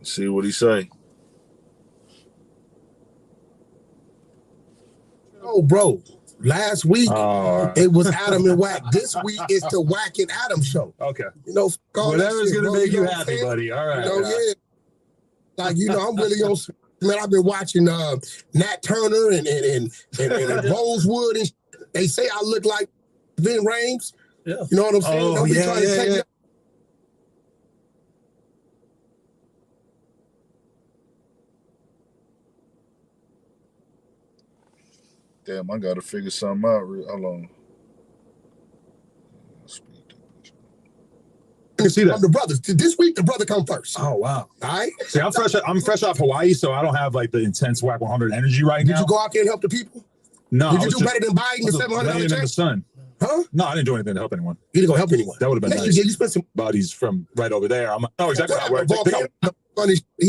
See what he say. Oh, bro. Last week, it was Adam and Wack. This week is the Wack and Adam show. Okay. You know, whatever's going to make you happy, buddy. All right. You know, yeah. Like, you know, I'm really on, man, I've been watching Nat Turner and Rosewood. And they say I look like Vin Rames. Yeah. You know what I'm saying? Oh, yeah. Damn, I gotta figure something out. Hold on. You can see that. The brothers. This week, the brother come first. Oh, wow. All right? See, I'm fresh off Hawaii, so I don't have like the intense Wack 100 energy right now. Did you go out there and help the people? No. Did you do better than Biden the $700 check? In the sun. Huh? No, I didn't do anything to help anyone. You didn't go help anyone. That would have been nice. You spent some bodies from right over there. I'm like, exactly how it works.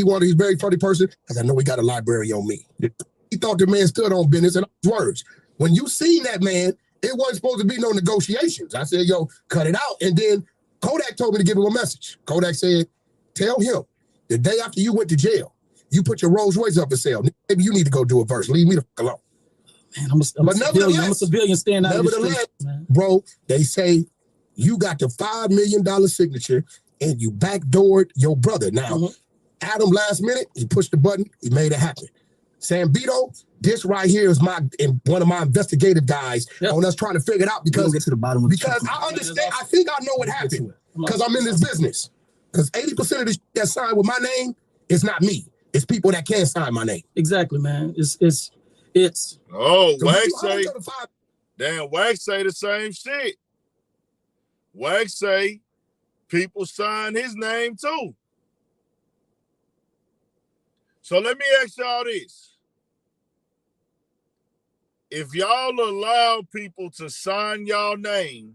He's a very funny person, because I know he got a library on me. Yeah. He thought the man stood on business and words. When you seen that man, it wasn't supposed to be no negotiations. I said, yo, cut it out. And then Kodak told me to give him a message. Kodak said, tell him the day after you went to jail, you put your Rolls Royce up for sale. Maybe you need to go do a verse. Leave me the fuck alone. Man, I'm a civilian. I'm a civilian staying out of the streets, man. Bro, they say you got the $5 million signature and you backdoored your brother. Now, Adam, last minute, he pushed the button, he made it happen. Sambito, this right here is one of my investigative guys on us trying to figure it out because get to the bottom of because I understand, I think I know what happened because I'm in this business. Because 80% of the that's signed with my name is not me. It's people that can't sign my name. Exactly, man. It's Oh, So Wax say, damn, Wax say the same shit. Wax say people sign his name too. So let me ask y'all this. If y'all allow people to sign y'all name,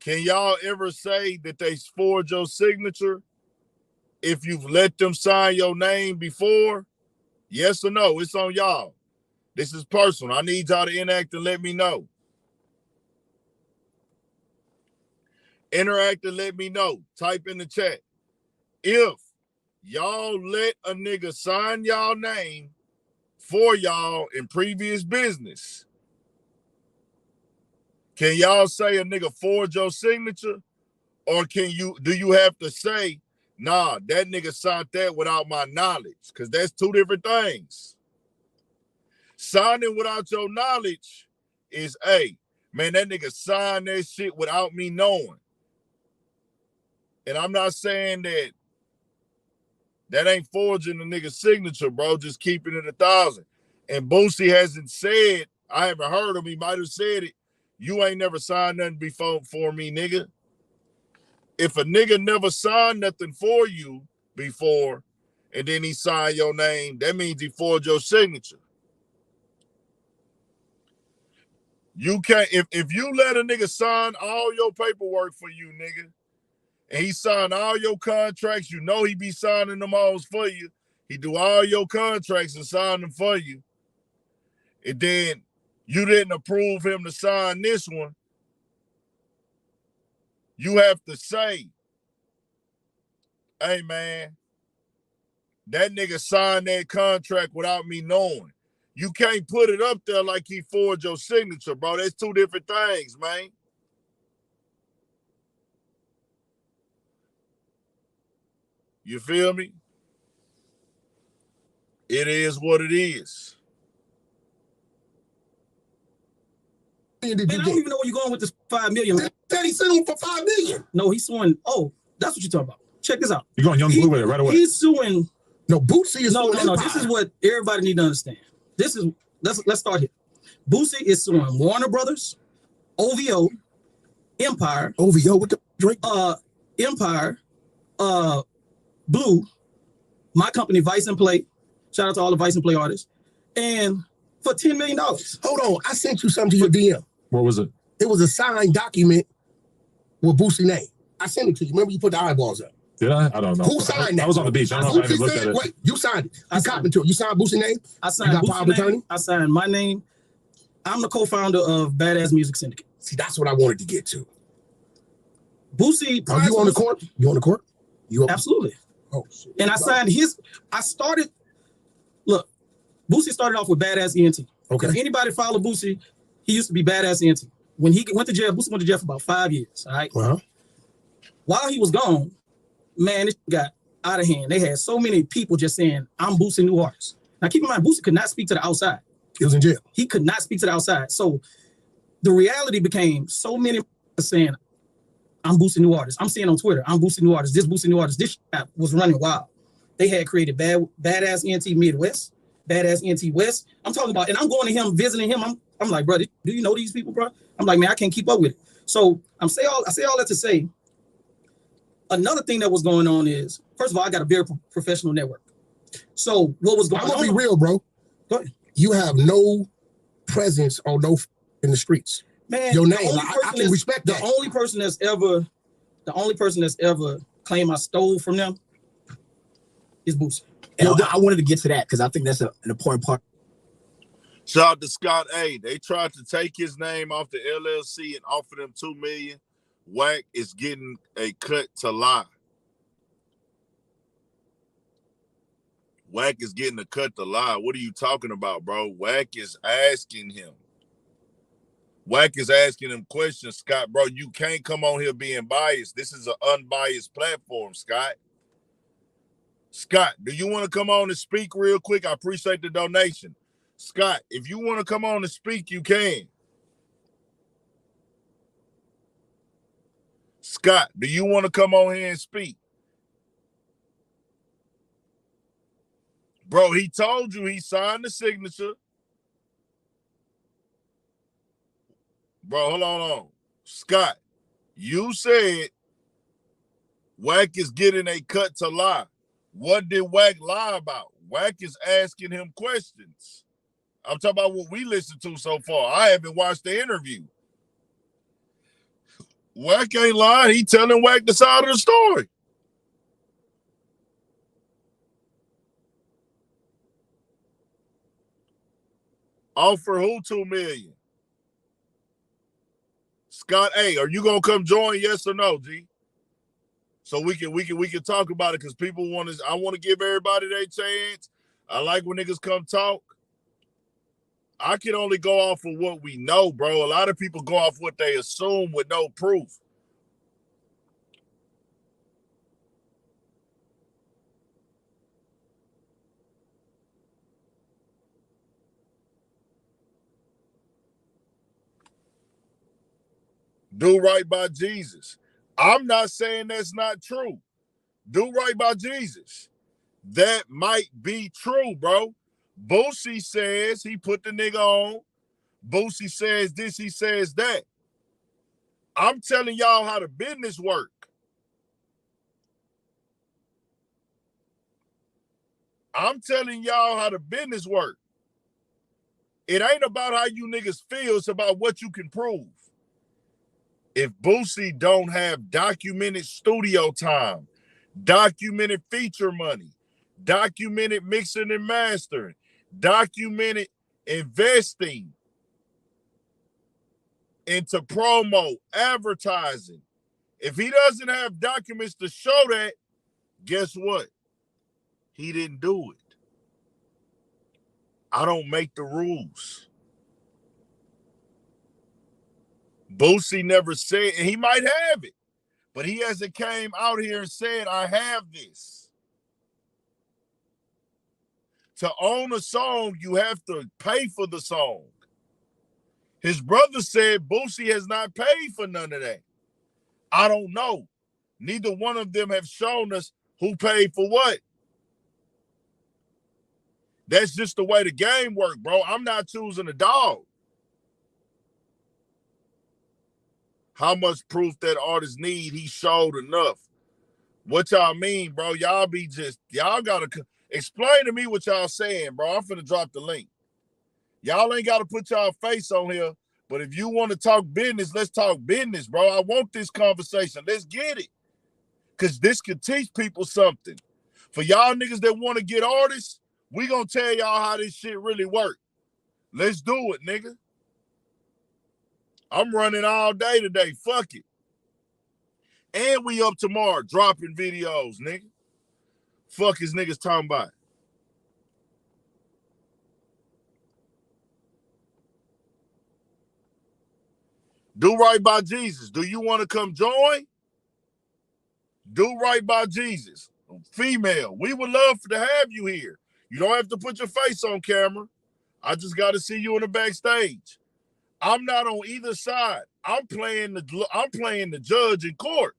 can y'all ever say that they forged your signature if you've let them sign your name before? Yes or no? It's on y'all. This is personal. I need y'all to interact and let me know. Interact and let me know. Type in the chat. If y'all let a nigga sign y'all name for y'all in previous business, can y'all say a nigga forged your signature? Or do you have to say, nah, that nigga signed that without my knowledge? Because that's two different things. Signing without your knowledge is, hey, man, that nigga signed that shit without me knowing. And I'm not saying that ain't forging the nigga's signature, bro, just keeping it 1,000. And Boosie hasn't said, I haven't heard him, he might have said it, you ain't never signed nothing before for me, nigga. If a nigga never signed nothing for you before, and then he signed your name, that means he forged your signature. You can't, if you let a nigga sign all your paperwork for you, nigga, and he signed all your contracts, you know he be signing them all for you. He do all your contracts and sign them for you. And then you didn't approve him to sign this one. You have to say, hey, man, that nigga signed that contract without me knowing. You can't put it up there like he forged your signature, bro. That's two different things, man. You feel me? It is what it is. Man, I don't even know where you're going with this $5 million. Man. That he suing for $5 million. No, he's suing. Oh, that's what you're talking about. Check this out. You're going Young Blue with it right away. He's suing. No, Boosie is suing. No. This is what everybody need to understand. Let's start here. Boosie is suing Warner Brothers, OVO, Empire. OVO with the drink. Empire, Blue, my company, Vice and Play. Shout out to all the Vice and Play artists. And for $10 million. Hold on, I sent you something to your DM. What was it? It was a signed document with Boosie name. I sent it to you. Remember you put the eyeballs up. Did I? I don't know. Who signed that? I was on the beach. I don't know if I even looked at it. Wait, you signed it. You copied to it. You signed Boosie's name? I signed Boosie's name. I signed my name. I'm the co-founder of Badass Music Syndicate. See, that's what I wanted to get to. Boosie. Are you on the court? You on the court? Absolutely. Oh, shit. And I signed look, Boosie started off with Badass ENT. Okay. If anybody followed Boosie, he used to be Badass ENT. When he went to jail, Boosie went to jail for about 5 years, all right? Uh-huh. While he was gone, man, it got out of hand. They had so many people just saying, I'm Boosie New Artist. Now, keep in mind, Boosie could not speak to the outside. He was in jail. He could not speak to the outside. So the reality became so many saying, I'm Boosie New Artist. I'm seeing on Twitter, I'm Boosie New Artist. This Boosie New Artist. This app was running wild. They had created Badass ENT Midwest, Badass ENT West. I'm talking about, and I'm going to him, visiting him. I'm like, bro, do you know these people, bro? I'm like, man, I can't keep up with it. So I say all that to say, another thing that was going on is, first of all, I got a very professional network. So what was going on? I'm gonna be real, bro. Go ahead. You have no presence or no in the streets. Man, your name, I can respect that. The only person that's ever claimed I stole from them is Boosie. And I wanted to get to that because I think that's an important part. Shout out to Scott A. They tried to take his name off the LLC and offer them $2 million. Wack is getting a cut to lie. Wack is getting the cut to lie. What are you talking about, bro? Wack is asking him. Wack is asking him questions, Scott. Bro, you can't come on here being biased. This is an unbiased platform, Scott. Scott, do you want to come on and speak real quick? I appreciate the donation. Scott, if you want to come on and speak, you can. Scott, do you want to come on here and speak? Bro, he told you he signed the signature. Bro, hold on. Scott, you said Wack is getting a cut to lie. What did Wack lie about? Wack is asking him questions. I'm talking about what we listened to so far. I haven't watched the interview. Wack ain't lying. He telling Wack the side of the story. Offer who $2 million? Scott, hey, are you gonna come join? Yes or no, G? So we can talk about it because people want to. I want to give everybody their chance. I like when niggas come talk. I can only go off of what we know, bro. A lot of people go off what they assume with no proof. Do right by Jesus. I'm not saying that's not true. Do right by Jesus. That might be true, bro. Boosie says he put the nigga on. Boosie says this, he says that. I'm telling y'all how the business work. I'm telling y'all how the business work. It ain't about how you niggas feel. It's about what you can prove. If Boosie don't have documented studio time, documented feature money, documented mixing and mastering, documented investing into promo, advertising, if he doesn't have documents to show that, guess what? He didn't do it. I don't make the rules. Boosie never said, and he might have it, but he hasn't came out here and said, I have this. To own a song, you have to pay for the song. His brother said Boosie has not paid for none of that. I don't know. Neither one of them have shown us who paid for what. That's just the way the game works, bro. I'm not choosing a dog. How much proof that artist need, he showed enough. What y'all mean, bro? Y'all gotta explain to me what y'all saying, bro. I'm finna drop the link. Y'all ain't gotta put y'all face on here, but if you want to talk business, let's talk business, bro. I want this conversation. Let's get it. Because this could teach people something. For y'all niggas that want to get artists, we gonna tell y'all how this shit really work. Let's do it, nigga. I'm running all day today. Fuck it. And we up tomorrow dropping videos, nigga. Fuck is niggas talking about. Do right by Jesus. Do you want to come join? Do right by Jesus. Female, we would love to have you here. You don't have to put your face on camera. I just got to see you in the backstage. I'm not on either side. I'm playing the judge in court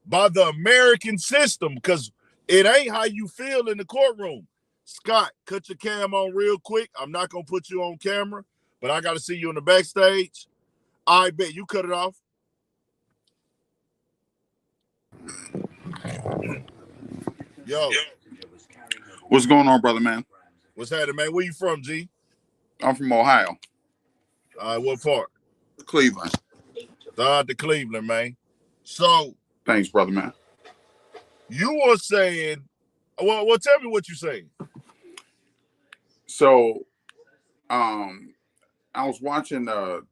by the American system because it ain't how you feel in the courtroom. Scott, cut your cam on real quick. I'm not going to put you on camera, but I got to see you in the backstage. I bet you cut it off. Yo. What's going on, brother, man? What's happening, man? Where you from, G? I'm from Ohio. What part? Cleveland. Shout out to Cleveland, man. So. Thanks, brother, man. You were saying, well, tell me what you're saying. So, I was watching a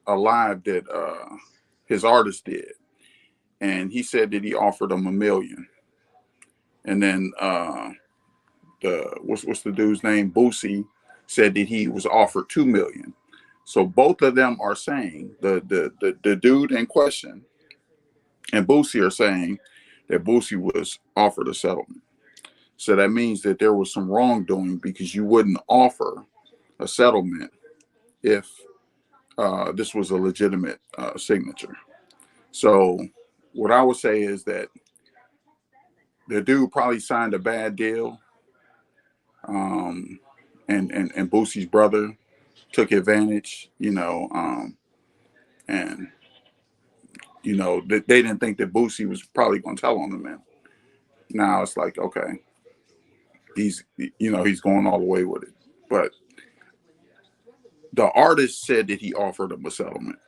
live that his artist did, and he said that he offered him $1 million. and then what's the dude's name? Boosie said that he was offered $2 million. So both of them are saying, the dude in question and Boosie are saying that Boosie was offered a settlement. So that means that there was some wrongdoing, because you wouldn't offer a settlement if this was a legitimate signature. So what I would say is that the dude probably signed a bad deal, and Boosie's brother took advantage, and they didn't think that Boosie was probably going to tell on them. And now it's like, okay, he's going all the way with it. But the artist said that he offered him a settlement,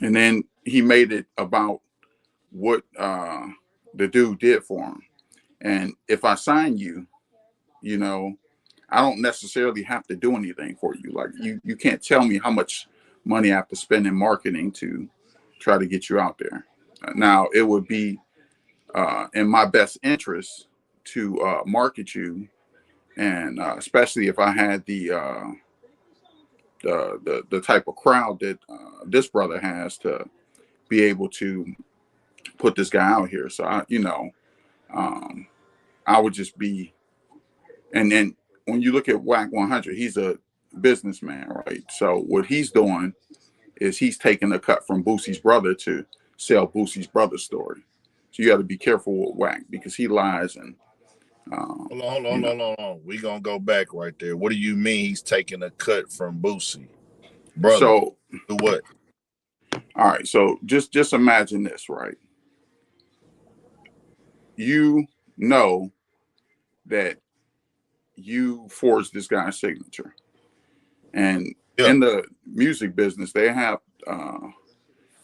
and then he made it about what the dude did for him. And if I sign you, I don't necessarily have to do anything for you. Like you can't tell me how much money I have to spend in marketing to try to get you out there. Now, it would be in my best interest to market you, and especially if I had the type of crowd that this brother has, to be able to put this guy out here. So I would just be, and then when you look at WAC 100, he's a businessman, right? So what he's doing is he's taking a cut from Boosie's brother to sell Boosie's brother's story. So you got to be careful with WAC, because he lies. And hold on. We gonna go back right there. What do you mean he's taking a cut from Boosie, brother? So do what? All right. So just imagine this, right? You know that you forged this guy's signature, and in the music business, they have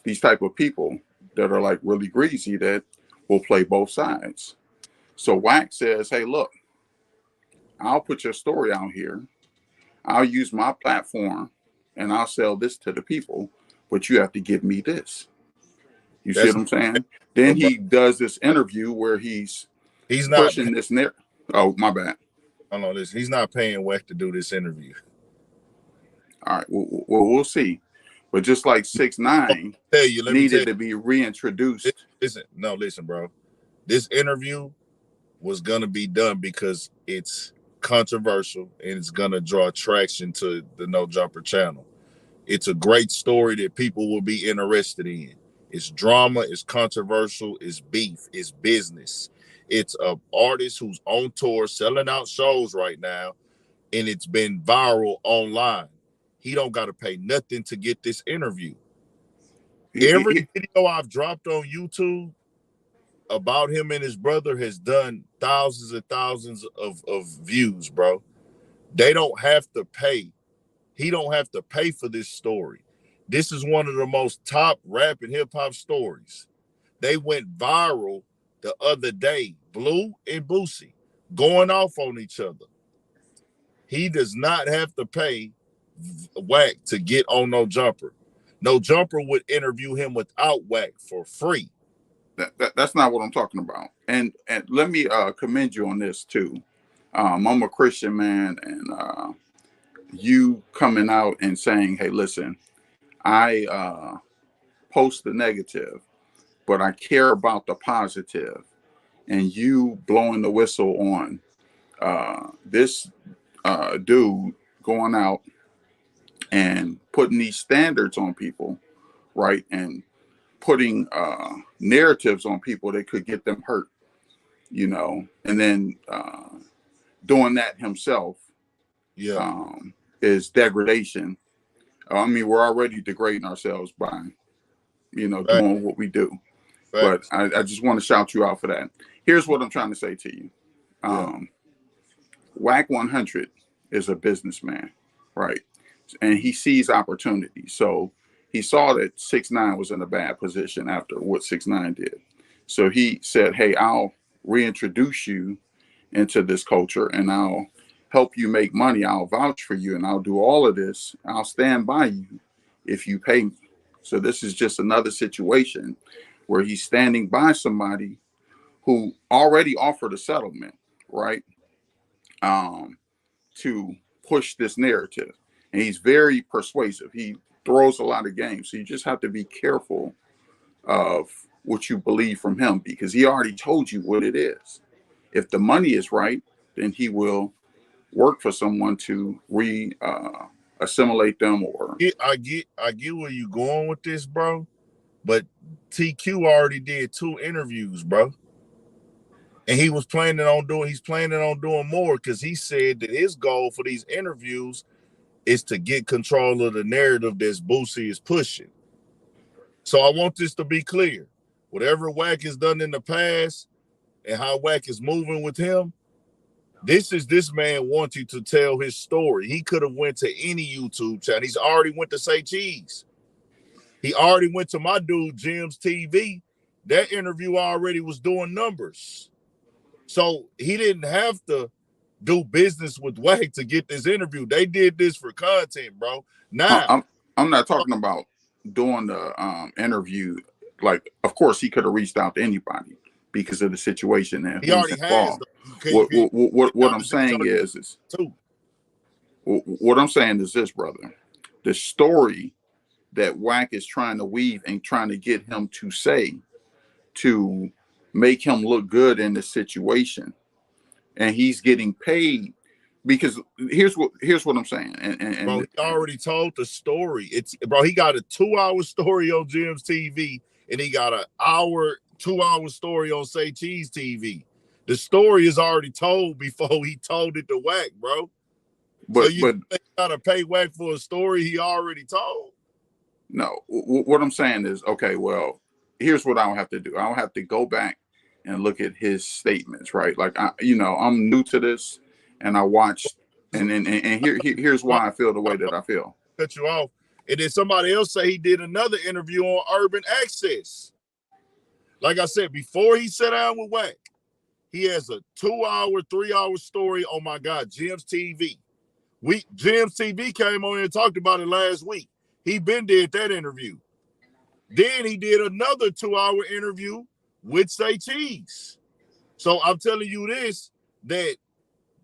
these type of people that are like really greasy, that will play both sides. So WAC says, hey, look, I'll put your story out here, I'll use my platform, and I'll sell this to the people, but you have to give me this. You see what I'm saying? Then he does this interview where he's not pushing this narrative. Oh, my bad. Hold on, listen. He's not paying WAC to do this interview. All right. Well, we'll see. But just like 6ix9ine needed to be reintroduced. Listen, bro. This interview was gonna be done because it's controversial and it's gonna draw traction to the No Jumper channel. It's a great story that people will be interested in. It's drama, it's controversial, it's beef, it's business. It's an artist who's on tour, selling out shows right now, and it's been viral online. He don't got to pay nothing to get this interview. Every video I've dropped on YouTube about him and his brother has done thousands and thousands of views, bro. They don't have to pay. He don't have to pay for this story. This is one of the most top rap and hip hop stories. They went viral the other day, Blue and Boosie going off on each other. He does not have to pay WAC to get on No Jumper. No Jumper would interview him without WAC for free. That's not what I'm talking about. And let me commend you on this too. I'm a Christian man, and you coming out and saying, hey, listen, I post the negative, but I care about the positive. And you blowing the whistle on this dude going out and putting these standards on people, right? And putting narratives on people that could get them hurt, and then doing that himself is degradation. I mean, we're already degrading ourselves by, doing what we do. But I just want to shout you out for that. Here's what I'm trying to say to you. WAC 100 is a businessman, right? And he sees opportunity. So he saw that 6ix9ine was in a bad position after what 6ix9ine did. So he said, hey, I'll reintroduce you into this culture, and I'll help you make money. I'll vouch for you, and I'll do all of this. I'll stand by you if you pay me. So this is just another situation where he's standing by somebody who already offered a settlement, right? To push this narrative. And he's very persuasive. He throws a lot of games. So you just have to be careful of what you believe from him, because he already told you what it is. If the money is right, then he will work for someone to assimilate them. Or I get where you going with this, bro. But TQ already did 2 interviews, bro. And he's planning on doing more, because he said that his goal for these interviews is to get control of the narrative that Boosie is pushing. So I want this to be clear. Whatever Wack has done in the past and how Wack is moving with him, this is this man wanting to tell his story. He could have went to any YouTube channel. He's already went to Say Cheese. He already went to my dude, Jim's TV. That interview already was doing numbers. So he didn't have to do business with Wack to get this interview. They did this for content, bro. Now, I'm not talking about doing the interview. Like, of course, he could have reached out to anybody because of the situation and he already involved. has. What I'm saying is what I'm saying is this, brother. The story that Wack is trying to weave and trying to get him to say to make him look good in the situation, and he's getting paid, because here's what I'm saying. And bro, he already told the story. He got a 2-hour story on Jim's TV, and he got a 2-hour story on Say Cheese TV. The story is already told before he told it to Wack, bro. But so you gotta pay Wack for a story he already told? No, what I'm saying is, okay, well, here's what I don't have to do. I don't have to go back and look at his statements, right? Like, I'm new to this, and I watched, and here's why I feel the way that I feel. Cut you off. And then somebody else say he did another interview on Urban Access. Like I said, before he sat down with Wack, he has a 2-hour, 3-hour story on my God, Jim's TV. Jim's TV came on here and talked about it last week. He been did that interview. Then he did another 2-hour interview with Say Cheese. So I'm telling you this, that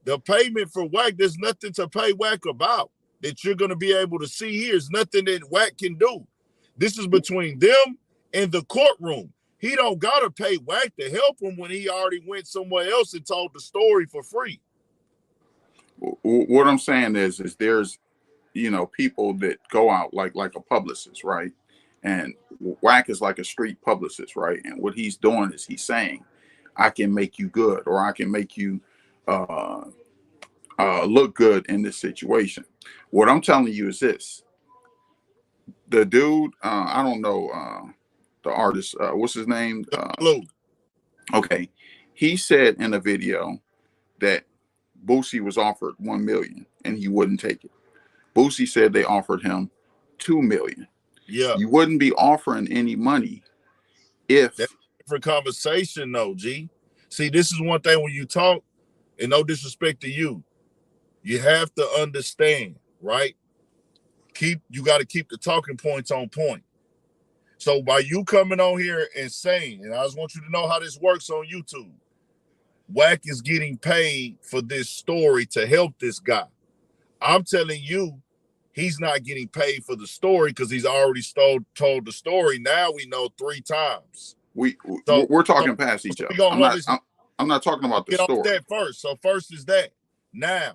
the payment for Wack, there's nothing to pay Wack about that you're going to be able to see here. It's nothing that Wack can do. This is between them and the courtroom. He don't got to pay Wack to help him when he already went somewhere else and told the story for free. What I'm saying is there's, people that go out like a publicist, right? And Wack is like a street publicist, right? And what he's doing is he's saying, I can make you good, or I can make you look good in this situation. What I'm telling you is this. The dude, I don't know the artist, what's his name? Okay. He said in a video that Boosie was offered $1 million and he wouldn't take it. Boosie said they offered him $2 million. Yeah. You wouldn't be offering any money if... That's a different conversation though, G. See, this is one thing when you talk, and no disrespect to you, you have to understand, right? You got to keep the talking points on point. So by you coming on here and saying, and I just want you to know how this works on YouTube, Wack is getting paid for this story to help this guy. I'm telling you, he's not getting paid for the story because he's already told the story. Now we know 3 times. We're talking past each other. I'm not talking about the story. Get off that first. So first is that. Now,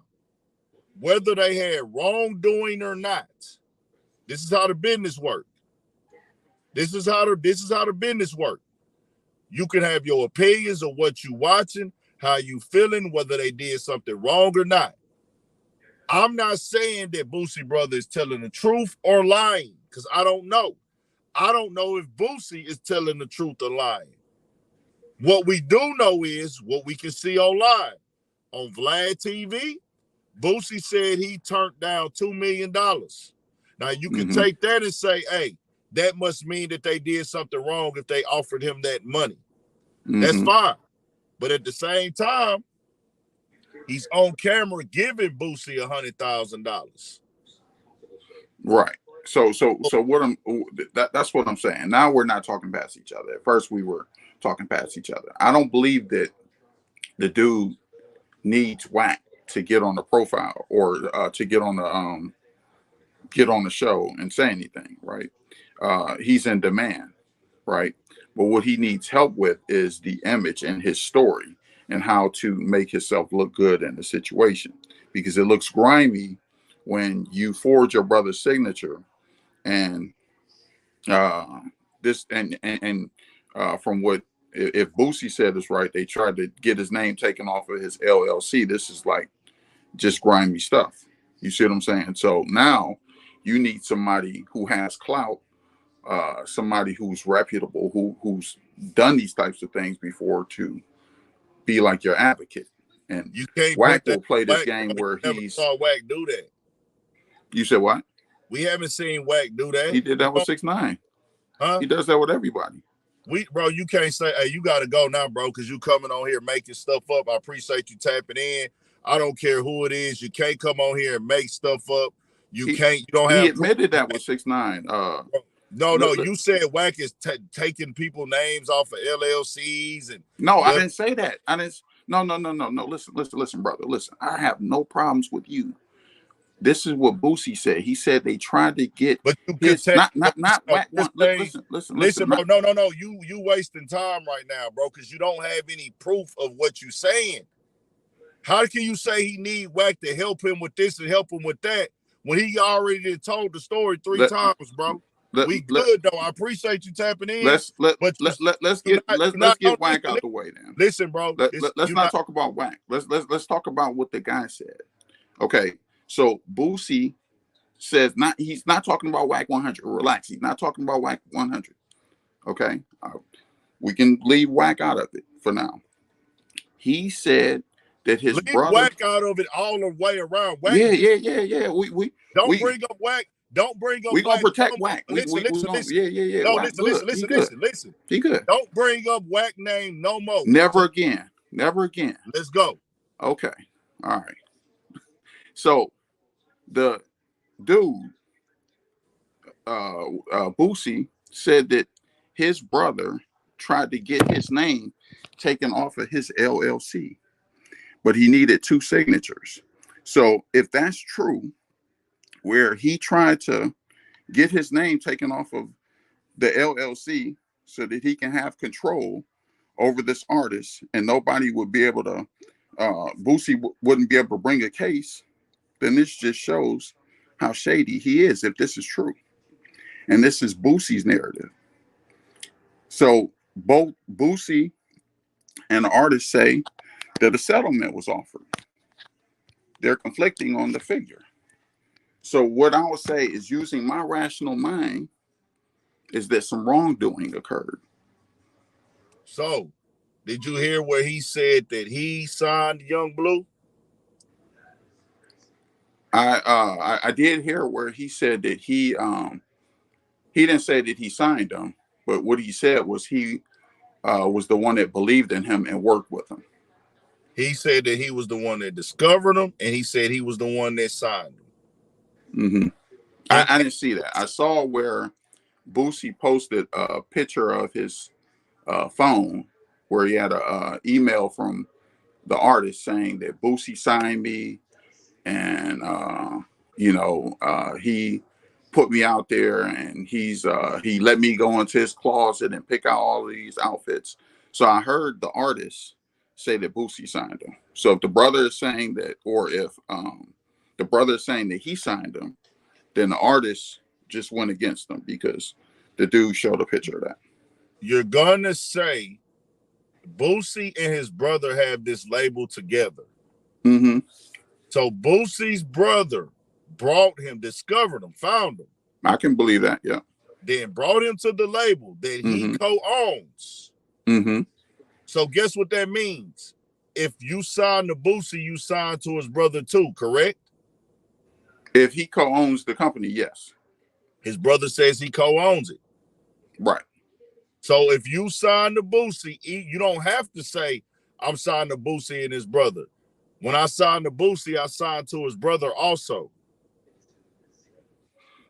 whether they had wrongdoing or not, this is how the business works. This is how the business works. You can have your opinions of what you watching, how you feeling, whether they did something wrong or not. I'm not saying that Boosie brother is telling the truth or lying, because I don't know. I don't know if Boosie is telling the truth or lying. What we do know is what we can see online. On Vlad TV, Boosie said he turned down $2 million. Now, you can take that and say, hey, that must mean that they did something wrong if they offered him that money. That's fine. But at the same time, he's on camera giving Boosie $100,000. Right. So what that's what I'm saying. Now we're not talking past each other. At first we were talking past each other. I don't believe that the dude needs whack to get on the profile or to get on the show and say anything, right? He's in demand, right? But what he needs help with is the image and his story and how to make himself look good in the situation, because it looks grimy when you forge your brother's signature and this and from what if Boosie said is right, they tried to get his name taken off of his LLC. This is like just grimy stuff. You see what I'm saying? So now you need somebody who has clout, somebody who's reputable, who's done these types of things before to be like your advocate. And You can't Wack put that will play this Wack, game where never he's. saw Wack do that. You said what? We haven't seen Wack do that. He did that with 6ix9ine. Huh? He does that with everybody. Bro, you can't say, hey, you got to go now, bro, because you coming on here making stuff up. I appreciate you tapping in. I don't care who it is. You can't come on here and make stuff up. You don't have. He admitted that with 6ix9ine. No, you said Wack is taking people names off of LLCs and. No, I didn't say that. I didn't. No. Listen, brother. Listen, I have no problems with you. This is what Boosie said. He said they tried to get, but you his, not Wack one. Listen, bro. No. You wasting time right now, bro, because you don't have any proof of what you're saying. How can you say he need Wack to help him with this and help him with that when he already told the story three times, bro? We good though. I appreciate you tapping in. Let's get Wack out the way then. Listen, bro. Let's not talk about Wack. Let's talk about what the guy said. Okay. So Boosie says he's not talking about Wack 100. Relax. He's not talking about Wack 100. Okay. We can leave Wack out of it for now. He said that his brother. Wack out of it all the way around. Wack, yeah. We don't bring up Wack. Don't bring up. We gonna protect Wack. Listen. Yeah. No, Wack listen. He good. Don't bring up Wack name no more. Never again. Let's go. Okay. All right. So the dude, Boosie, said that his brother tried to get his name taken off of his LLC, but he needed 2 signatures. So if that's true, where he tried to get his name taken off of the LLC so that he can have control over this artist and nobody would be able to, Boosie wouldn't be able to bring a case, then this just shows how shady he is if this is true. And this is Boosie's narrative. So both Boosie and the artist say that a settlement was offered. They're conflicting on the figure. So what I would say is, using my rational mind, is that some wrongdoing occurred. So did you hear where he said that he signed Young Blue? I did hear where he said that he didn't say that he signed them, but what he said was he was the one that believed in him and worked with him. He said that he was the one that discovered him, and he said he was the one that signed him. Mm-hmm. I didn't see that. I saw where Boosie posted a picture of his phone where he had a email from the artist saying that Boosie signed me, and he put me out there, and he let me go into his closet and pick out all of these outfits. So I heard the artist say that Boosie signed him. So if the brother is saying that, or if the brother is saying that he signed him, then the artist just went against them because the dude showed a picture of that. You're gonna say Boosie and his brother have this label together. Mm-hmm. So Boosie's brother brought him, discovered him, found him. I can believe that, yeah. Then brought him to the label that he co-owns. Mm-hmm. So guess what that means? If you sign to Boosie, you sign to his brother too, correct? If he co-owns the company, yes. His brother says he co-owns it. Right. So if you sign to Boosie, you don't have to say, I'm signed to Boosie and his brother. When I signed to Boosie, I signed to his brother also.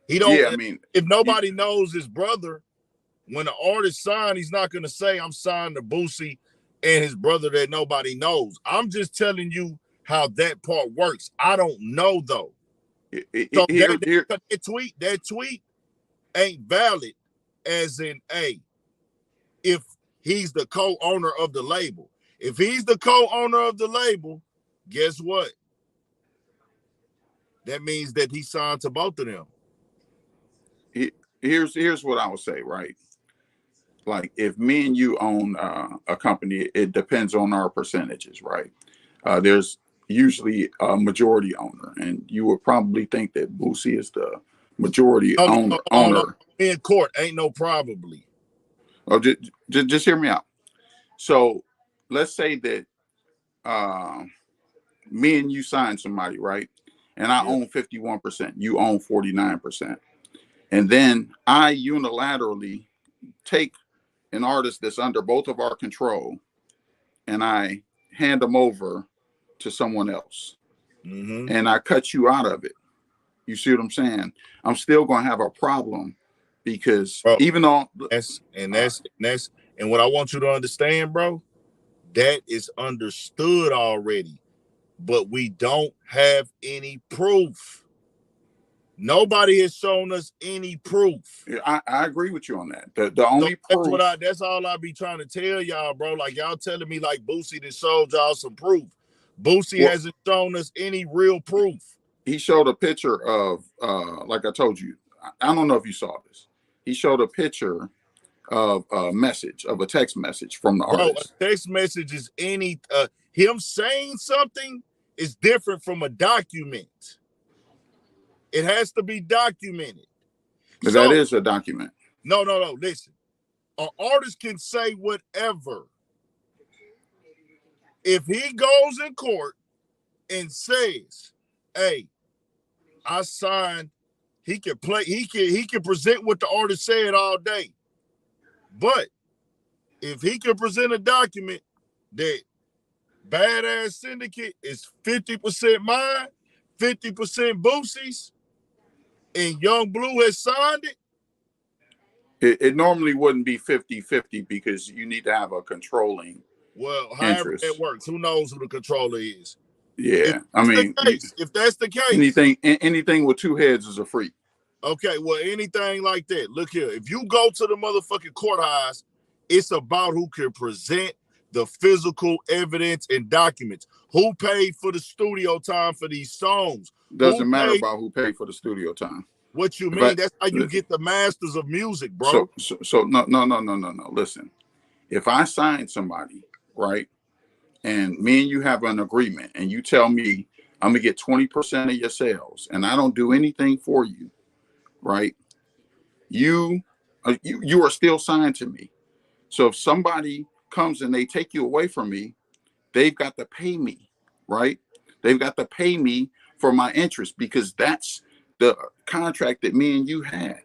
He don't. Yeah, I mean, if nobody knows his brother, When the artist sign, he's not gonna say I'm signed to Boosie and his brother that nobody knows. I'm just telling you how that part works. I don't know though. So that tweet ain't valid, as in if he's the co-owner of the label. If he's the co-owner of the label, guess what? That means that he signed to both of them. Here's what I would say, right? Like if me and you own a company, it depends on our percentages, right? There's usually a majority owner, and you would probably think that Boosie is the majority owner. In court, ain't no probably. Oh, just hear me out. So let's say that me and you sign somebody, right? And I own 51%, you own 49%. And then I unilaterally take an artist that's under both of our control and I hand them over to someone else. And I cut you out of it. You see what I'm saying? I'm still going to have a problem because even though and what I want you to understand, bro, that is understood already, but we don't have any proof. Nobody has shown us any proof. I agree with you on that. The only proof. That's all I be trying to tell y'all, bro. Like y'all telling me like Boosie that showed y'all some proof. Boosie hasn't shown us any real proof. He showed a picture of, like I told you, I don't know if you saw this. He showed a picture of a text message from the artist. A text message is him saying something is different from a document. It has to be documented. But that is a document. No. Listen, an artist can say whatever. If he goes in court and says, "Hey, I signed," he can present what the artist said all day. But if he can present a document that Badass Syndicate is 50% mine, 50% Boosie's, and Young Blue has signed it normally wouldn't be 50-50 because you need to have a controlling however that works. Who knows who the controller is? Yeah, if that's the case, anything with two heads is a freak. Okay, well, anything like that. Look here, if you go to the motherfucking courthouse, it's about who can present the physical evidence and documents. Who paid for the studio time for these songs? Doesn't matter about who paid for the studio time. What you mean? That's how you get the masters of music, bro. So no. Listen, if I sign somebody, right, and me and you have an agreement, and you tell me I'm gonna get 20% of your sales, and I don't do anything for you, right? You are still signed to me. So if somebody comes and they take you away from me, they've got to pay me, right? They've got to pay me for my interest because that's the contract that me and you had.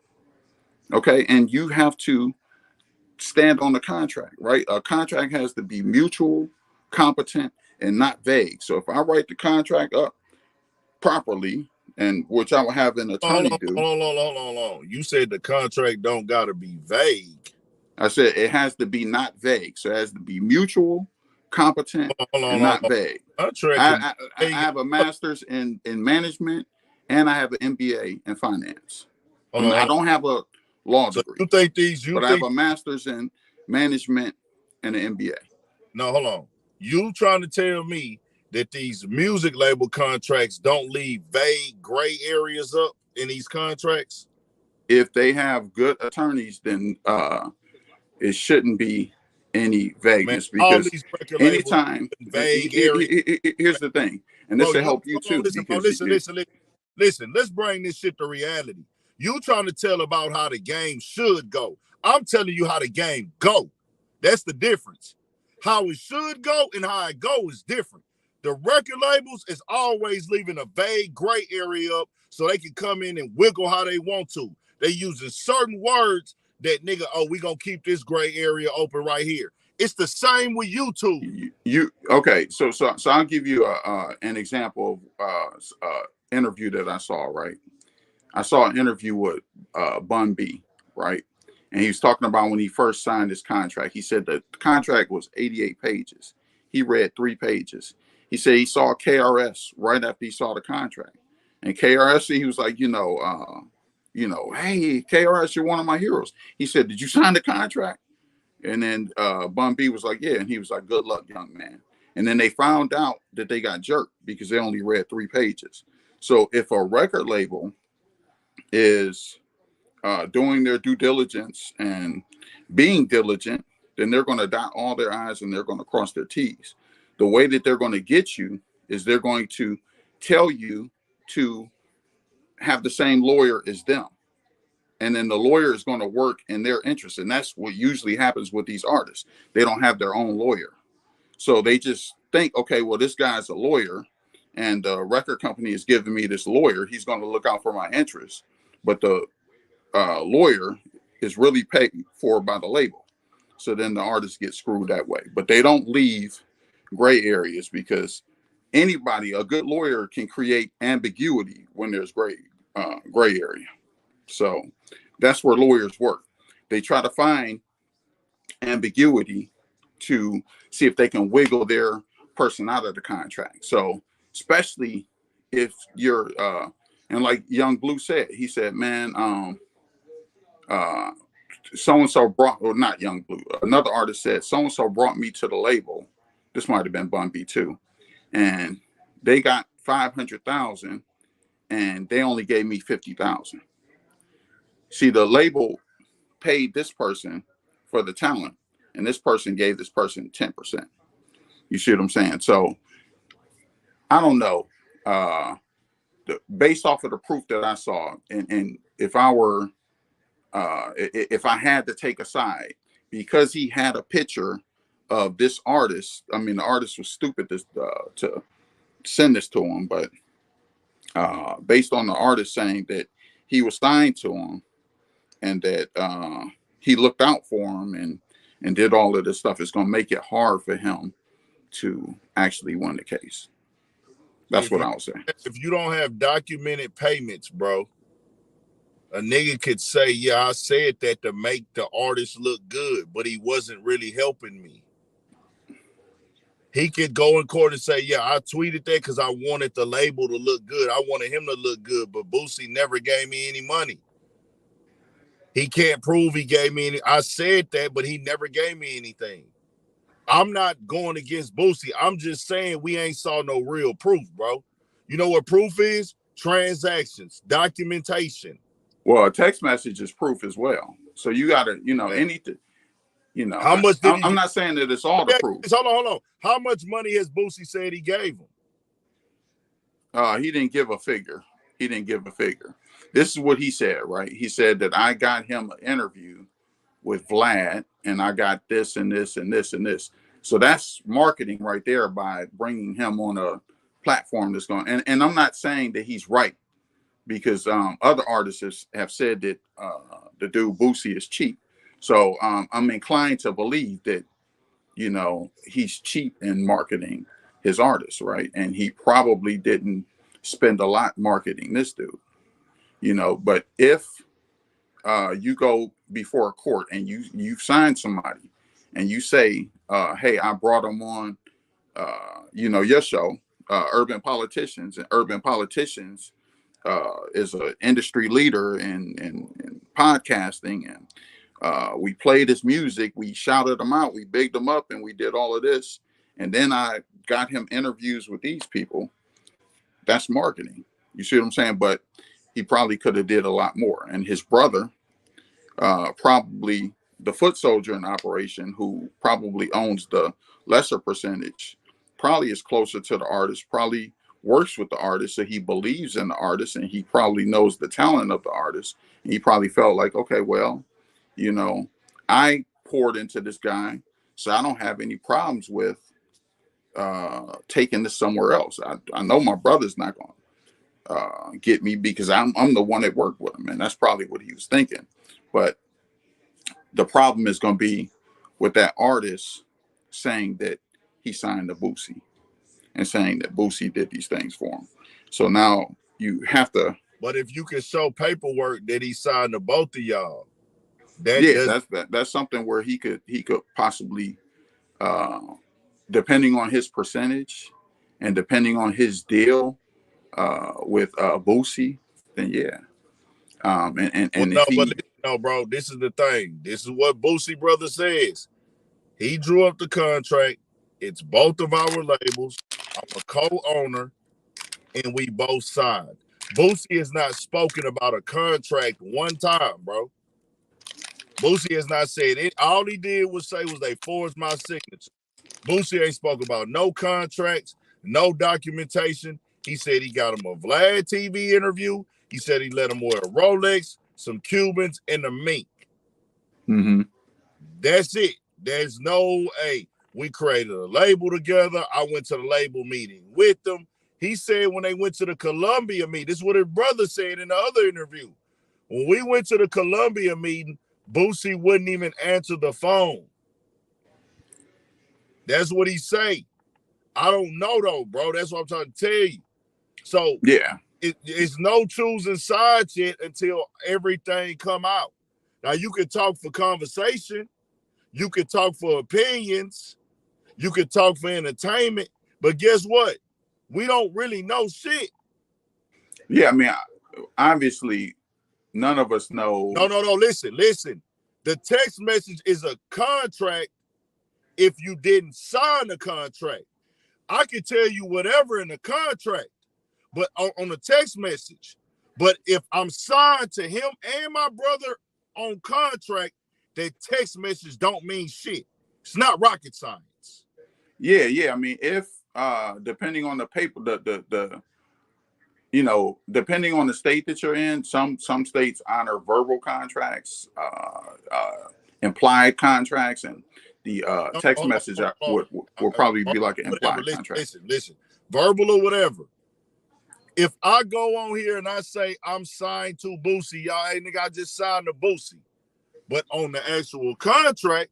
Okay. And you have to stand on the contract, right? A contract has to be mutual, competent, and not vague. So if I write the contract up properly, and which I will have an attorney do. Hold on. You said the contract don't gotta be vague. I said it has to be not vague. So it has to be mutual, competent, and not vague. I have a master's in management, and I have an MBA in finance. I don't have a law degree. You think these? I have a master's in management and an MBA. No, hold on. You trying to tell me that these music label contracts don't leave vague gray areas up in these contracts? If they have good attorneys, then it shouldn't be any vagueness, because anytime vague here's the thing, and this will help you too. Listen, let's bring this shit to reality. You trying to tell about how the game should go. I'm telling you how the game go. That's the difference. How it should go and how it go is different. The record labels is always leaving a vague gray area up so they can come in and wiggle how they want to. They using certain words that nigga, we gonna keep this gray area open right here. It's the same with YouTube. Okay? So I'll give you an example of interview that I saw. Right, I saw an interview with Bun B, right, And he was talking about when he first signed his contract. He said the contract was 88 pages. He read 3 pages. He said he saw KRS right after he saw the contract. And KRS, he was like, hey, KRS, you're one of my heroes. He said, did you sign the contract? And then Bun B was like, yeah. And he was like, good luck, young man. And then they found out that they got jerked because they only read 3 pages. So if a record label is doing their due diligence and being diligent, then they're going to dot all their I's and they're going to cross their T's. The way that they're going to get you is they're going to tell you to have the same lawyer as them. And then the lawyer is going to work in their interest. And that's what usually happens with these artists. They don't have their own lawyer. So they just think, okay, well, this guy's a lawyer and the record company is giving me this lawyer. He's going to look out for my interests. But the lawyer is really paid for by the label. So then the artists get screwed that way. But they don't leave gray areas because anybody, a good lawyer, can create ambiguity when there's gray area. So that's where lawyers work. They try to find ambiguity to see if they can wiggle their person out of the contract. So especially if you're and like Young Blue said, he said, man, so-and-so brought, or not Young Blue, another artist said, so-and-so brought me to the label. This might have been Bun B too. And they got 500,000 and they only gave me 50,000. See, the label paid this person for the talent and this person gave this person 10%. You see what I'm saying? So I don't know. Based off of the proof that I saw, and if I were, if I had to take a side, because he had a picture of this artist. I mean, the artist was stupid to send this to him, but based on the artist saying that he was signed to him and that he looked out for him and did all of this stuff, it's going to make it hard for him to actually win the case. That's what I was saying. If you don't have documented payments, bro, a nigga could say, yeah, I said that to make the artist look good, but he wasn't really helping me. He could go in court and say, yeah, I tweeted that because I wanted the label to look good. I wanted him to look good, but Boosie never gave me any money. He can't prove he gave me any. I said that, but he never gave me anything. I'm not going against Boosie. I'm just saying we ain't saw no real proof, bro. You know what proof is? Transactions, documentation. Well, a text message is proof as well. So you got to, anything, How much I'm not saying that it's all the proof. Hold on. How much money has Boosie said he gave him? He didn't give a figure. This is what he said, right? He said that I got him an interview with Vlad and I got this and this and this and this. So that's marketing right there by bringing him on a platform that's going, and I'm not saying that he's right because other artists have said that the dude Boosie is cheap. So I'm inclined to believe that, he's cheap in marketing his artists, right? And he probably didn't spend a lot marketing this dude, but if you go before a court and you sign somebody and you say, hey, I brought them on, your show, Urban Politicians, and Urban Politicians is an industry leader in podcasting, and we played his music, we shouted him out, we bigged him up, and we did all of this, and then I got him interviews with these people. That's marketing. You see what I'm saying? But he probably could have did a lot more. And his brother, probably the foot soldier in operation, who probably owns the lesser percentage, probably is closer to the artist, probably works with the artist, so he believes in the artist and he probably knows the talent of the artist. And he probably felt like, okay, well, I poured into this guy, so I don't have any problems with taking this somewhere else. I know my brother's not going to get me because I'm the one that worked with him, and that's probably what he was thinking. But the problem is going to be with that artist saying that he signed to Boosie and saying that Boosie did these things for him. So now you have to. But if you can show paperwork that he signed to both of y'all, That Yeah, does that's something where he could possibly, depending on his percentage and depending on his deal with Boosie, then yeah. well, And no, if but he, listen, no, bro. This is the thing. This is what Boosie brother says. He drew up the contract. It's both of our labels. I'm a co-owner, and we both signed. Boosie has not spoken about a contract one time, bro. Boosie has not said it. All he did was say was they forged my signature. Boosie ain't spoke about no contracts, no documentation. He said he got him a Vlad TV interview. He said he let him wear a Rolex, some Cubans, and a mink. mm-hmm. That's it. There's no, hey, we created a label together. I went to the label meeting with them. He said when they went to the Columbia meeting, this is what his brother said in the other interview. When we went to the Columbia meeting, Boosie wouldn't even answer the phone. That's what he say. I don't know though, bro. That's what I'm trying to tell you. So Yeah, it's no choosing sides yet until everything come out. Now you can talk for conversation, you can talk for opinions, you can talk for entertainment, but guess what? We don't really know shit. yeah. I mean, obviously, none of us know. No. Listen. The text message is a contract if you didn't sign the contract. I can tell you whatever in the contract, but on the text message. But if I'm signed to him and my brother on contract, that text message don't mean shit. It's not rocket science. Yeah. I mean, if depending on the paper, the you know, depending on the state that you're in, some states honor verbal contracts, implied contracts, and the text message would probably be like an Whatever. implied contract. Listen. Verbal or whatever. If I go on here and I say I'm signed to Boosie, y'all, hey, nigga, I just signed to Boosie. But on the actual contract,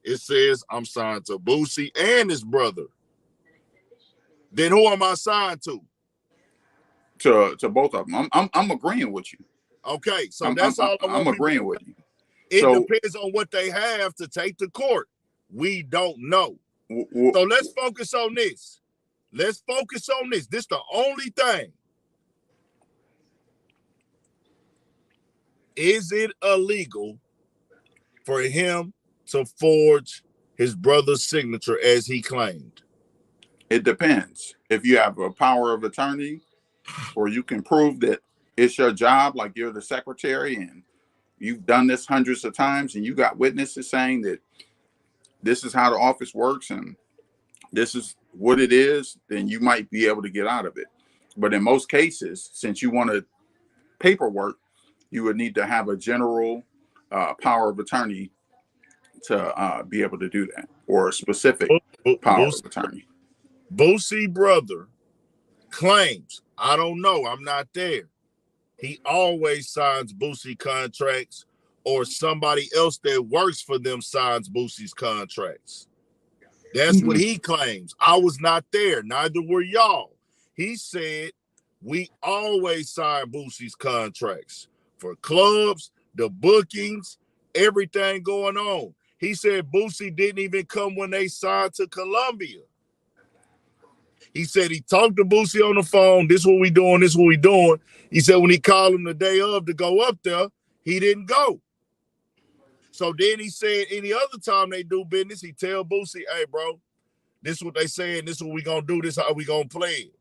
it says I'm signed to Boosie and his brother. Then who am I signed to? To both of them, I'm agreeing with you. Okay, so that's all I want I'm people agreeing to with you. It So, depends on what they have to take to court. We don't know. So let's focus on this. This is the only thing. Is it illegal for him to forge his brother's signature as he claimed? it depends. If you have a power of attorney, or you can prove that it's your job, like you're the secretary and you've done this hundreds of times and you got witnesses saying that this is how the office works and this is what it is, then you might be able to get out of it. But in most cases, since you wanted paperwork, you would need to have a general power of attorney to be able to do that, or a specific power of attorney. Boosie brother claims, I don't know, I'm not there. He always signs Boosie contracts, or somebody else that works for them signs Boosie's contracts. That's what he claims. I was not there. Neither were y'all. He said we always sign Boosie's contracts for clubs, the bookings, everything going on. He said Boosie didn't even come when they signed to Columbia. He said he talked to Boosie on the phone. This is what we doing. This is what we doing. He said when he called him the day of to go up there, he didn't go. So then he said any other time they do business, he tell Boosie, hey, bro, this is what they saying. This is what we gonna do. This is how we gonna play it.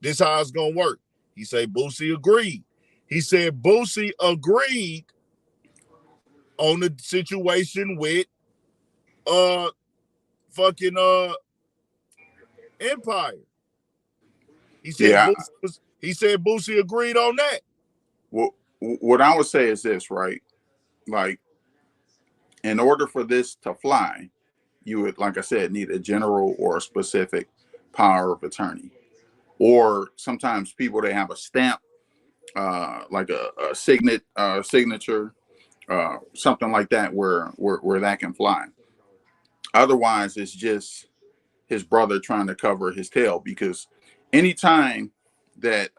This is how it's gonna work. He said Boosie agreed. He said Boosie agreed on the situation with fucking Empire. He said Boosie agreed on that. Well, what I would say is this, right? Like, in order for this to fly, you would, like I said, need a general or a specific power of attorney. Or sometimes people, they have a stamp, like a signature, something like that, where that can fly. Otherwise, it's just his brother trying to cover his tail, because anytime that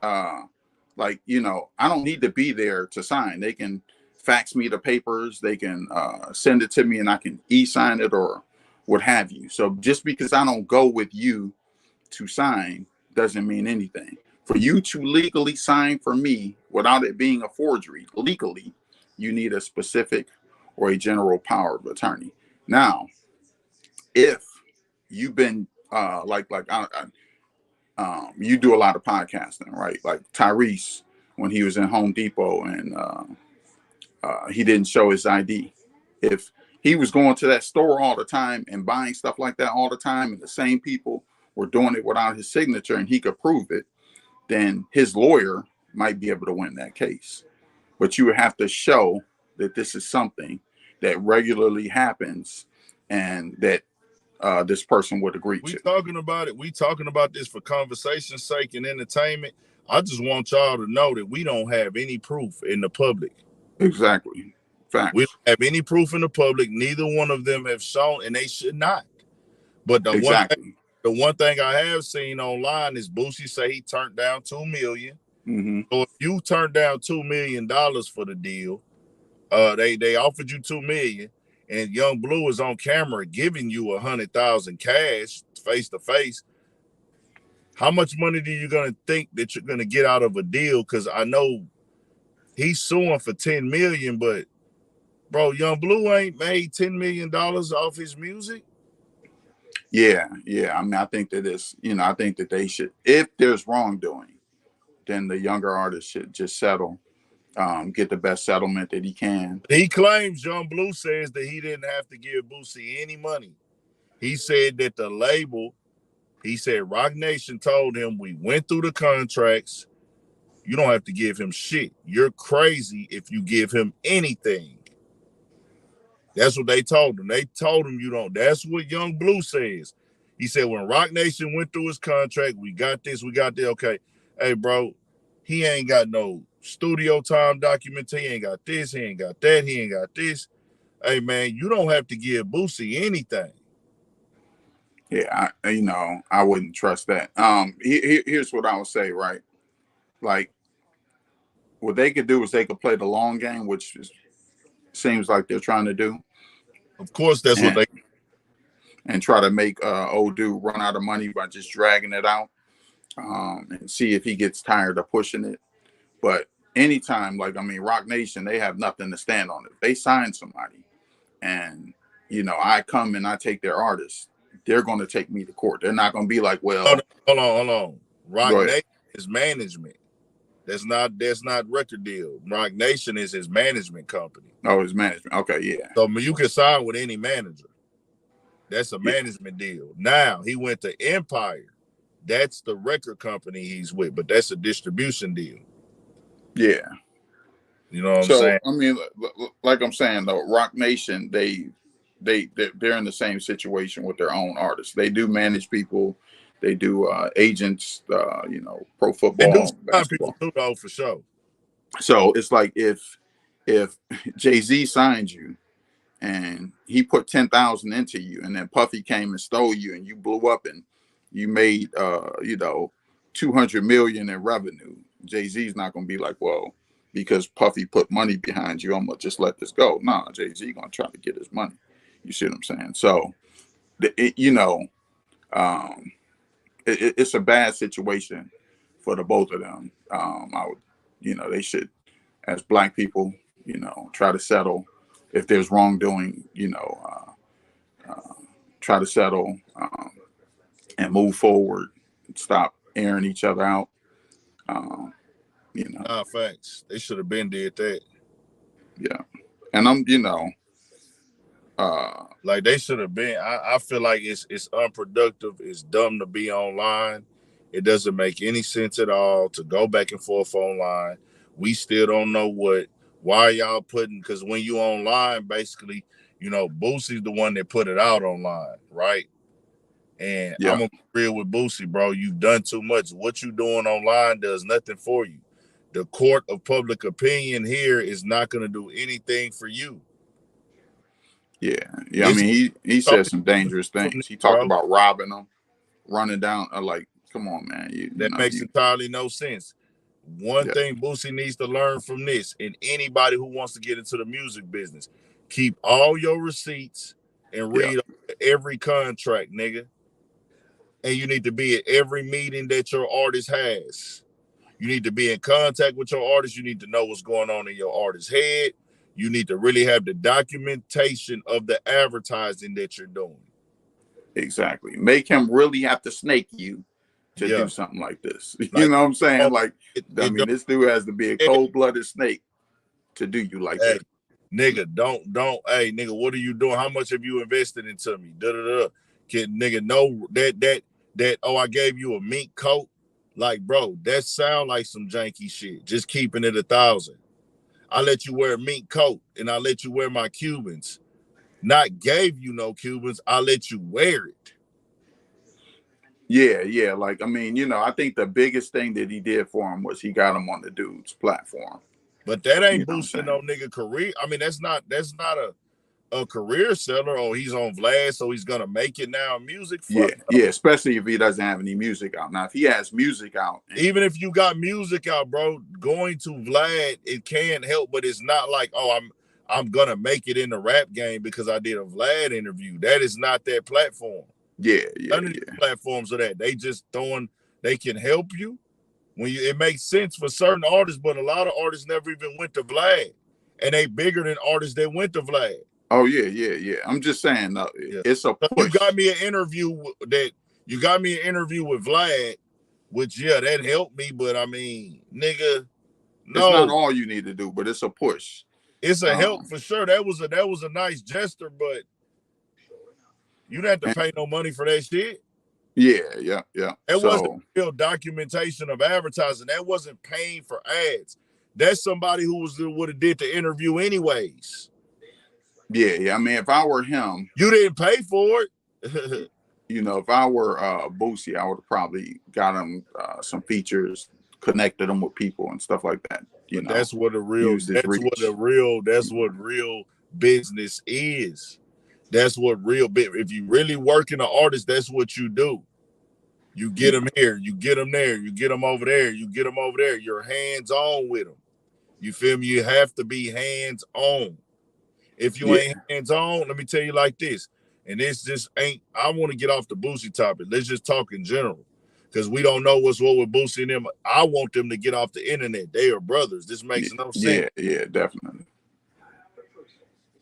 like, you know, I don't need to be there to sign. They can fax me the papers. They can send it to me and I can e-sign it or what have you. So just because I don't go with you to sign doesn't mean anything. For you to legally sign for me without it being a forgery, legally, you need a specific or a general power of attorney. Now, if you've been you do a lot of podcasting, right? Like Tyrese, when he was in Home Depot and he didn't show his ID. If he was going to that store all the time and buying stuff like that all the time, and the same people were doing it without his signature and he could prove it, then his lawyer might be able to win that case. But you would have to show that this is something that regularly happens and that this person would agree to. We talking about it. We talking about this for conversation's sake and entertainment. I just want y'all to know that we don't have any proof in the public. Exactly. Facts. We don't have any proof in the public. Neither one of them have shown, and they should not. But the one thing I have seen online is Boosie say he turned down $2 million. Mm-hmm. So if you turned down $2 million for the deal, they offered you $2 million, and Young Blue is on camera giving you $100,000 cash face to face. How much money do you gonna think that you're gonna get out of a deal? Because I know he's suing for $10 million, but bro, Young Blue ain't made $10 million off his music. Yeah. I mean, I think that I think that they should, if there's wrongdoing, then the younger artist should just settle, get the best settlement that he can. He claims, Young Blue says, that he didn't have to give Boosie any money. He said that the label, he said Rock Nation told him, we went through the contracts. You don't have to give him shit. You're crazy if you give him anything. That's what they told him. They told him you don't. That's what Young Blue says. He said when Rock Nation went through his contract, we got this, we got that. Okay, hey, bro, he ain't got no studio time documents. He ain't got this, he ain't got that, he ain't got this. Hey, man, you don't have to give Boosie anything. Yeah, I wouldn't trust that. Here's what I would say, right? Like, what they could do is they could play the long game, which seems like they're trying to do. Of course, that's what they... And try to make old dude run out of money by just dragging it out and see if he gets tired of pushing it. But anytime, Rock Nation, they have nothing to stand on. If they sign somebody and, I come and I take their artist, they're going to take me to court. They're not going to be like, well... Hold on. Rock Nation is management. That's not record deal. Rock Nation is his management company. Oh, his management. Okay, yeah. So you can sign with any manager. That's a management deal. Now he went to Empire. That's the record company he's with, but that's a distribution deal. Yeah. You know what I'm saying? I mean, like I'm saying though, Rock Nation, they're in the same situation with their own artists. They do manage people. They do agents, pro football, they do basketball. People too, though, for sure. So it's like if Jay-Z signed you and he put 10,000 into you, and then Puffy came and stole you, and you blew up and you made 200 million in revenue, Jay-Z's not gonna be like, well, because Puffy put money behind you, I'm gonna just let this go. Nah, Jay-Z gonna try to get his money. You see what I'm saying? So, it's a bad situation for the both of them. I would, they should, as Black people, try to settle. If there's wrongdoing, try to settle and move forward. Stop airing each other out. Facts. They should have been did that. Yeah, and I'm, like they should have been. I feel like it's unproductive. It's dumb to be online. It doesn't make any sense at all to go back and forth online. We still don't know why y'all putting, because when you online, basically, Boosie's the one that put it out online, right? And I'm gonna be real with Boosie, bro. You've done too much. What you doing online does nothing for you. The court of public opinion here is not gonna do anything for you. Yeah. I mean, he said some dangerous things. He talked about robbing them, running down. Like, come on, man. That makes entirely no sense. One thing Boosie needs to learn from this, and anybody who wants to get into the music business, keep all your receipts and read every contract, nigga. And you need to be at every meeting that your artist has. You need to be in contact with your artist. You need to know what's going on in your artist's head. You need to really have the documentation of the advertising that you're doing. Exactly. Make him really have to snake you to do something like this. You know what I'm saying? Like, I mean, this dude has to be a cold-blooded snake to do you like that. Nigga, don't, hey, nigga, what are you doing? How much have you invested into me? Can nigga know that, oh, I gave you a mink coat? Like, bro, that sound like some janky shit. Just keeping it 1,000. I let you wear a mink coat and I let you wear my Cubans. Not gave you no Cubans, I let you wear it. Yeah. Like, I mean, you know, I think the biggest thing that he did for him was he got him on the dude's platform. But that ain't boosting no nigga career. I mean, that's not a career seller. Oh, he's on Vlad, so he's gonna make it now in music. Yeah, especially if he doesn't have any music out. Now, if he has music out, even if you got music out, bro, going to Vlad, it can't help, but it's not like, oh, I'm gonna make it in the rap game because I did a Vlad interview. That is not that platform. None of these platforms are that. They just they can help you when it makes sense for certain artists, but a lot of artists never even went to Vlad, and they bigger than artists that went to Vlad. Oh yeah. I'm just saying, it's a push. You got me an interview with Vlad, which that helped me, but I mean, nigga, no, it's not all you need to do, but it's a push. It's a help for sure. That was a nice gesture, but you didn't have to pay no money for that shit. Yeah. It wasn't real documentation of advertising. That wasn't paying for ads. That's somebody who would have did the interview anyways. Yeah. I mean, if I were him, you didn't pay for it. You know, if I were Boosie, I would have probably got him some features, connected him with people and stuff like that. You know, that's what real business is. That's what if you really work in an artist, that's what you do. You get them here, you get them there, you get them over there, you get them over there. You're hands-on with them. You feel me? You have to be hands-on. If you ain't hands-on, let me tell you like this, and this just ain't, I want to get off the Boosie topic. Let's just talk in general, because we don't know what's what with Boosie and them. I want them to get off the internet. They are brothers. This makes no sense. Yeah, definitely.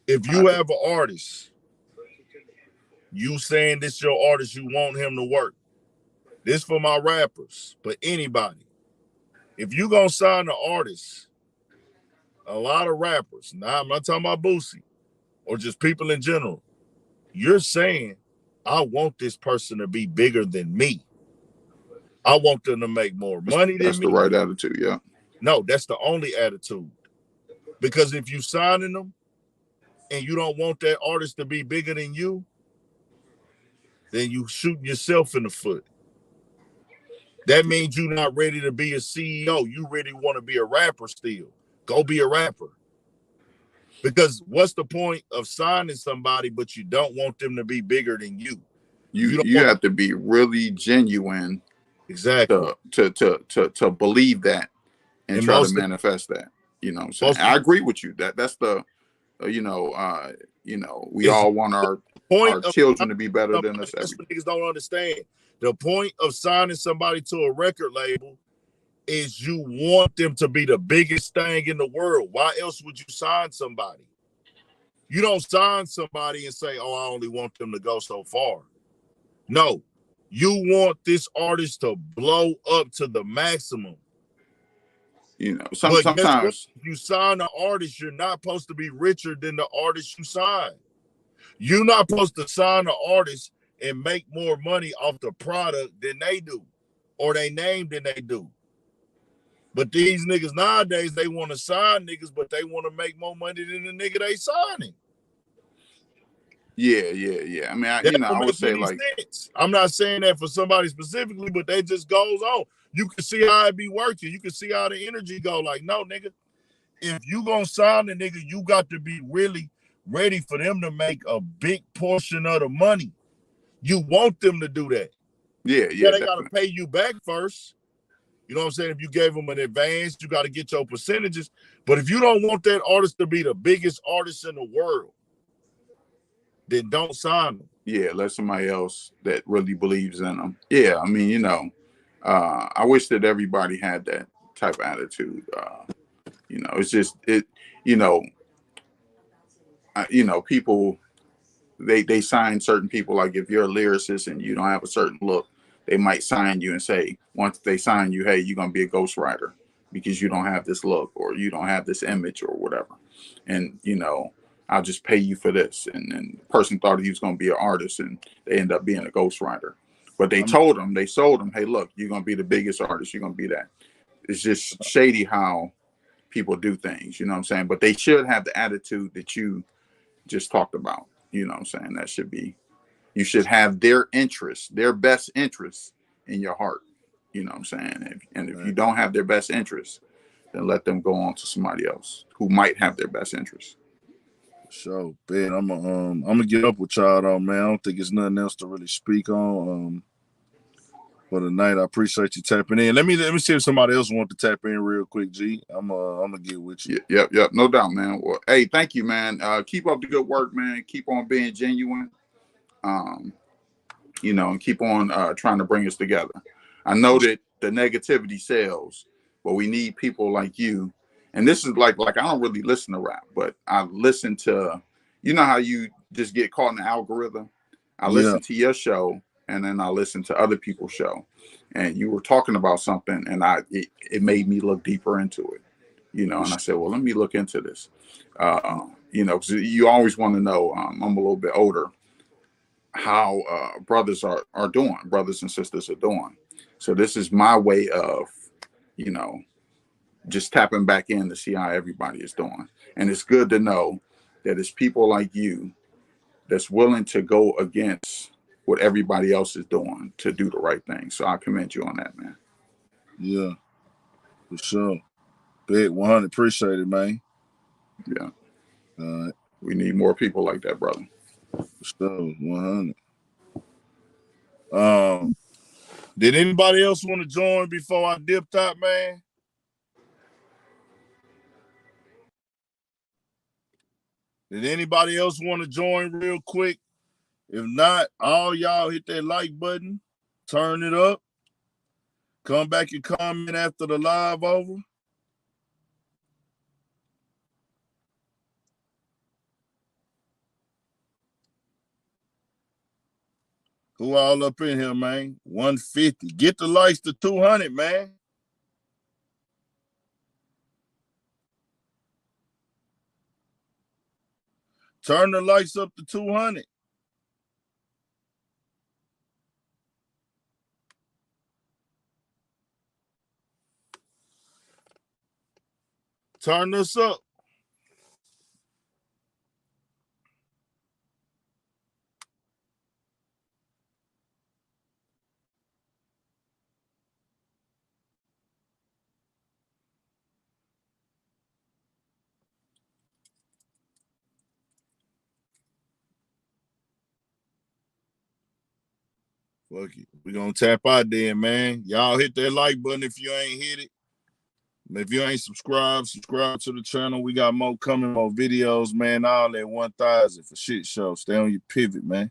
If you have an artist, you saying this your artist, you want him to work. This for my rappers, but anybody. If you gonna sign an artist, a lot of rappers, now I'm not talking about Boosie, or just people in general, you're saying, I want this person to be bigger than me. I want them to make more money than me. That's the right attitude, yeah. No, that's the only attitude. Because if you signing them and you don't want that artist to be bigger than you, then you shooting yourself in the foot. That means you're not ready to be a CEO. You really want to be a rapper still. Go be a rapper. Because what's the point of signing somebody but you don't want them to be bigger than you? You have to be really genuine, exactly, to believe that and try to manifest that. You know, so I agree with you. That's the we all want our children to be better than us. That's what niggas don't understand. The point of signing somebody to a record label is you want them to be the biggest thing in the world. Why else would you sign somebody? You don't sign somebody and say, oh, I only want them to go so far. No, you want this artist to blow up to the maximum. You know, sometimes if you sign an artist, you're not supposed to be richer than the artist you sign. You're not supposed to sign an artist and make more money off the product than they do, or they name than they do. But these niggas nowadays, they want to sign niggas, but they want to make more money than the nigga they signing. Yeah. I mean, I would say like, sense. I'm not saying that for somebody specifically, but that just goes on. You can see how it be working. You can see how the energy go. Like, no, nigga, if you gonna sign the nigga, you got to be really ready for them to make a big portion of the money. You want them to do that. Yeah. They got to pay you back first. You know what I'm saying? If you gave them an advance, you got to get your percentages. But if you don't want that artist to be the biggest artist in the world, then don't sign them. Yeah, let somebody else that really believes in them. Yeah, I mean, you know, I wish that everybody had that type of attitude. You know, it's just you know, people they sign certain people. Like if you're a lyricist and you don't have a certain look, they might sign you and say, once they sign you, hey, you're gonna be a ghostwriter because you don't have this look or you don't have this image or whatever. And you know, I'll just pay you for this. And then the person thought he was gonna be an artist and they end up being a ghostwriter. But they sold him, hey, look, you're gonna be the biggest artist, you're gonna be that. It's just shady how people do things, you know what I'm saying? But they should have the attitude that you just talked about. You know what I'm saying? That should be, you should have their interests, their best interests in your heart. You know what I'm saying? And if you don't have their best interests, then let them go on to somebody else who might have their best interests. So, Ben, I'm gonna get up with y'all though, man. I don't think it's nothing else to really speak on. For the night, I appreciate you tapping in. Let me see if somebody else wants to tap in real quick, G. I'm gonna get with you. Yep, no doubt, man. Well, hey, thank you, man. Keep up the good work, man. Keep on being genuine. You know, and keep on trying to bring us together. I know that the negativity sells, but we need people like you. And this is like I don't really listen to rap, but I listen to, you know how you just get caught in the algorithm? I listen to your show and then I listen to other people's show. And you were talking about something and it made me look deeper into it. You know, and I said, well, let me look into this. You know, because you always want to know, I'm a little bit older, how brothers are doing, brothers and sisters are doing. So this is my way of, you know, just tapping back in to see how everybody is doing. And it's good to know that it's people like you that's willing to go against what everybody else is doing to do the right thing. So I commend you on that, man. Yeah, for sure. Bet 100. Appreciate it, man. Yeah. We need more people like that, brother. For sure, 100. Did anybody else want to join before I dipped out, man? Did anybody else want to join real quick? If not, all y'all hit that like button, turn it up, come back and comment after the live over. Who all up in here, man? 150. Get the likes to 200, man. Turn the likes up to 200. Turn this up. Fuck it. We're going to tap out there, man. Y'all hit that like button if you ain't hit it. If you ain't subscribed, subscribe to the channel. We got more coming, more videos, man. All at 1,000 for shit show. Stay on your pivot, man.